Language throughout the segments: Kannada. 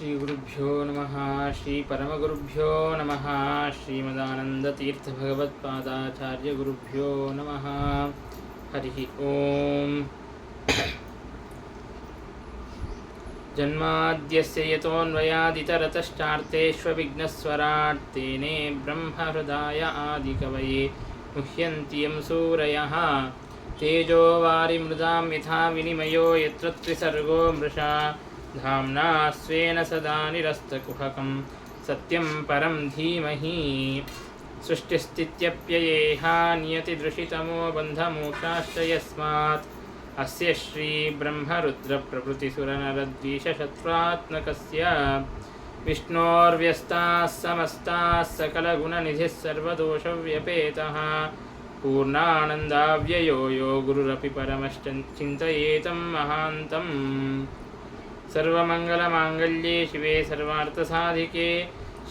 ಶ್ರೀಗುರುಭ್ಯೋ ನಮಃ. ಶ್ರೀ ಪರಮಗುರುಭ್ಯೋ ನಮಃ. ಶ್ರೀಮದಾನಂದತೀರ್ಥಭಗವತ್ಪಾದಾಚಾರ್ಯ ಗುರುಭ್ಯೋ ನಮಃ. ಹರಿ ಓಂ. ಜನ್ಮಾದ್ಯಸ್ಯ ಯತೋನ್ವಯಾದಿತರತಶ್ಚಾರ್ಥೇಷ್ವವಿಘ್ನಸ್ವರಾಟ್ ತೇನೇ ಬ್ರಹ್ಮಹೃದಾಯ ಆದಿಕವಯೇ ಮುಹ್ಯಂತಿ ಯಂ ಸೂರಯಃ. ತೇಜೋ ವಾರಿಮೃದಾಂ ಯಥಾ ವಿನಿಮಯೋ ಯತ್ರ ತ್ರಿಸರ್ಗೋ ಮೃಷಾ ಧಾಮ್ನಾ ಸ್ವೇನ ಸದಾ ನಿರಸ್ತಕುಹಕಂ ಸತ್ಯಂ ಪರಂ ಧೀಮಹಿ. ಸೃಷ್ಟಿಸ್ಥಿತ್ಯಪ್ಯಯೇಹ ನಿಯತಿದೃಶಿತಮೋ ಬಂಧಮೋಕ್ಷಾಶ್ಚ ಯಸ್ಮಾತ್ ಅಸ್ಯ ಶ್ರೀ ಬ್ರಹ್ಮರುದ್ರಪ್ರಭೃತಿಸುರನರದ್ವೀಷಶತ್ರುತ್ಮಕಸ್ಯ ವಿಷ್ಣೋರ್ವ್ಯಸ್ತಾಃ ಸಮಸ್ತಾಃ ಸಕಲಗುಣನಿಧಿಃ ಸರ್ವದೋಷವ್ಯಪೇತಃ ಪೂರ್ಣಾನಂದಾವ್ಯಯೋ ಯೋ ಗುರುರಪಿ ಪರಮಶ್ಚಿಂತಯೇತಂ ಮಹಾಂತಂ. ಸರ್ವಮಂಗಲಮಾಂಗಲ್ಯೆ ಶಿವೆ ಸರ್ವಾರ್ಥಸಾಧಿಕೆ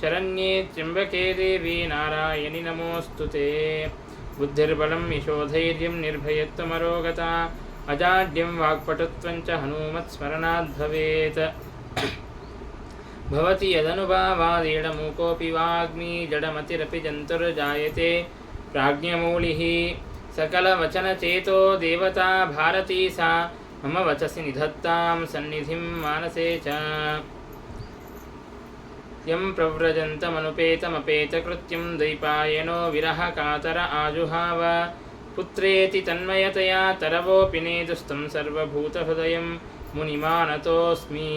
ಶರಣ್ಯೆ ತ್ರ್ಯಂಬಕೆ ದೇವಿ ನಾರಾಯಣಿ ನಮೋಸ್ತುತೆ. ಬುದ್ಧಿರ್ಬಲಂ ಯಶೋಧೈರ್ಯಂ ನಿರ್ಭಯತ್ವಮರೋಗತಾ ಅಜಾಡ್ಯಂ ವಾಕ್ಪಟುತ್ವಂಚ ಹನುಮತ್ಸ್ಮರಣಾದ್ ಭವೇತ್. ಭವತಿ ಯದನುಭಾವಾದೇಡಮೂಕೋऽಪಿ ವಾಗ್ಮಿ ಜಡಮತಿರಪಿ ಜಂತುರ್ಜಾಯತೆ ಪ್ರಾಜ್ಞಮೂಲಿಃ. ಸಕಲವಚನಚೇತೋ ದೇವತಾ ಭಾರತೀ ಸಾ ಮಮ ವಚಸಿ ನಿಧತ್ತಾಂ ಸನ್ನಿಧಿಂ ಮಾನಸೇ ಚ. ಯಂ ಪ್ರವ್ರಜಂತಮನುಪೇತಮಪೇತಕೃತ್ಯಂ ದ್ವೈಪಾಯನೋ ವಿರಹ ಕಾತರ ಆಜುಹಾವ. ಪುತ್ರೇತಿ ತನ್ಮಯತಯಾ ತರವೋಪಿ ನೇದುಸ್तं ಸರ್ವಭೂತಹೃದಯಂ ಮುನಿಮಾನತೋಸ್ಮಿ.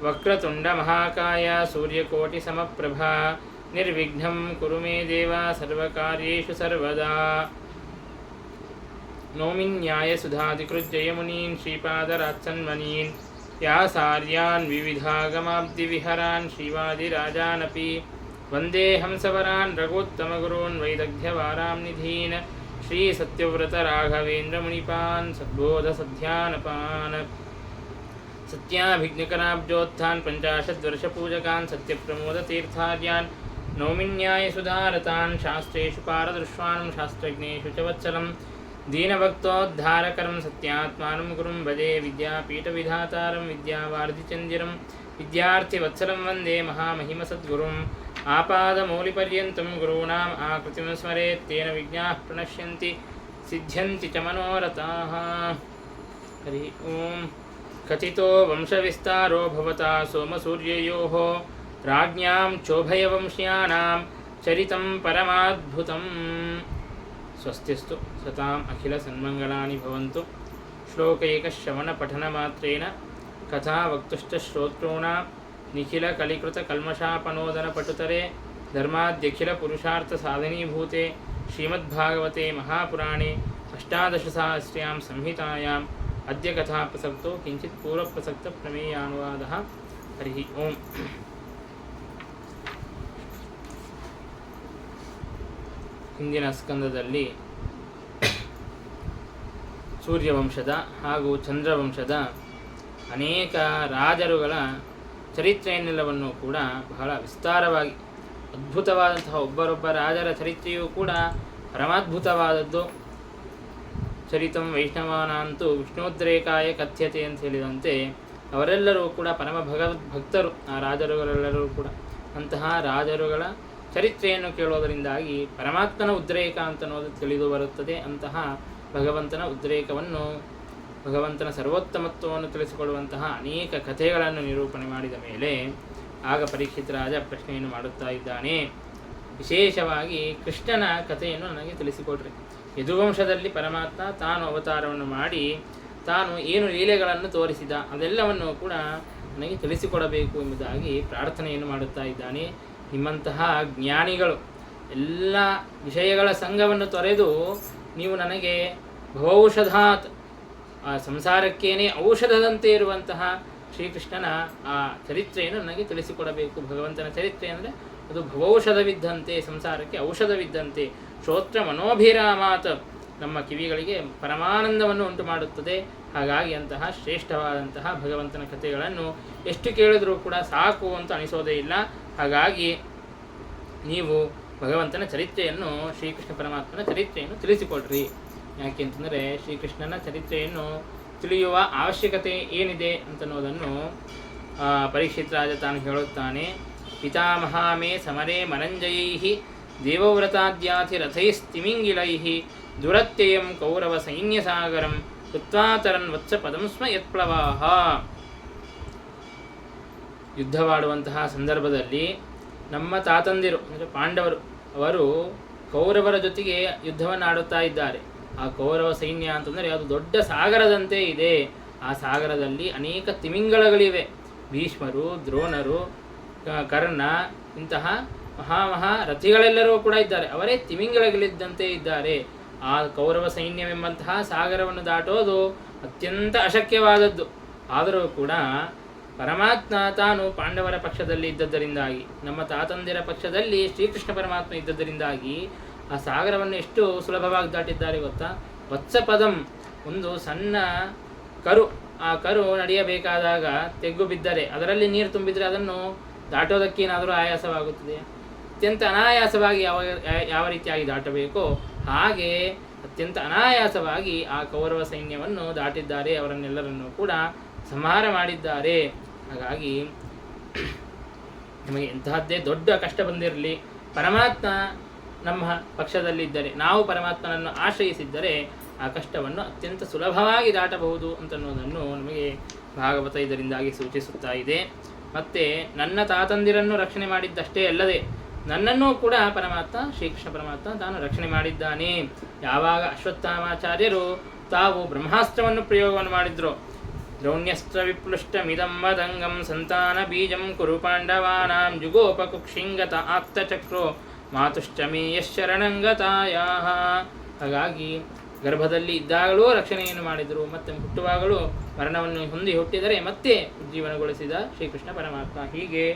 ವಕ್ರತುಂಡಮಹಾಕಾಯ ಸೂರ್ಯಕೋಟಿಸಮಪ್ರಭಾ ನಿರ್ವಿಘ್ನಂ ಕುರು ಮೇ ದೇವ ಸರ್ವಕಾರ್ಯೇಷು ಸರ್ವದಾ. ನೌಮಿನ್ಯಾಯಸುಧಾಧಿಕೃಜ್ಜಯಮುನೀನ್ ಶ್ರೀಪಾದರಾತ್ಸನ್ಮನೀನ್ ವ್ಯಾಸಾರ್ಯಾನ್ ವಿವಿಧಾಗಮಾಬ್ಧಿವಿಹರಾನ್ ಶ್ರೀವಾದಿರಾಜಾನಪಿ ವಂದೇ ಹಂಸವರಾನ್ ರಘೋತ್ತಮಗುರೂನ್ ವೈದಗ್ಧ್ಯವಾರಾಂ ನಿಧೀನ್. ಶ್ರೀ ಸತ್ಯವ್ರತರಾಘವೇಂದ್ರ ಮುನಿಪಾನ್ ಸದ್ಬೋಧಸಧ್ಯಾನಪಾನ್ ಸತ್ಯಾಭಿಜ್ಞಕರಾಬ್ಜೋತ್ಥಾನ್ ಪಂಚಾಶದ್ವರ್ಷಪೂಜಕಾನ್ ಸತ್ಯಪ್ರಮೋದತೀರ್ಥಾರ್ಯಾನ್ ನೌಮಿನ್ಯಾಯಸುಧಾರತಾನ್ ಶಾಸ್ತ್ರೇಷು ಪಾರದೃಶ್ವಾನ್ ಶಾಸ್ತ್ರಜ್ಞೇಷು ಚ ವತ್ಸಲಂ. ದೀನಭಕ್ತೋದ್ಧಾರಕರಂ ಸತ್ಯಾತ್ಮಾನಂ ಗುರುಂ ಭಜೆ ವಿದ್ಯಾಪೀಠವಿಧಾತಾರಂ ವಿದ್ಯಾವಾರ್ಧಿಚಂದಿರಂ ವಿದ್ಯಾರ್ಥಿವತ್ಸಲಂ ವಂದೇ ಮಹಾಮಹಿಮಸದ್ಗುರುಂ. ಆಪಾದಮೌಲಿಪರ್ಯಂತಂ ಗುरूणाम् ಆಕೃತಿಂ ಸ್ಮರೇತ್ ತೇನ ವಿಘ್ನಾಃ ಪ್ರಣಶ್ಯಂತಿ ಸಿದ್ಧ್ಯಂತಿ ಚ ಮನೋರಥಾಃ. ಹರಿ ಓಂ. ಕಥಿತೋ ವಂಶವಿಸ್ತಾರೋ ಭವತಾ ಸೋಮಸೂರ್ಯಯೋಃ ರಾಜ್ಞಾಂ ಚೋಭಯವಂಶ್ಯಾನಾಂ ಚರಿತಂ ಪರಮಾದ್ಭುತಂ. ಸ್ವಸ್ತಿಸ್ತು ಸತಾಂ ಅಖಿಲ ಸನ್ಮಂಗಲಾನಿ ಭವಂತು. ಶ್ಲೋಕೈಕಶ್ರವಣಪಠನಮಾತ್ರೇಣ ಕಥಾ ವಕ್ತುಶ್ಚ ಶ್ರೋತॄಣಾಂ ನಿಖಿಲ ಕಲಿಕೃತ ಕಲ್ಮಷಾಪನೋದನ ಪಟುತರೆ ಧರ್ಮಾದ್ಯಖಿಲ ಪುರುಷಾರ್ಥ ಸಾಧನೀಭೂತೆ ಶ್ರೀಮದ್ಭಾಗವತೆ ಮಹಾಪುರಾಣೆ ಅಷ್ಟಾದಶಸಹಸ್ರ್ಯಾಂ ಸಂಹಿತಾಯಾಂ ಅದ್ಯ ಕಥಾ ಪ್ರಸಕ್ತೋ ಕಿಂಚಿತ್ ಪೂರ್ವಪ್ರಸಕ್ತ ಪ್ರಮೇಯಾನುವಾದಃ. ಹರಿ ಓಂ. ಹಿಂದಿನ ಸ್ಕಂದದಲ್ಲಿ ಸೂರ್ಯವಂಶದ ಹಾಗೂ ಚಂದ್ರವಂಶದ ಅನೇಕ ರಾಜರುಗಳ ಚರಿತ್ರೆಯನ್ನೆಲ್ಲವನ್ನು ಕೂಡ ಬಹಳ ವಿಸ್ತಾರವಾಗಿ ಅದ್ಭುತವಾದಂತಹ ಒಬ್ಬರೊಬ್ಬ ರಾಜರ ಚರಿತ್ರೆಯೂ ಕೂಡ ಪರಮಾದ್ಭುತವಾದದ್ದು. ಚರಿತಂ ವೈಷ್ಣವಾನಂತೂ ವಿಷ್ಣೋದ್ರೇಕಾಯ ಕಥ್ಯತೆ ಅಂತ ಹೇಳಿದಂತೆ ಅವರೆಲ್ಲರೂ ಕೂಡ ಪರಮ ಭಕ್ತರು. ಆ ರಾಜರುಗಳೆಲ್ಲರೂ ಕೂಡ ಅಂತಹ ರಾಜರುಗಳ ಚರಿತ್ರೆಯನ್ನು ಕೇಳೋದರಿಂದಾಗಿ ಪರಮಾತ್ಮನ ಉದ್ರೇಕ ಅಂತ ಅನ್ನೋದು ತಿಳಿದು ಬರುತ್ತದೆ. ಅಂತಹ ಭಗವಂತನ ಉದ್ರೇಕವನ್ನು, ಭಗವಂತನ ಸರ್ವೋತ್ತಮತ್ವವನ್ನು ತಿಳಿಸಿಕೊಡುವಂತಹ ಅನೇಕ ಕಥೆಗಳನ್ನು ನಿರೂಪಣೆ ಮಾಡಿದ ಮೇಲೆ ಆಗ ಪರೀಕ್ಷಿತ ರಾಜ ಪ್ರಶ್ನೆಯನ್ನು ಮಾಡುತ್ತಾ ಇದ್ದಾನೆ. ವಿಶೇಷವಾಗಿ ಕೃಷ್ಣನ ಕಥೆಯನ್ನು ನನಗೆ ತಿಳಿಸಿಕೊಡ್ರಿ. ಯದುವಂಶದಲ್ಲಿ ಪರಮಾತ್ಮ ತಾನು ಅವತಾರವನ್ನು ಮಾಡಿ ತಾನು ಏನು ಲೀಲೆಗಳನ್ನು ತೋರಿಸಿದ ಅದೆಲ್ಲವನ್ನು ಕೂಡ ನನಗೆ ತಿಳಿಸಿಕೊಡಬೇಕು ಎಂಬುದಾಗಿ ಪ್ರಾರ್ಥನೆಯನ್ನು ಮಾಡುತ್ತಾ ಇದ್ದಾನೆ. ನಿಮ್ಮಂತಹ ಜ್ಞಾನಿಗಳು ಎಲ್ಲ ವಿಷಯಗಳ ಸಂಘವನ್ನು ತೊರೆದು ನೀವು ನನಗೆ ಭವೌಷಧಾತ್, ಆ ಸಂಸಾರಕ್ಕೇನೆ ಔಷಧದಂತೆ ಇರುವಂತಹ ಶ್ರೀಕೃಷ್ಣನ ಆ ಚರಿತ್ರೆಯನ್ನು ನನಗೆ ತಿಳಿಸಿಕೊಡಬೇಕು. ಭಗವಂತನ ಚರಿತ್ರೆ ಅಂದರೆ ಅದು ಭವೌಷಧವಿದ್ದಂತೆ, ಸಂಸಾರಕ್ಕೆ ಔಷಧವಿದ್ದಂತೆ. ಶ್ರೋತ್ರ ಮನೋಭಿರಾಮಾತ್, ನಮ್ಮ ಕಿವಿಗಳಿಗೆ ಪರಮಾನಂದವನ್ನು ಉಂಟು ಮಾಡುತ್ತದೆ. ಹಾಗಾಗಿ ಅಂತಹ ಶ್ರೇಷ್ಠವಾದಂತಹ ಭಗವಂತನ ಕಥೆಗಳನ್ನು ಎಷ್ಟು ಕೇಳಿದರೂ ಕೂಡ ಸಾಕು ಅಂತ ಅನಿಸೋದೇ ಇಲ್ಲ. ಹಾಗಾಗಿ ನೀವು ಭಗವಂತನ ಚರಿತ್ರೆಯನ್ನು, ಶ್ರೀಕೃಷ್ಣ ಪರಮಾತ್ಮನ ಚರಿತ್ರೆಯನ್ನು ತಿಳಿಸಿಕೊಡ್ರಿ. ಯಾಕೆ ಅಂತಂದರೆ ಶ್ರೀಕೃಷ್ಣನ ಚರಿತ್ರೆಯನ್ನು ತಿಳಿಯುವ ಅವಶ್ಯಕತೆ ಏನಿದೆ ಅಂತನ್ನೋದನ್ನು ಪರೀಕ್ಷಿತ್ ರಾಜ ತಾನು ಹೇಳುತ್ತಾನೆ, ಪಿತಾಮಹ ಮೇ ಸಮರೇ ಮನಂಜಯೈ ದೇವವ್ರತಾದ್ಯಾತಿ ರಥೈಸ್ತಿಮಿಂಗಿಲೈ ದುರತ್ಯಯಂ ಕೌರವ ಸೈನ್ಯಸಾಗರಂ ಕೃತ್ವಾತರನ್ ವತ್ಸ ಪದಂ ಸ್ಮ ಯತ್ಪ್ಲವಾಹ. ಯುದ್ಧವಾಡುವಂತಹ ಸಂದರ್ಭದಲ್ಲಿ ನಮ್ಮ ತಾತಂದಿರು ಅಂದರೆ ಪಾಂಡವರು ಅವರು ಕೌರವರ ಜೊತೆಗೆ ಯುದ್ಧವನ್ನು ಆಡುತ್ತಾ ಇದ್ದಾರೆ. ಆ ಕೌರವ ಸೈನ್ಯ ಅಂತಂದರೆ ಅದು ದೊಡ್ಡ ಸಾಗರದಂತೆ ಇದೆ. ಆ ಸಾಗರದಲ್ಲಿ ಅನೇಕ ತಿಮಿಂಗಳಗಳಿವೆ. ಭೀಷ್ಮರು, ದ್ರೋಣರು, ಕರ್ಣ ಇಂತಹ ಮಹಾ ರಥಿಗಳೆಲ್ಲರೂ ಕೂಡ ಇದ್ದಾರೆ. ಅವರೇ ತಿಮಿಂಗಳಗಳಿದ್ದಂತೆ ಇದ್ದಾರೆ. ಆ ಕೌರವ ಸೈನ್ಯವೆಂಬಂತಹ ಸಾಗರವನ್ನು ದಾಟೋದು ಅತ್ಯಂತ ಅಶಕ್ಯವಾದದ್ದು. ಆದರೂ ಕೂಡ ಪರಮಾತ್ಮ ತಾನು ಪಾಂಡವರ ಪಕ್ಷದಲ್ಲಿ ಇದ್ದದ್ದರಿಂದಾಗಿ, ನಮ್ಮ ತಾತಂದಿರ ಪಕ್ಷದಲ್ಲಿ ಶ್ರೀಕೃಷ್ಣ ಪರಮಾತ್ಮ ಇದ್ದದ್ದರಿಂದಾಗಿ ಆ ಸಾಗರವನ್ನು ಎಷ್ಟು ಸುಲಭವಾಗಿ ದಾಟಿದ್ದಾರೆ ಗೊತ್ತಾ. ವತ್ಸಪದಂ, ಒಂದು ಸಣ್ಣ ಕರು, ಆ ಕರು ನಡೆಯಬೇಕಾದಾಗ ತೆಗ್ಗು ಬಿದ್ದರೆ ಅದರಲ್ಲಿ ನೀರು ತುಂಬಿದರೆ ಅದನ್ನು ದಾಟೋದಕ್ಕೇನಾದರೂ ಆಯಾಸವಾಗುತ್ತದೆ. ಅತ್ಯಂತ ಅನಾಯಾಸವಾಗಿ ಯಾವ ರೀತಿಯಾಗಿ ದಾಟಬೇಕೋ ಹಾಗೆ ಅತ್ಯಂತ ಅನಾಯಾಸವಾಗಿ ಆ ಕೌರವ ಸೈನ್ಯವನ್ನು ದಾಟಿದ್ದಾರೆ. ಅವರನ್ನೆಲ್ಲರನ್ನೂ ಕೂಡ ಸಂಹಾರ ಮಾಡಿದ್ದಾರೆ. ಹಾಗಾಗಿ ನಮಗೆ ಎಂತಹದ್ದೇ ದೊಡ್ಡ ಕಷ್ಟ ಬಂದಿರಲಿ, ಪರಮಾತ್ಮ ನಮ್ಮ ಪಕ್ಷದಲ್ಲಿದ್ದರೆ, ನಾವು ಪರಮಾತ್ಮನನ್ನು ಆಶ್ರಯಿಸಿದ್ದರೆ ಆ ಕಷ್ಟವನ್ನು ಅತ್ಯಂತ ಸುಲಭವಾಗಿ ದಾಟಬಹುದು ಅಂತನ್ನುವುದನ್ನು ನಮಗೆ ಭಾಗವತ ಇದರಿಂದಾಗಿ ಸೂಚಿಸುತ್ತಾ ಇದೆ. ಮತ್ತು ನನ್ನ ತಾತಂದಿರನ್ನು ರಕ್ಷಣೆ ಮಾಡಿದ್ದಷ್ಟೇ ಅಲ್ಲದೆ ನನ್ನನ್ನೂ ಕೂಡ ಪರಮಾತ್ಮ, ಶ್ರೀಕೃಷ್ಣ ಪರಮಾತ್ಮ ತಾನು ರಕ್ಷಣೆ ಮಾಡಿದ್ದಾನೆ. ಯಾವಾಗ ಅಶ್ವತ್ಥಾಮಾಚಾರ್ಯರು ತಾವು ಬ್ರಹ್ಮಾಸ್ತ್ರವನ್ನು ಪ್ರಯೋಗವನ್ನು ಮಾಡಿದ್ರು, ದ್ರೌಣ್ಯಸ್ತ್ರ ವಿಪ್ಲುಷ್ಟಮಿದಂ ಮದಂಗಂ ಸಂತಾನ ಬೀಜಂ ಕುರು ಪಾಂಡವಾನಾಂ ಜುಗೋಪಕುಕ್ಷಿಂಗತ ಆಪ್ತಚಕ್ರೋ ಮಾತುಶ್ಚ ಮೇ ಯಶರಣಂಗತಾಯಾಹ. ಹಾಗಾಗಿ ಗರ್ಭದಲ್ಲಿ ಇದ್ದಾಗಲೂ ರಕ್ಷಣೆಯನ್ನು ಮಾಡಿದರು, ಮತ್ತು ಹುಟ್ಟುವಾಗಲೂ ಮರಣವನ್ನು ಹೊಂದಿ ಹುಟ್ಟಿದರೆ ಮತ್ತೆ ಜೀವನಗೊಳಿಸಿದ ಶ್ರೀಕೃಷ್ಣ ಪರಮಾತ್ಮ. ಹೀಗೆ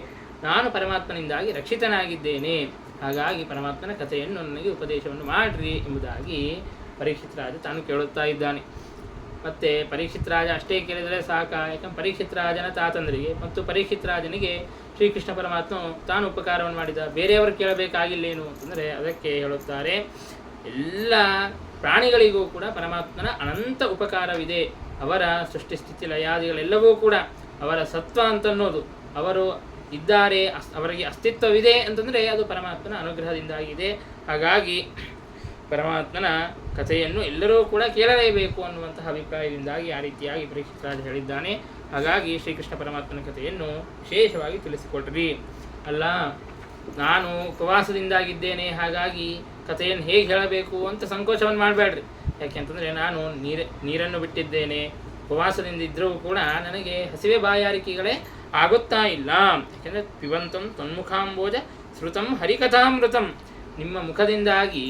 ನಾನು ಪರಮಾತ್ಮನಿಂದಾಗಿ ರಕ್ಷಿತನಾಗಿದ್ದೇನೆ. ಹಾಗಾಗಿ ಪರಮಾತ್ಮನ ಕಥೆಯನ್ನು ನನಗೆ ಉಪದೇಶವನ್ನು ಮಾಡಿರಿ ಎಂಬುದಾಗಿ ಪರೀಕ್ಷಿತ್ ರಾಜ ತಾನು ಕೇಳುತ್ತಾ ಇದ್ದಾನೆ. ಮತ್ತು ಪರೀಕ್ಷಿತ್ ರಾಜ ಅಷ್ಟೇ ಕೇಳಿದರೆ ಸಾಕ, ಯಾಕಂದ್ರೆ ಪರೀಕ್ಷಿತ್ ರಾಜನ ತಾತಂದರಿಗೆ ಮತ್ತು ಪರೀಕ್ಷಿತ್ ರಾಜನಿಗೆ ಶ್ರೀಕೃಷ್ಣ ಪರಮಾತ್ಮ ತಾನು ಉಪಕಾರವನ್ನು ಮಾಡಿದ. ಬೇರೆಯವರು ಕೇಳಬೇಕಾಗಿಲ್ಲೇನು ಅಂತಂದರೆ ಅದಕ್ಕೆ ಹೇಳುತ್ತಾರೆ, ಎಲ್ಲ ಪ್ರಾಣಿಗಳಿಗೂ ಕೂಡ ಪರಮಾತ್ಮನ ಅನಂತ ಉಪಕಾರವಿದೆ. ಅವರ ಸೃಷ್ಟಿ ಸ್ಥಿತಿ ಲಯಾದಿಗಳೆಲ್ಲವೂ ಕೂಡ ಅವರ ಸತ್ವ ಅಂತನ್ನೋದು, ಅವರು ಇದ್ದಾರೆ, ಅವರಿಗೆ ಅಸ್ತಿತ್ವವಿದೆ ಅಂತಂದರೆ ಅದು ಪರಮಾತ್ಮನ ಅನುಗ್ರಹದಿಂದಾಗಿದೆ. ಹಾಗಾಗಿ ಪರಮಾತ್ಮನ ಕಥೆಯನ್ನು ಎಲ್ಲರೂ ಕೂಡ ಕೇಳಲೇಬೇಕು ಅನ್ನುವಂತಹ ಅಭಿಪ್ರಾಯದಿಂದಾಗಿ ಆ ರೀತಿಯಾಗಿ ಪರೀಕ್ಷಿತ್ ರಾಜ ಹೇಳಿದ್ದಾನೆ. ಹಾಗಾಗಿ ಶ್ರೀಕೃಷ್ಣ ಪರಮಾತ್ಮನ ಕಥೆಯನ್ನು ವಿಶೇಷವಾಗಿ ತಿಳಿಸಿಕೊಡ್ರಿ. ಅಲ್ಲ, ನಾನು ಉಪವಾಸದಿಂದಾಗಿದ್ದೇನೆ, ಹಾಗಾಗಿ ಕಥೆಯನ್ನು ಹೇಗೆ ಹೇಳಬೇಕು ಅಂತ ಸಂಕೋಚವನ್ನು ಮಾಡಬೇಡ್ರಿ. ಯಾಕೆಂತಂದರೆ ನಾನು ನೀರನ್ನು ಬಿಟ್ಟಿದ್ದೇನೆ, ಉಪವಾಸದಿಂದ ಇದ್ದರೂ ಕೂಡ ನನಗೆ ಹಸಿವೆ ಬಾಯಾರಿಕೆಗಳೇ ಆಗುತ್ತಾ ಇಲ್ಲ. ಯಾಕೆಂದರೆ ಪಿಬಂತಂ ತನ್ಮುಖಾಂಬೋಜ ಶ್ರುತಂ ಹರಿಕಥಾಮೃತಂ, ನಿಮ್ಮ ಮುಖದಿಂದಾಗಿ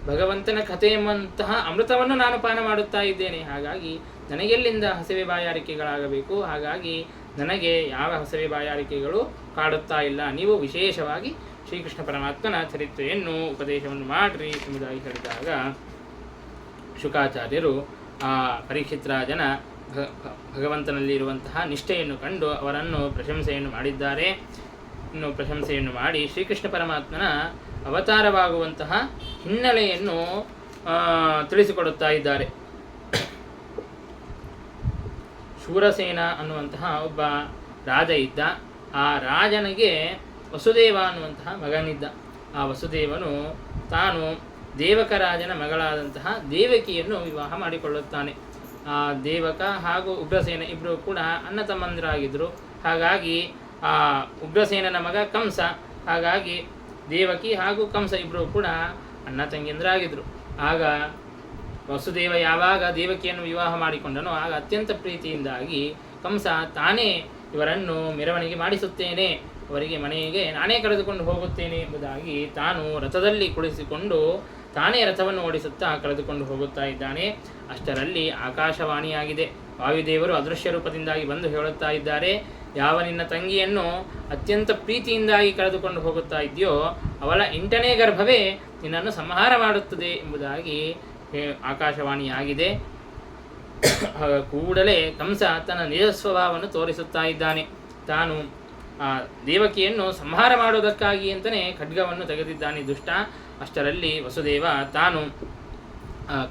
ಭಗವಂತನ ಕಥೆ ಎಂಬಂತಹ ಅಮೃತವನ್ನು ನಾನು ಪಾನ ಮಾಡುತ್ತಾ ಇದ್ದೇನೆ. ಹಾಗಾಗಿ ನನಗೆಲ್ಲಿಂದ ಹಸಿವೆ ಬಾಯಾರಿಕೆಗಳಾಗಬೇಕು, ಹಾಗಾಗಿ ನನಗೆ ಯಾವ ಹಸಿವೆ ಬಾಯಾರಿಕೆಗಳು ಕಾಡುತ್ತಾ ಇಲ್ಲ. ನೀವು ವಿಶೇಷವಾಗಿ ಶ್ರೀಕೃಷ್ಣ ಪರಮಾತ್ಮನ ಚರಿತ್ರೆಯನ್ನು ಉಪದೇಶವನ್ನು ಮಾಡಿರಿ ಎಂಬುದಾಗಿ ಹೇಳಿದಾಗ ಶುಕಾಚಾರ್ಯರು ಆ ಪರೀಕ್ಷಿತ್ ರಾಜನ ಭಗವಂತನಲ್ಲಿರುವಂತಹ ನಿಷ್ಠೆಯನ್ನು ಕಂಡು ಅವರನ್ನು ಪ್ರಶಂಸೆಯನ್ನು ಮಾಡಿದ್ದಾರೆ. ಇನ್ನು ಪ್ರಶಂಸೆಯನ್ನು ಮಾಡಿ ಶ್ರೀಕೃಷ್ಣ ಪರಮಾತ್ಮನ ಅವತಾರವಾಗುವಂತಹ ಹಿನ್ನೆಲೆಯನ್ನು ತಿಳಿಸಿಕೊಡುತ್ತಾ ಇದ್ದಾರೆ. ಶೂರಸೇನ ಅನ್ನುವಂತಹ ಒಬ್ಬ ರಾಜ ಇದ್ದ. ಆ ರಾಜನಿಗೆ ವಸುದೇವ ಅನ್ನುವಂತಹ ಮಗನಿದ್ದ. ಆ ವಸುದೇವನು ತಾನು ದೇವಕರಾಜನ ಮಗಳಾದಂತಹ ದೇವಕಿಯನ್ನು ವಿವಾಹ ಮಾಡಿಕೊಳ್ಳುತ್ತಾನೆ. ಆ ದೇವಕ ಹಾಗೂ ಉಗ್ರಸೇನ ಇಬ್ಬರು ಕೂಡ ಅಣ್ಣ ತಮ್ಮಂದಿರಾಗಿದ್ದರು. ಹಾಗಾಗಿ ಆ ಉಗ್ರಸೇನನ ಮಗ ಕಂಸ, ಹಾಗಾಗಿ ದೇವಕಿ ಹಾಗೂ ಕಂಸ ಇಬ್ಬರು ಕೂಡ ಅಣ್ಣ ತಂಗಿಯಂದರಾಗಿದ್ದರು. ಆಗ ವಸುದೇವ ಯಾವಾಗ ದೇವಕಿಯನ್ನು ವಿವಾಹ ಮಾಡಿಕೊಂಡನೋ ಆಗ ಅತ್ಯಂತ ಪ್ರೀತಿಯಿಂದಾಗಿ ಕಂಸ ತಾನೇ ಇವರನ್ನು ಮೆರವಣಿಗೆ ಮಾಡಿಸುತ್ತೇನೆ, ಅವರಿಗೆ ಮನೆಗೆ ನಾನೇ ಕರೆದುಕೊಂಡು ಹೋಗುತ್ತೇನೆ ಎಂಬುದಾಗಿ ತಾನು ರಥದಲ್ಲಿ ಕುಳಿಸಿಕೊಂಡು ತಾನೇ ರಥವನ್ನು ಓಡಿಸುತ್ತಾ ಕರೆದುಕೊಂಡು ಹೋಗುತ್ತಾ ಇದ್ದಾನೆ. ಅಷ್ಟರಲ್ಲಿ ಆಕಾಶವಾಣಿಯಾಗಿದೆ. ವಾಯುದೇವರು ಅದೃಶ್ಯ ರೂಪದಿಂದಾಗಿ ಬಂದು ಹೇಳುತ್ತಾ ಇದ್ದಾರೆ, ಯಾವ ನಿನ್ನ ತಂಗಿಯನ್ನು ಅತ್ಯಂತ ಪ್ರೀತಿಯಿಂದಾಗಿ ಕರೆದುಕೊಂಡು ಹೋಗುತ್ತಾ ಇದೆಯೋ ಅವಳ 8ನೇ ಗರ್ಭವೇ ನಿನ್ನನ್ನು ಸಂಹಾರ ಮಾಡುತ್ತದೆ ಎಂಬುದಾಗಿ ಆಕಾಶವಾಣಿಯಾಗಿದೆ. ಕೂಡಲೇ ಕಂಸ ತನ್ನ ನಿಜ ಸ್ವಭಾವವನ್ನು ತೋರಿಸುತ್ತಾ ಇದ್ದಾನೆ. ತಾನು ಆ ದೇವಕಿಯನ್ನು ಸಂಹಾರ ಮಾಡುವುದಕ್ಕಾಗಿ ಅಂತಲೇ ಖಡ್ಗವನ್ನು ತೆಗೆದಿದ್ದಾನೆ ದುಷ್ಟ. ಅಷ್ಟರಲ್ಲಿ ವಸುದೇವ ತಾನು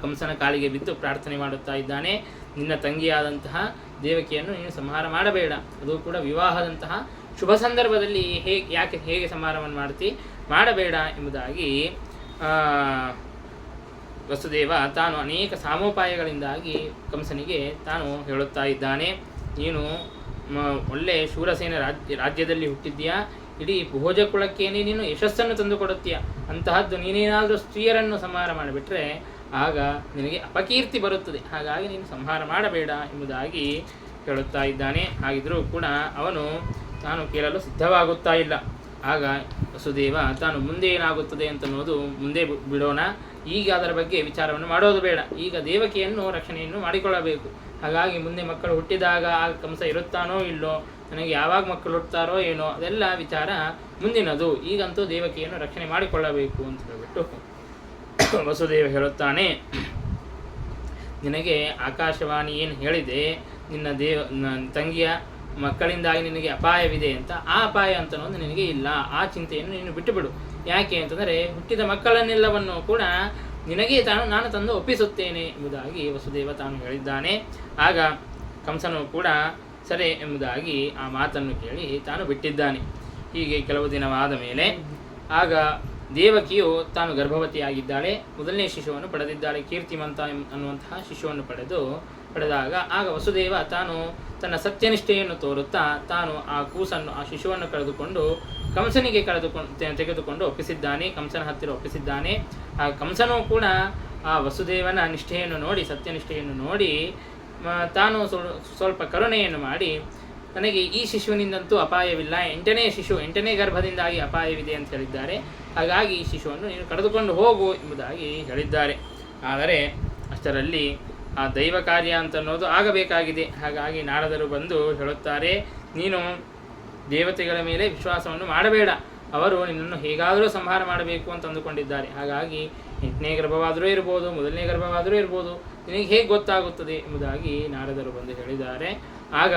ಕಂಸನ ಕಾಲಿಗೆ ಬಿದ್ದು ಪ್ರಾರ್ಥನೆ ಮಾಡುತ್ತಾ ಇದ್ದಾನೆ. ನಿನ್ನ ತಂಗಿಯಾದಂತಹ ದೇವಕಿಯನ್ನು ನೀನು ಸಂಹಾರ ಮಾಡಬೇಡ, ಅದು ಕೂಡ ವಿವಾಹದಂತಹ ಶುಭ ಸಂದರ್ಭದಲ್ಲಿ ಹೇಗೆ ಸಂಹಾರವನ್ನು ಮಾಡಬೇಡ ಎಂಬುದಾಗಿ ವಸುದೇವ ತಾನು ಅನೇಕ ಸಾಮೋಪಾಯಗಳಿಂದಾಗಿ ಕಂಸನಿಗೆ ತಾನು ಹೇಳುತ್ತಾ ಇದ್ದಾನೆ. ನೀನು ಒಳ್ಳೆ ಶೂರಸೇನ ರಾಜ್ಯದಲ್ಲಿ ಹುಟ್ಟಿದ್ದೀಯಾ, ಇಡೀ ಭೋಜ ಕುಲಕ್ಕೇನೆ ನೀನು ಯಶಸ್ಸನ್ನು ತಂದುಕೊಡುತ್ತೀಯ. ಅಂತಹದ್ದು ನೀನೇನಾದರೂ ಸ್ತ್ರೀಯರನ್ನು ಸಂಹಾರ ಮಾಡಿಬಿಟ್ರೆ ಆಗ ನಿನಗೆ ಅಪಕೀರ್ತಿ ಬರುತ್ತದೆ, ಹಾಗಾಗಿ ನೀನು ಸಂಹಾರ ಮಾಡಬೇಡ ಎಂಬುದಾಗಿ ಹೇಳುತ್ತಾ ಇದ್ದಾನೆ. ಹಾಗಿದ್ರೂ ಕೂಡ ಅವನು ತಾನು ಕೇಳಲು ಸಿದ್ಧವಾಗುತ್ತಾ ಇಲ್ಲ. ಆಗ ವಸುದೇವ ತಾನು ಮುಂದೆ ಏನಾಗುತ್ತದೆ ಅಂತನ್ನೋದು ಮುಂದೆ ಬಿಡೋಣ, ಈಗ ಅದರ ಬಗ್ಗೆ ವಿಚಾರವನ್ನು ಮಾಡೋದು ಬೇಡ. ಈಗ ದೇವಕಿಯನ್ನು ರಕ್ಷಣೆಯನ್ನು ಮಾಡಿಕೊಳ್ಳಬೇಕು. ಹಾಗಾಗಿ ಮುಂದೆ ಮಕ್ಕಳು ಹುಟ್ಟಿದಾಗ ಆಗ ಕಂಸ ಇರುತ್ತಾನೋ ಇಲ್ಲೋ, ನನಗೆ ಯಾವಾಗ ಮಕ್ಕಳು ಹುಟ್ಟುತ್ತಾರೋ ಏನೋ, ಅದೆಲ್ಲ ವಿಚಾರ ಮುಂದಿನದು. ಈಗಂತೂ ದೇವಕಿಯನ್ನು ರಕ್ಷಣೆ ಮಾಡಿಕೊಳ್ಳಬೇಕು ಅಂತ ಹೇಳ್ಬಿಟ್ಟು ವಸುದೇವ ಹೇಳುತ್ತಾನೆ. ನಿನಗೆ ಆಕಾಶವಾಣಿ ಏನು ಹೇಳಿದೆ, ನಿನ್ನ ತಂಗಿಯ ಮಕ್ಕಳಿಂದಾಗಿ ನಿನಗೆ ಅಪಾಯವಿದೆ ಅಂತ, ಆ ಅಪಾಯ ಅಂತನೋದು ನಿನಗೆ ಇಲ್ಲ. ಆ ಚಿಂತೆಯನ್ನು ನೀನು ಬಿಟ್ಟುಬಿಡು. ಯಾಕೆ ಅಂತಂದರೆ ಹುಟ್ಟಿದ ಮಕ್ಕಳನ್ನೆಲ್ಲವನ್ನು ಕೂಡ ನಿನಗೆ ನಾನು ತಂದು ಒಪ್ಪಿಸುತ್ತೇನೆ ಎಂಬುದಾಗಿ ವಸುದೇವ ತಾನು ಹೇಳಿದ್ದಾನೆ. ಆಗ ಕಂಸನು ಕೂಡ ಸರಿ ಎಂಬುದಾಗಿ ಆ ಮಾತನ್ನು ಕೇಳಿ ತಾನು ಬಿಟ್ಟಿದ್ದಾನೆ. ಹೀಗೆ ಕೆಲವು ದಿನವಾದ ಮೇಲೆ ಆಗ ದೇವಕಿಯು ತಾನು ಗರ್ಭವತಿಯಾಗಿದ್ದಾಳೆ. ಮೊದಲನೇ ಶಿಶುವನ್ನು ಪಡೆದಿದ್ದಾಳೆ, ಕೀರ್ತಿಮಂತ ಅನ್ನುವಂತಹ ಶಿಶುವನ್ನು ಪಡೆದಾಗ ಆಗ ವಸುದೇವ ತಾನು ತನ್ನ ಸತ್ಯನಿಷ್ಠೆಯನ್ನು ತೋರುತ್ತಾ ತಾನು ಆ ಕೂಸನ್ನು, ಆ ಶಿಶುವನ್ನು ಕಳೆದುಕೊಂಡು ಕಂಸನಿಗೆ ತೆಗೆದುಕೊಂಡು ಒಪ್ಪಿಸಿದ್ದಾನೆ, ಕಂಸನ ಹತ್ತಿರ ಒಪ್ಪಿಸಿದ್ದಾನೆ. ಆ ಕಂಸನೂ ಕೂಡ ಆ ವಸುದೇವನ ನಿಷ್ಠೆಯನ್ನು ನೋಡಿ, ಸತ್ಯನಿಷ್ಠೆಯನ್ನು ನೋಡಿ ತಾನು ಸ್ವಲ್ಪ ಕರುಣೆಯನ್ನು ಮಾಡಿ, ನನಗೆ ಈ ಶಿಶುವಿನಿಂದಂತೂ ಅಪಾಯವಿಲ್ಲ, 8ನೇ ಗರ್ಭದಿಂದಾಗಿ ಅಪಾಯವಿದೆ ಅಂತ ಹೇಳಿದ್ದಾರೆ, ಹಾಗಾಗಿ ಈ ಶಿಶುವನ್ನು ನೀನು ಕರೆದುಕೊಂಡು ಹೋಗು ಎಂಬುದಾಗಿ ಹೇಳಿದ್ದಾರೆ. ಆದರೆ ಅಷ್ಟರಲ್ಲಿ ಆ ದೈವ ಕಾರ್ಯ ಅಂತನ್ನೋದು ಆಗಬೇಕಾಗಿದೆ. ಹಾಗಾಗಿ ನಾರದರು ಬಂದು ಹೇಳುತ್ತಾರೆ, ನೀನು ದೇವತೆಗಳ ಮೇಲೆ ವಿಶ್ವಾಸವನ್ನು ಮಾಡಬೇಡ, ಅವರು ನಿನ್ನನ್ನು ಹೇಗಾದರೂ ಸಂಹಾರ ಮಾಡಬೇಕು ಅಂತ ಅಂದುಕೊಂಡಿದ್ದಾರೆ. ಹಾಗಾಗಿ 8ನೇ ಗರ್ಭವಾದರೂ ಇರ್ಬೋದು, 1ನೇ ಗರ್ಭವಾದರೂ ಇರ್ಬೋದು, ನಿನಗೆ ಹೇಗೆ ಗೊತ್ತಾಗುತ್ತದೆ ಎಂಬುದಾಗಿ ನಾರದರು ಬಂದು ಹೇಳಿದ್ದಾರೆ. ಆಗ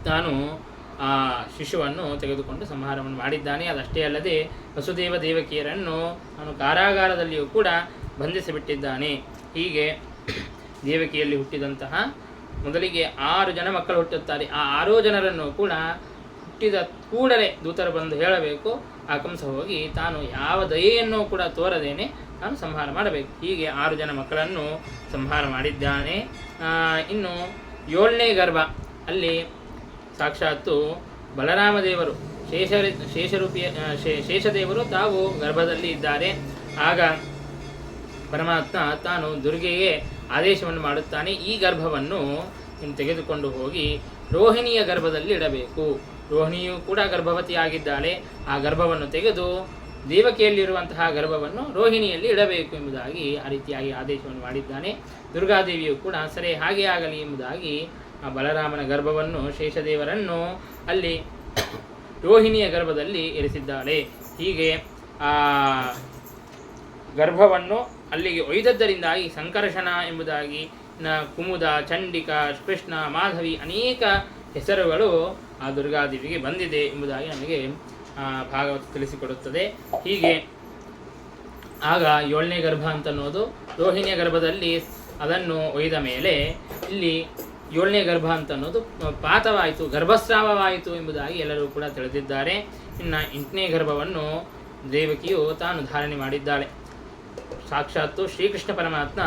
ತಾನು ಆ ಶಿಶುವನ್ನು ತೆಗೆದುಕೊಂಡು ಸಂಹಾರವನ್ನು ಮಾಡಿದ್ದಾನೆ. ಅದಷ್ಟೇ ಅಲ್ಲದೆ ವಸುದೇವ ದೇವಕಿಯರನ್ನು ಅವನು ಕಾರಾಗಾರದಲ್ಲಿಯೂ ಕೂಡ ಬಂಧಿಸಿಬಿಟ್ಟಿದ್ದಾನೆ. ಹೀಗೆ ದೇವಕಿಯಲ್ಲಿ ಹುಟ್ಟಿದಂತಹ ಮೊದಲಿಗೆ 6 ಜನ ಮಕ್ಕಳು ಹುಟ್ಟುತ್ತಾರೆ. ಆ 6 ಜನರನ್ನು ಕೂಡ ಹುಟ್ಟಿದ ಕೂಡಲೇ ದೂತರು ಬಂದು ಹೇಳಬೇಕು, ಆ ಕಂಸ ಹೋಗಿ ತಾನು ಯಾವ ದಯೆಯನ್ನು ಕೂಡ ತೋರದೇನೆ ತಾನು ಸಂಹಾರ ಮಾಡಬೇಕು. ಹೀಗೆ 6 ಜನ ಮಕ್ಕಳನ್ನು ಸಂಹಾರ ಮಾಡಿದ್ದಾನೆ. ಇನ್ನು 7ನೇ ಗರ್ಭ ಅಲ್ಲಿ ಸಾಕ್ಷಾತ್ತು ಬಲರಾಮದೇವರು ಶೇಷದೇವರು ತಾವು ಗರ್ಭದಲ್ಲಿ ಇದ್ದಾರೆ. ಆಗ ಪರಮಾತ್ಮ ತಾನು ದುರ್ಗೆಗೆ ಆದೇಶವನ್ನು ಮಾಡುತ್ತಾನೆ, ಈ ಗರ್ಭವನ್ನು ತೆಗೆದುಕೊಂಡು ಹೋಗಿ ರೋಹಿಣಿಯ ಗರ್ಭದಲ್ಲಿ ಇಡಬೇಕು. ರೋಹಿಣಿಯು ಕೂಡ ಗರ್ಭವತಿಯಾಗಿದ್ದಾಳೆ. ಆ ಗರ್ಭವನ್ನು ತೆಗೆದು ದೇವಕಿಯಲ್ಲಿರುವಂತಹ ಗರ್ಭವನ್ನು ರೋಹಿಣಿಯಲ್ಲಿ ಇಡಬೇಕು ಎಂಬುದಾಗಿ ಆ ರೀತಿಯಾಗಿ ಆದೇಶವನ್ನು ಮಾಡಿದ್ದಾನೆ. ದುರ್ಗಾದೇವಿಯು ಕೂಡ ಸರಿ ಹಾಗೆ ಆಗಲಿ ಎಂಬುದಾಗಿ ಆ ಬಲರಾಮನ ಗರ್ಭವನ್ನು, ಶೇಷದೇವರನ್ನು ಅಲ್ಲಿ ರೋಹಿಣಿಯ ಗರ್ಭದಲ್ಲಿ ಇರಿಸಿದ್ದಾಳೆ. ಹೀಗೆ ಆ ಗರ್ಭವನ್ನು ಅಲ್ಲಿಗೆ ಒಯ್ದದ್ದರಿಂದಾಗಿ ಸಂಕರ್ಷಣ ಎಂಬುದಾಗಿ ಕುಮುದ, ಚಂಡಿಕಾ, ಕೃಷ್ಣ, ಮಾಧವಿ ಅನೇಕ ಹೆಸರುಗಳು ಆ ದುರ್ಗಾದೇವಿಗೆ ಬಂದಿದೆ ಎಂಬುದಾಗಿ ನಮಗೆ ಭಾಗವತ ತಿಳಿಸಿಕೊಡುತ್ತದೆ. ಹೀಗೆ ಆಗ 7ನೇ ಗರ್ಭ ಅಂತನ್ನೋದು ರೋಹಿಣಿಯ ಗರ್ಭದಲ್ಲಿ ಅದನ್ನು ಒಯ್ದ ಮೇಲೆ ಇಲ್ಲಿ 7ನೇ ಗರ್ಭ ಅಂತನ್ನೋದು ಪಾತವಾಯಿತು, ಗರ್ಭಸ್ರಾವವಾಯಿತು ಎಂಬುದಾಗಿ ಎಲ್ಲರೂ ಕೂಡ ತಿಳಿದಿದ್ದಾರೆ. ಇನ್ನು 8ನೇ ಗರ್ಭವನ್ನು ದೇವಕಿಯು ತಾನು ಧಾರಣೆ ಮಾಡಿದ್ದಾಳೆ. ಸಾಕ್ಷಾತ್ತು ಶ್ರೀಕೃಷ್ಣ ಪರಮಾತ್ಮ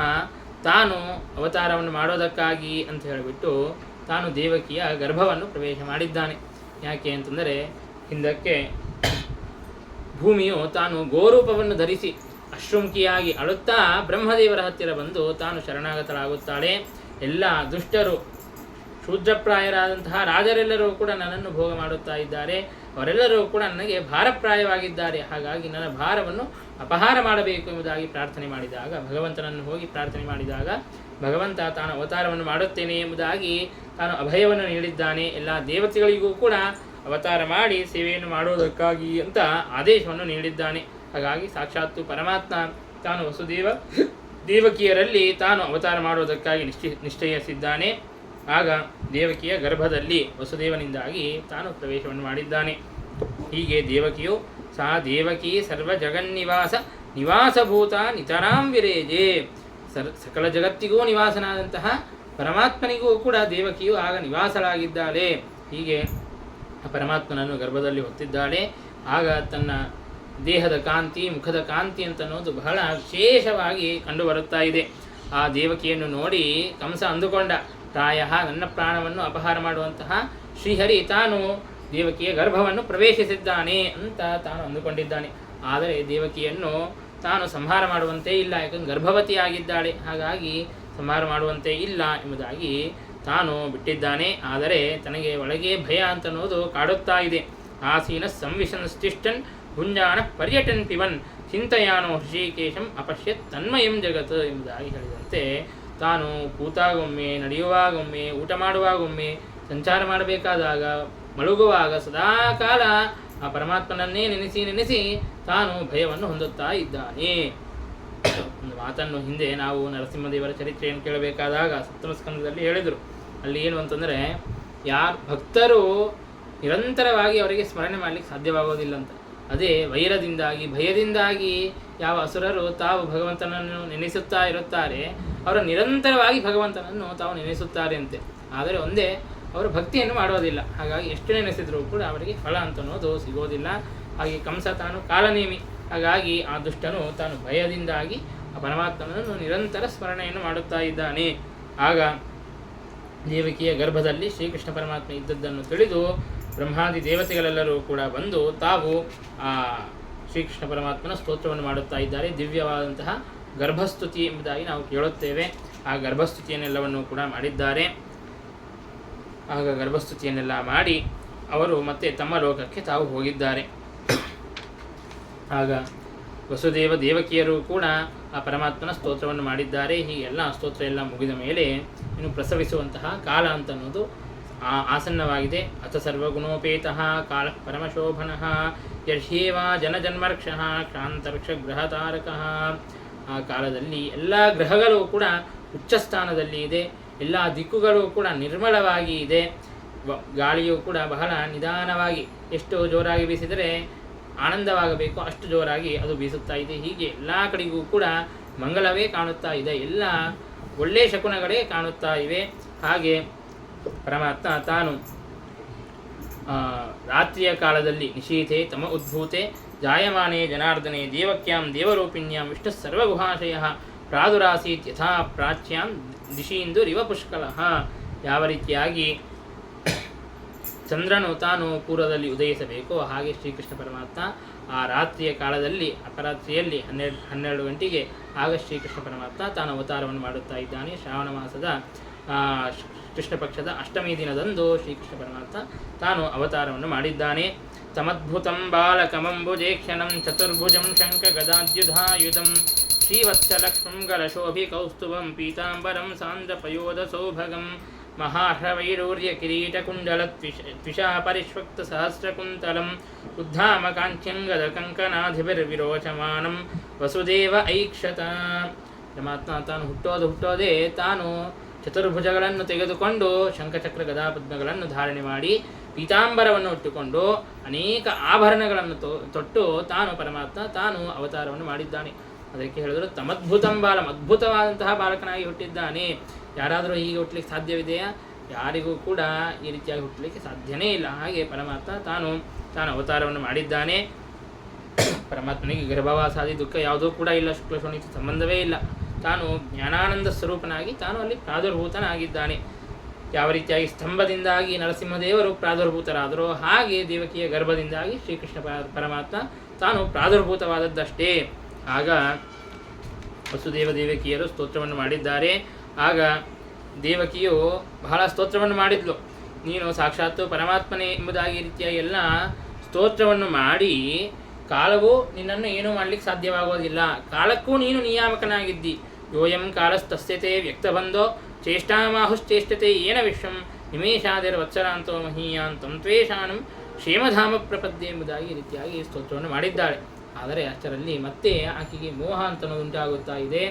ತಾನು ಅವತಾರವನ್ನು ಮಾಡೋದಕ್ಕಾಗಿ ಅಂತ ಹೇಳಿಬಿಟ್ಟು ತಾನು ದೇವಕಿಯ ಗರ್ಭವನ್ನು ಪ್ರವೇಶ ಮಾಡಿದ್ದಾನೆ. ಯಾಕೆ ಅಂತಂದರೆ ಹಿಂದಕ್ಕೆ ಭೂಮಿಯು ತಾನು ಗೋರೂಪವನ್ನು ಧರಿಸಿ ಅಶ್ರುಮುಖಿಯಾಗಿ ಅಳುತ್ತಾ ಬ್ರಹ್ಮದೇವರ ಹತ್ತಿರ ಬಂದು ತಾನು ಶರಣಾಗತಳಾಗುತ್ತಾಳೆ. ಎಲ್ಲ ದುಷ್ಟರು, ಶೂದ್ರಪ್ರಾಯರಾದಂತಹ ರಾಜರೆಲ್ಲರೂ ಕೂಡ ನನ್ನನ್ನು ಭೋಗ ಮಾಡುತ್ತಾ ಇದ್ದಾರೆ, ಅವರೆಲ್ಲರೂ ಕೂಡ ನನಗೆ ಭಾರಪ್ರಾಯವಾಗಿದ್ದಾರೆ, ಹಾಗಾಗಿ ನನ್ನ ಭಾರವನ್ನು ಅಪಹಾರ ಮಾಡಬೇಕು ಎಂಬುದಾಗಿ ಪ್ರಾರ್ಥನೆ ಮಾಡಿದಾಗ, ಭಗವಂತನನ್ನು ಹೋಗಿ ಪ್ರಾರ್ಥನೆ ಮಾಡಿದಾಗ ಭಗವಂತ ತಾನು ಅವತಾರವನ್ನು ಮಾಡುತ್ತೇನೆ ಎಂಬುದಾಗಿ ತಾನು ಅಭಯವನ್ನು ನೀಡಿದ್ದಾನೆ. ಎಲ್ಲ ದೇವತೆಗಳಿಗೂ ಕೂಡ ಅವತಾರ ಮಾಡಿ ಸೇವೆಯನ್ನು ಮಾಡುವುದಕ್ಕಾಗಿ ಅಂತ ಆದೇಶವನ್ನು ನೀಡಿದ್ದಾನೆ. ಹಾಗಾಗಿ ಸಾಕ್ಷಾತ್ತು ಪರಮಾತ್ಮ ತಾನು ದೇವಕಿಯರಲ್ಲಿ ತಾನು ಅವತಾರ ಮಾಡುವುದಕ್ಕಾಗಿ ನಿಶ್ಚಯಿಸಿದ್ದಾನೆ. ಆಗ ದೇವಕಿಯ ಗರ್ಭದಲ್ಲಿ ವಸುದೇವನಿಂದಾಗಿ ತಾನು ಪ್ರವೇಶವನ್ನು ಮಾಡಿದ್ದಾನೆ. ಹೀಗೆ ದೇವಕಿಯು ಸಾ ದೇವಕಿ ಸರ್ವ ಜಗನ್ನಿವಾಸ ನಿವಾಸಭೂತ ನಿತರಾಂ ವಿರೇಜೆ ಸಕಲ ಜಗತ್ತಿಗೂ ನಿವಾಸನಾದಂತಹ ಪರಮಾತ್ಮನಿಗೂ ಕೂಡ ದೇವಕಿಯು ಆಗ ನಿವಾಸಳಾಗಿದ್ದಾಳೆ. ಹೀಗೆ ಪರಮಾತ್ಮನನ್ನು ಗರ್ಭದಲ್ಲಿ ಹೊತ್ತಿದ್ದಾಳೆ. ಆಗ ತನ್ನ ದೇಹದ ಕಾಂತಿ, ಮುಖದ ಕಾಂತಿ ಅಂತ ಅನ್ನೋದು ಬಹಳ ವಿಶೇಷವಾಗಿ ಕಂಡುಬರುತ್ತಾ ಇದೆ. ಆ ದೇವಕಿಯನ್ನು ನೋಡಿ ಕಂಸ ಅಂದುಕೊಂಡ, ಪ್ರಾಯಃ ನನ್ನ ಪ್ರಾಣವನ್ನು ಅಪಹಾರ ಮಾಡುವಂತಹ ಶ್ರೀಹರಿ ತಾನು ದೇವಕಿಯ ಗರ್ಭವನ್ನು ಪ್ರವೇಶಿಸಿದ್ದಾನೆ ಅಂತ ತಾನು ಅಂದುಕೊಂಡಿದ್ದಾನೆ. ಆದರೆ ದೇವಕಿಯನ್ನು ತಾನು ಸಂಹಾರ ಮಾಡುವಂತೆ ಇಲ್ಲ, ಯಾಕಂದ್ರೆ ಗರ್ಭವತಿಯಾಗಿದ್ದಾಳೆ, ಹಾಗಾಗಿ ಸಂಹಾರ ಮಾಡುವಂತೆ ಇಲ್ಲ ಎಂಬುದಾಗಿ ತಾನು ಬಿಟ್ಟಿದ್ದಾನೆ. ಆದರೆ ತನಗೆ ಒಳಗೆ ಭಯ ಅಂತ ಅನ್ನೋದು ಕಾಡುತ್ತಾ ಇದೆ. ಆಸೀನ ಸಂವಿಶನ್ಸ್ತಿಷ್ಠನ್ ಭುಂಜಾನ ಪರ್ಯಟನ್ ಪಿವನ್ ಚಿಂತಯಾನೋ ಹೃಷಿಕೇಶಂ ಅಪಶ್ಯತ್ ತನ್ಮಯಂ ಜಗತ್ ಎಂಬುದಾಗಿ ಹೇಳಿದಂತೆ ತಾನು ಕೂತಾಗೊಮ್ಮೆ, ನಡೆಯುವಾಗೊಮ್ಮೆ, ಊಟ ಮಾಡುವಾಗೊಮ್ಮೆ, ಸಂಚಾರ ಮಾಡಬೇಕಾದಾಗ, ಮಲಗುವಾಗ ಸದಾಕಾಲ ಆ ಪರಮಾತ್ಮನನ್ನೇ ನೆನೆಸಿ ತಾನು ಭಯವನ್ನು ಹೊಂದುತ್ತಾ ಇದ್ದಾನೆ. ಒಂದು ಮಾತನ್ನು ಹಿಂದೆ ನಾವು ನರಸಿಂಹದೇವರ ಚರಿತ್ರೆಯನ್ನು ಕೇಳಬೇಕಾದಾಗ ಸಪ್ತಮ ಸ್ಕಂದದಲ್ಲಿ ಹೇಳಿದರು. ಅಲ್ಲಿ ಏನು ಅಂತಂದರೆ, ಯಾರು ಭಕ್ತರು ನಿರಂತರವಾಗಿ ಅವರಿಗೆ ಸ್ಮರಣೆ ಮಾಡಲಿಕ್ಕೆ ಸಾಧ್ಯವಾಗೋದಿಲ್ಲ ಅಂತ. ಅದೇ ವೈರದಿಂದಾಗಿ, ಭಯದಿಂದಾಗಿ ಯಾವ ಅಸುರರು ತಾವು ಭಗವಂತನನ್ನು ನೆನೆಸುತ್ತಾ ಇರುತ್ತಾರೆ, ಅವರು ನಿರಂತರವಾಗಿ ಭಗವಂತನನ್ನು ತಾವು ನೆನೆಸುತ್ತಾರೆ ಅಂತೆ. ಆದರೆ ಒಂದೇ ಅವರು ಭಕ್ತಿಯನ್ನು ಮಾಡೋದಿಲ್ಲ. ಹಾಗಾಗಿ ಎಷ್ಟು ನೆನೆಸಿದರೂ ಕೂಡ ಅವರಿಗೆ ಫಲ ಅಂತ ಅನ್ನೋದು ಸಿಗೋದಿಲ್ಲ. ಹಾಗೆ ಕಂಸ ತಾನು ಕಾಲನೇಮಿ, ಹಾಗಾಗಿ ಆ ದುಷ್ಟನು ತಾನು ಭಯದಿಂದಾಗಿ ಆ ಪರಮಾತ್ಮನನ್ನು ನಿರಂತರ ಸ್ಮರಣೆಯನ್ನು ಮಾಡುತ್ತಾ ಇದ್ದಾನೆ. ಆಗ ದೇವಕಿಯ ಗರ್ಭದಲ್ಲಿ ಶ್ರೀಕೃಷ್ಣ ಪರಮಾತ್ಮ ಇದ್ದದ್ದನ್ನು ತಿಳಿದು ಬ್ರಹ್ಮಾದಿ ದೇವತೆಗಳೆಲ್ಲರೂ ಕೂಡ ಬಂದು ತಾವು ಆ ಶ್ರೀಕೃಷ್ಣ ಪರಮಾತ್ಮನ ಸ್ತೋತ್ರವನ್ನು ಮಾಡುತ್ತಾ ಇದ್ದಾರೆ. ದಿವ್ಯವಾದಂತಹ ಗರ್ಭಸ್ತುತಿ ಎಂಬುದಾಗಿ ನಾವು ಕೇಳುತ್ತೇವೆ. ಆ ಗರ್ಭಸ್ತುತಿಯನ್ನೆಲ್ಲವನ್ನು ಕೂಡ ಮಾಡಿದ್ದಾರೆ. ಆಗ ಗರ್ಭಸ್ತುತಿಯನ್ನೆಲ್ಲ ಮಾಡಿ ಅವರು ಮತ್ತೆ ತಮ್ಮ ಲೋಕಕ್ಕೆ ತಾವು ಹೋಗಿದ್ದಾರೆ. ಆಗ ವಸುದೇವ ದೇವಕಿಯರು ಕೂಡ ಆ ಪರಮಾತ್ಮನ ಸ್ತೋತ್ರವನ್ನು ಮಾಡಿದ್ದಾರೆ. ಹೀಗೆಲ್ಲ ಸ್ತೋತ್ರ ಎಲ್ಲ ಮುಗಿದ ಮೇಲೆ ಇನ್ನು ಪ್ರಸವಿಸುವಂತಹ ಕಾಲ ಅಂತ ಅನ್ನೋದು ಆಸನ್ನವಾಗಿದೆ. ಅಥ ಸರ್ವಗುಣೋಪೇತಃ ಕಾಲ ಪರಮಶೋಭನಃ ಯರ್ಷೇವ ಜನಜನ್ಮರ್ಕ್ಷಃ ಕ್ರಾಂತರ್ಕ್ಷ ಗ್ರಹತಾರಕಃ. ಆ ಕಾಲದಲ್ಲಿ ಎಲ್ಲ ಗ್ರಹಗಳು ಕೂಡ ಉಚ್ಚಸ್ಥಾನದಲ್ಲಿ ಇದೆ. ಎಲ್ಲ ದಿಕ್ಕುಗಳು ಕೂಡ ನಿರ್ಮಲವಾಗಿ ಇದೆ. ಗಾಳಿಯು ಕೂಡ ಬಹಳ ನಿಧಾನವಾಗಿ, ಎಷ್ಟು ಜೋರಾಗಿ ಬೀಸಿದರೆ ಆನಂದವಾಗಬೇಕು ಅಷ್ಟು ಜೋರಾಗಿ ಅದು ಬೀಸುತ್ತಾ ಇದೆ. ಹೀಗೆ ಎಲ್ಲ ಕಡೆಗೂ ಕೂಡ ಮಂಗಲವೇ ಕಾಣುತ್ತಾ ಇದೆ, ಎಲ್ಲ ಒಳ್ಳೆಯ ಶಕುನಗಳೇ ಕಾಣುತ್ತಾ ಇವೆ. ಹಾಗೆ ಪರಮಾತ್ಮ ತಾನು ರಾತ್ರಿಯ ಕಾಲದಲ್ಲಿ ನಿಶೀಥೆ ತಮ ಉದ್ಭೂತೆ ಜಾಯಮಾನೆ ಜನಾರ್ದನೆ ದೇವಕ್ಯಾಂ ದೇವರೂಪಿಣ್ಯಾಂ ವಿಷ್ಣು ಸರ್ವಗುಹಾಶಯ ಪ್ರಾದುರಾಸೀತ್ ಯಥಾ ಪ್ರಾಚ್ಯಾಂ ದಿಶೀಂದು ರಿವ ಪುಷ್ಕಲಃ. ಯಾವ ರೀತಿಯಾಗಿ ಚಂದ್ರನು ತಾನು ಪೂರ್ವದಲ್ಲಿ ಉದಯಿಸಬೇಕು, ಹಾಗೆ ಶ್ರೀಕೃಷ್ಣ ಪರಮಾತ್ಮ ಆ ರಾತ್ರಿಯ ಕಾಲದಲ್ಲಿ, ಅಪರಾತ್ರಿಯಲ್ಲಿ 12 ಗಂಟೆಗೆ ಆಗ ಶ್ರೀಕೃಷ್ಣ ಪರಮಾತ್ಮ ತಾನು ಅವತಾರವನ್ನು ಮಾಡುತ್ತಾ ಇದ್ದಾನೆ. ಶ್ರಾವಣ ಮಾಸದ ಕೃಷ್ಣ ಪಕ್ಷದ ಅಷ್ಟಮಿ ದಿನದಂದು ಶ್ರೀಕೃಷ್ಣ ಪರಮಾತ್ಮ ತಾನು ಅವತಾರವನ್ನು ಮಾಡಿದ್ದಾನೆ. ತಮದ್ಭುತಂ ಬಾಲಕಮಂಬುಜೇಕ್ಷಣಂ ಚತುರ್ಭುಜಂ ಶಂಖ ಗದಾದ್ಯುಧಾಯುಧಂ ಶ್ರೀವತ್ಸಲಕ್ಷ್ಮಂ ಗಲಶೋಭಿ ಕೌಸ್ತುಭಂ ಪೀತಾಂಬರಂ ಸಾಂದ್ರಪಯೋಧ ಸೌಭಗಂ ಮಹಾಹ್ರವೈರೂರ್ಯ ಕಿರೀಟಕುಂಡಲ ತ್ವಿಷಾ ಪರಿಷ್ವಕ್ತ ಸಹಸ್ರಕುಂತಲಂ ಉದ್ಧಾಮಕಾಂಚ್ಯಂಗದ ಕಂಕನಾಧಿಭಿರ್ವಿರೋಚಮಾನಂ ವಸುದೇವ ಐಕ್ಷತ. ಪರಮಾತ್ಮ ತಾನು ಹುಟ್ಟೋದೇ ತಾನು ಚತುರ್ಭುಜಗಳನ್ನು ತೆಗೆದುಕೊಂಡು ಶಂಖಚಕ್ರ ಗದಾಪದ್ಮಗಳನ್ನು ಧಾರಣೆ ಮಾಡಿ ಪೀತಾಂಬರವನ್ನು ಉಟ್ಟುಕೊಂಡು ಅನೇಕ ಆಭರಣಗಳನ್ನು ತೊಟ್ಟು ತಾನು ಪರಮಾತ್ಮ ತಾನು ಅವತಾರವನ್ನು ಮಾಡಿದ್ದಾನೆ. ಅದಕ್ಕೆ ಹೇಳಿದ್ರು ತಮದ್ಭುತಂ ಬಾಲಂ, ಅದ್ಭುತವಾದಂತಹ ಬಾಲಕನಾಗಿ ಹುಟ್ಟಿದ್ದಾನೆ. ಯಾರಾದರೂ ಹೀಗೆ ಹುಟ್ಟಲಿಕ್ಕೆ ಸಾಧ್ಯವಿದೆಯಾ? ಯಾರಿಗೂ ಕೂಡ ಈ ರೀತಿಯಾಗಿ ಹುಟ್ಟಲಿಕ್ಕೆ ಸಾಧ್ಯನೇ ಇಲ್ಲ. ಹಾಗೆ ಪರಮಾತ್ಮ ತಾನು ಅವತಾರವನ್ನು ಮಾಡಿದ್ದಾನೆ. ಪರಮಾತ್ಮನಿಗೆ ಗರ್ಭವಾಸಾದಿ ದುಃಖ ಯಾವುದೂ ಕೂಡ ಇಲ್ಲ, ಶುಕ್ಲ ಶೋಣಿತ ಸಂಬಂಧವೇ ಇಲ್ಲ. ತಾನು ಜ್ಞಾನಾನಂದ ಸ್ವರೂಪನಾಗಿ ತಾನು ಅಲ್ಲಿ ಪ್ರಾದುರ್ಭೂತನಾಗಿದ್ದಾನೆ. ಯಾವ ರೀತಿಯಾಗಿ ಸ್ತಂಭದಿಂದಾಗಿ ನರಸಿಂಹದೇವರು ಪ್ರಾದುರ್ಭೂತರಾದರೋ ಹಾಗೆ ದೇವಕಿಯ ಗರ್ಭದಿಂದಾಗಿ ಶ್ರೀಕೃಷ್ಣ ಪರಮಾತ್ಮ ತಾನು ಪ್ರಾದುರ್ಭೂತವಾದದ್ದಷ್ಟೇ. ಆಗ ವಸುದೇವ ದೇವಕಿಯರು ಸ್ತೋತ್ರವನ್ನು ಮಾಡಿದ್ದಾರೆ. ಆಗ ದೇವಕಿಯು ಬಹಳ ಸ್ತೋತ್ರವನ್ನು ಮಾಡಿದ್ಲು. ನೀನು ಸಾಕ್ಷಾತ್ತು ಪರಮಾತ್ಮನೇ ಎಂಬುದಾಗಿ ರೀತಿಯಾಗಿ ಎಲ್ಲ ಸ್ತೋತ್ರವನ್ನು ಮಾಡಿ ಕಾಲವು ನಿನ್ನನ್ನು ಏನೂ ಮಾಡಲಿಕ್ಕೆ ಸಾಧ್ಯವಾಗೋದಿಲ್ಲ, ಕಾಲಕ್ಕೂ ನೀನು ನಿಯಾಮಕನಾಗಿದ್ದಿ. ಯೋಯಂ ಕಾಲಸ್ತಸ್ಯತೆ ವ್ಯಕ್ತಬಂಧೋ ಚೇಷ್ಟಾಮಾಹುಶ್ಚೇಷ್ಟತೆ ಏನ ವಿಶ್ವಂ ನಿಮೇಶಾದಿರ್ವತ್ಸರಾಂತೋ ಮಹೀಯಾಂತಂ ತ್ವೇಷಾನಂ ಕ್ಷೇಮಧಾಮ ಪ್ರಪದ್ಯೆ ಎಂಬುದಾಗಿ ರೀತಿಯಾಗಿ ಸ್ತೋತ್ರವನ್ನು ಮಾಡಿದ್ದಾಳೆ. ಆದರೆ ಅಷ್ಟರಲ್ಲಿ ಮತ್ತೆ ಆಕೆಗೆ ಮೋಹ ಅಂತನೂ ಉಂಟಾಗುತ್ತಾ ಇದೆ.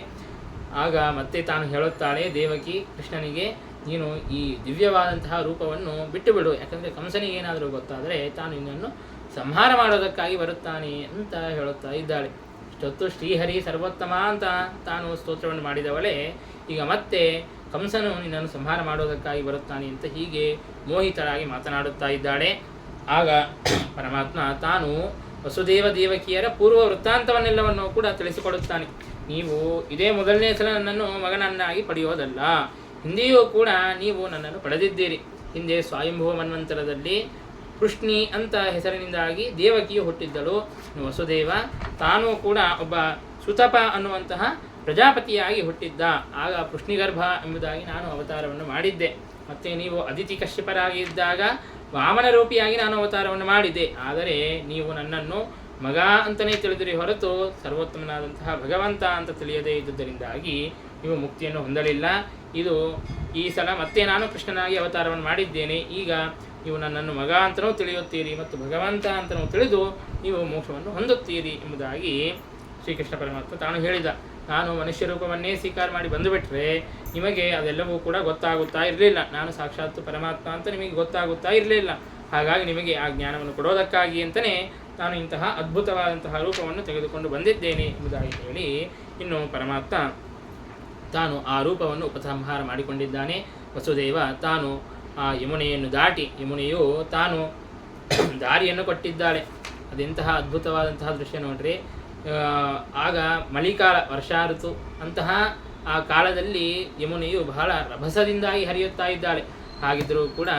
ಆಗ ಮತ್ತೆ ತಾನು ಹೇಳುತ್ತಾಳೆ ದೇವಕಿ ಕೃಷ್ಣನಿಗೆ, ನೀನು ಈ ದಿವ್ಯವಾದಂತಹ ರೂಪವನ್ನು ಬಿಟ್ಟು ಬಿಡು, ಯಾಕಂದರೆ ಕಂಸನಿಗೆ ಏನಾದರೂ ಗೊತ್ತಾದರೆ ತಾನು ಇನ್ನನ್ನು ಸಂಹಾರ ಮಾಡೋದಕ್ಕಾಗಿ ಬರುತ್ತಾನೆ ಅಂತ ಹೇಳುತ್ತಾ ಇದ್ದಾಳೆ. ಇಷ್ಟೊತ್ತು ಶ್ರೀಹರಿ ಸರ್ವೋತ್ತಮ ಅಂತ ತಾನು ಸ್ತೋತ್ರವನ್ನು ಮಾಡಿದವಳೇ ಈಗ ಮತ್ತೆ ಕಂಸನು ನಿನ್ನನ್ನು ಸಂಹಾರ ಮಾಡೋದಕ್ಕಾಗಿ ಬರುತ್ತಾನೆ ಅಂತ ಹೀಗೆ ಮೋಹಿತರಾಗಿ ಮಾತನಾಡುತ್ತಾ ಇದ್ದಾಳೆ. ಆಗ ಪರಮಾತ್ಮ ತಾನು ವಸುದೇವ ದೇವಕಿಯರ ಪೂರ್ವ ವೃತ್ತಾಂತವನ್ನೆಲ್ಲವನ್ನು ಕೂಡ ತಿಳಿಸಿಕೊಡುತ್ತಾನೆ. ನೀವು ಇದೇ ಮೊದಲನೇ ಸಲ ನನ್ನನ್ನು ಮಗನನ್ನಾಗಿ ಪಡೆಯೋದಲ್ಲ, ಹಿಂದೆಯೂ ಕೂಡ ನೀವು ನನ್ನನ್ನು ಪಡೆದಿದ್ದೀರಿ. ಹಿಂದೆ ಸ್ವಯಂಭುವ ಮನ್ವಂತರದಲ್ಲಿ ಕೃಷ್ಣಿ ಅಂತ ಹೆಸರಿನಿಂದಾಗಿ ದೇವಕಿಯು ಹುಟ್ಟಿದ್ದಳು. ವಸುದೇವ ತಾನೂ ಕೂಡ ಒಬ್ಬ ಸುತಪ ಅನ್ನುವಂತಹ ಪ್ರಜಾಪತಿಯಾಗಿ ಹುಟ್ಟಿದ್ದ. ಆಗ ಕೃಷ್ಣಿಗರ್ಭ ಎಂಬುದಾಗಿ ನಾನು ಅವತಾರವನ್ನು ಮಾಡಿದ್ದೆ. ಮತ್ತು ನೀವು ಅದಿತಿ ಕಶ್ಯಪರಾಗಿ ಇದ್ದಾಗ ವಾಮನ ರೂಪಿಯಾಗಿ ನಾನು ಅವತಾರವನ್ನು ಮಾಡಿದ್ದೆ. ಆದರೆ ನೀವು ನನ್ನನ್ನು ಮಗ ಅಂತಲೇ ತಿಳಿದಿರಿ ಹೊರತು ಸರ್ವೋತ್ತಮನಾದಂತಹ ಭಗವಂತ ಅಂತ ತಿಳಿಯದೇ ಇದ್ದುದರಿಂದಾಗಿ ನೀವು ಮುಕ್ತಿಯನ್ನು ಹೊಂದಲಿಲ್ಲ. ಇದು ಈ ಸಲ ಮತ್ತೆ ನಾನು ಕೃಷ್ಣನಾಗಿ ಅವತಾರವನ್ನು ಮಾಡಿದ್ದೇನೆ. ಈಗ ನೀವು ನನ್ನನ್ನು ಮಗ ಅಂತಲೂ ತಿಳಿಯುತ್ತೀರಿ ಮತ್ತು ಭಗವಂತ ಅಂತಲೂ ತಿಳಿದು ನೀವು ಮೋಕ್ಷವನ್ನು ಹೊಂದುತ್ತೀರಿ ಎಂಬುದಾಗಿ ಶ್ರೀಕೃಷ್ಣ ಪರಮಾತ್ಮ ತಾನು ಹೇಳಿದ. ನಾನು ಮನುಷ್ಯ ರೂಪವನ್ನೇ ಸ್ವೀಕಾರ ಮಾಡಿ ಬಂದುಬಿಟ್ರೆ ನಿಮಗೆ ಅದೆಲ್ಲವೂ ಕೂಡ ಗೊತ್ತಾಗುತ್ತಾ ಇರಲಿಲ್ಲ. ನಾನು ಸಾಕ್ಷಾತ್ ಪರಮಾತ್ಮ ಅಂತ ನಿಮಗೆ ಗೊತ್ತಾಗುತ್ತಾ ಇರಲಿಲ್ಲ. ಹಾಗಾಗಿ ನಿಮಗೆ ಆ ಜ್ಞಾನವನ್ನು ಕೊಡೋದಕ್ಕಾಗಿ ಅಂತಲೇ ನಾನು ಇಂತಹ ಅದ್ಭುತವಾದಂತಹ ರೂಪವನ್ನು ತೆಗೆದುಕೊಂಡು ಬಂದಿದ್ದೇನೆ ಎಂಬುದಾಗಿ ಹೇಳಿ ಇನ್ನು ಪರಮಾತ್ಮ ತಾನು ಆ ರೂಪವನ್ನು ಉಪಸಂಹಾರ ಮಾಡಿಕೊಂಡಿದ್ದಾನೆ. ವಸುದೇವ ತಾನು ಆ ಯಮುನೆಯನ್ನು ದಾಟಿ, ಯಮುನೆಯು ತಾನು ದಾರಿಯನ್ನು ಕೊಟ್ಟಿದ್ದಾಳೆ. ಅದೆಂತಹ ಅದ್ಭುತವಾದಂತಹ ದೃಶ್ಯ ನೋಡ್ರಿ. ಆಗ ಮಳಿಕಾಲ, ವರ್ಷಾ ಋತು ಅಂತಹ ಆ ಕಾಲದಲ್ಲಿ ಯಮುನೆಯು ಬಹಳ ರಭಸದಿಂದಾಗಿ ಹರಿಯುತ್ತಾ ಇದ್ದಾಳೆ. ಹಾಗಿದ್ದರೂ ಕೂಡ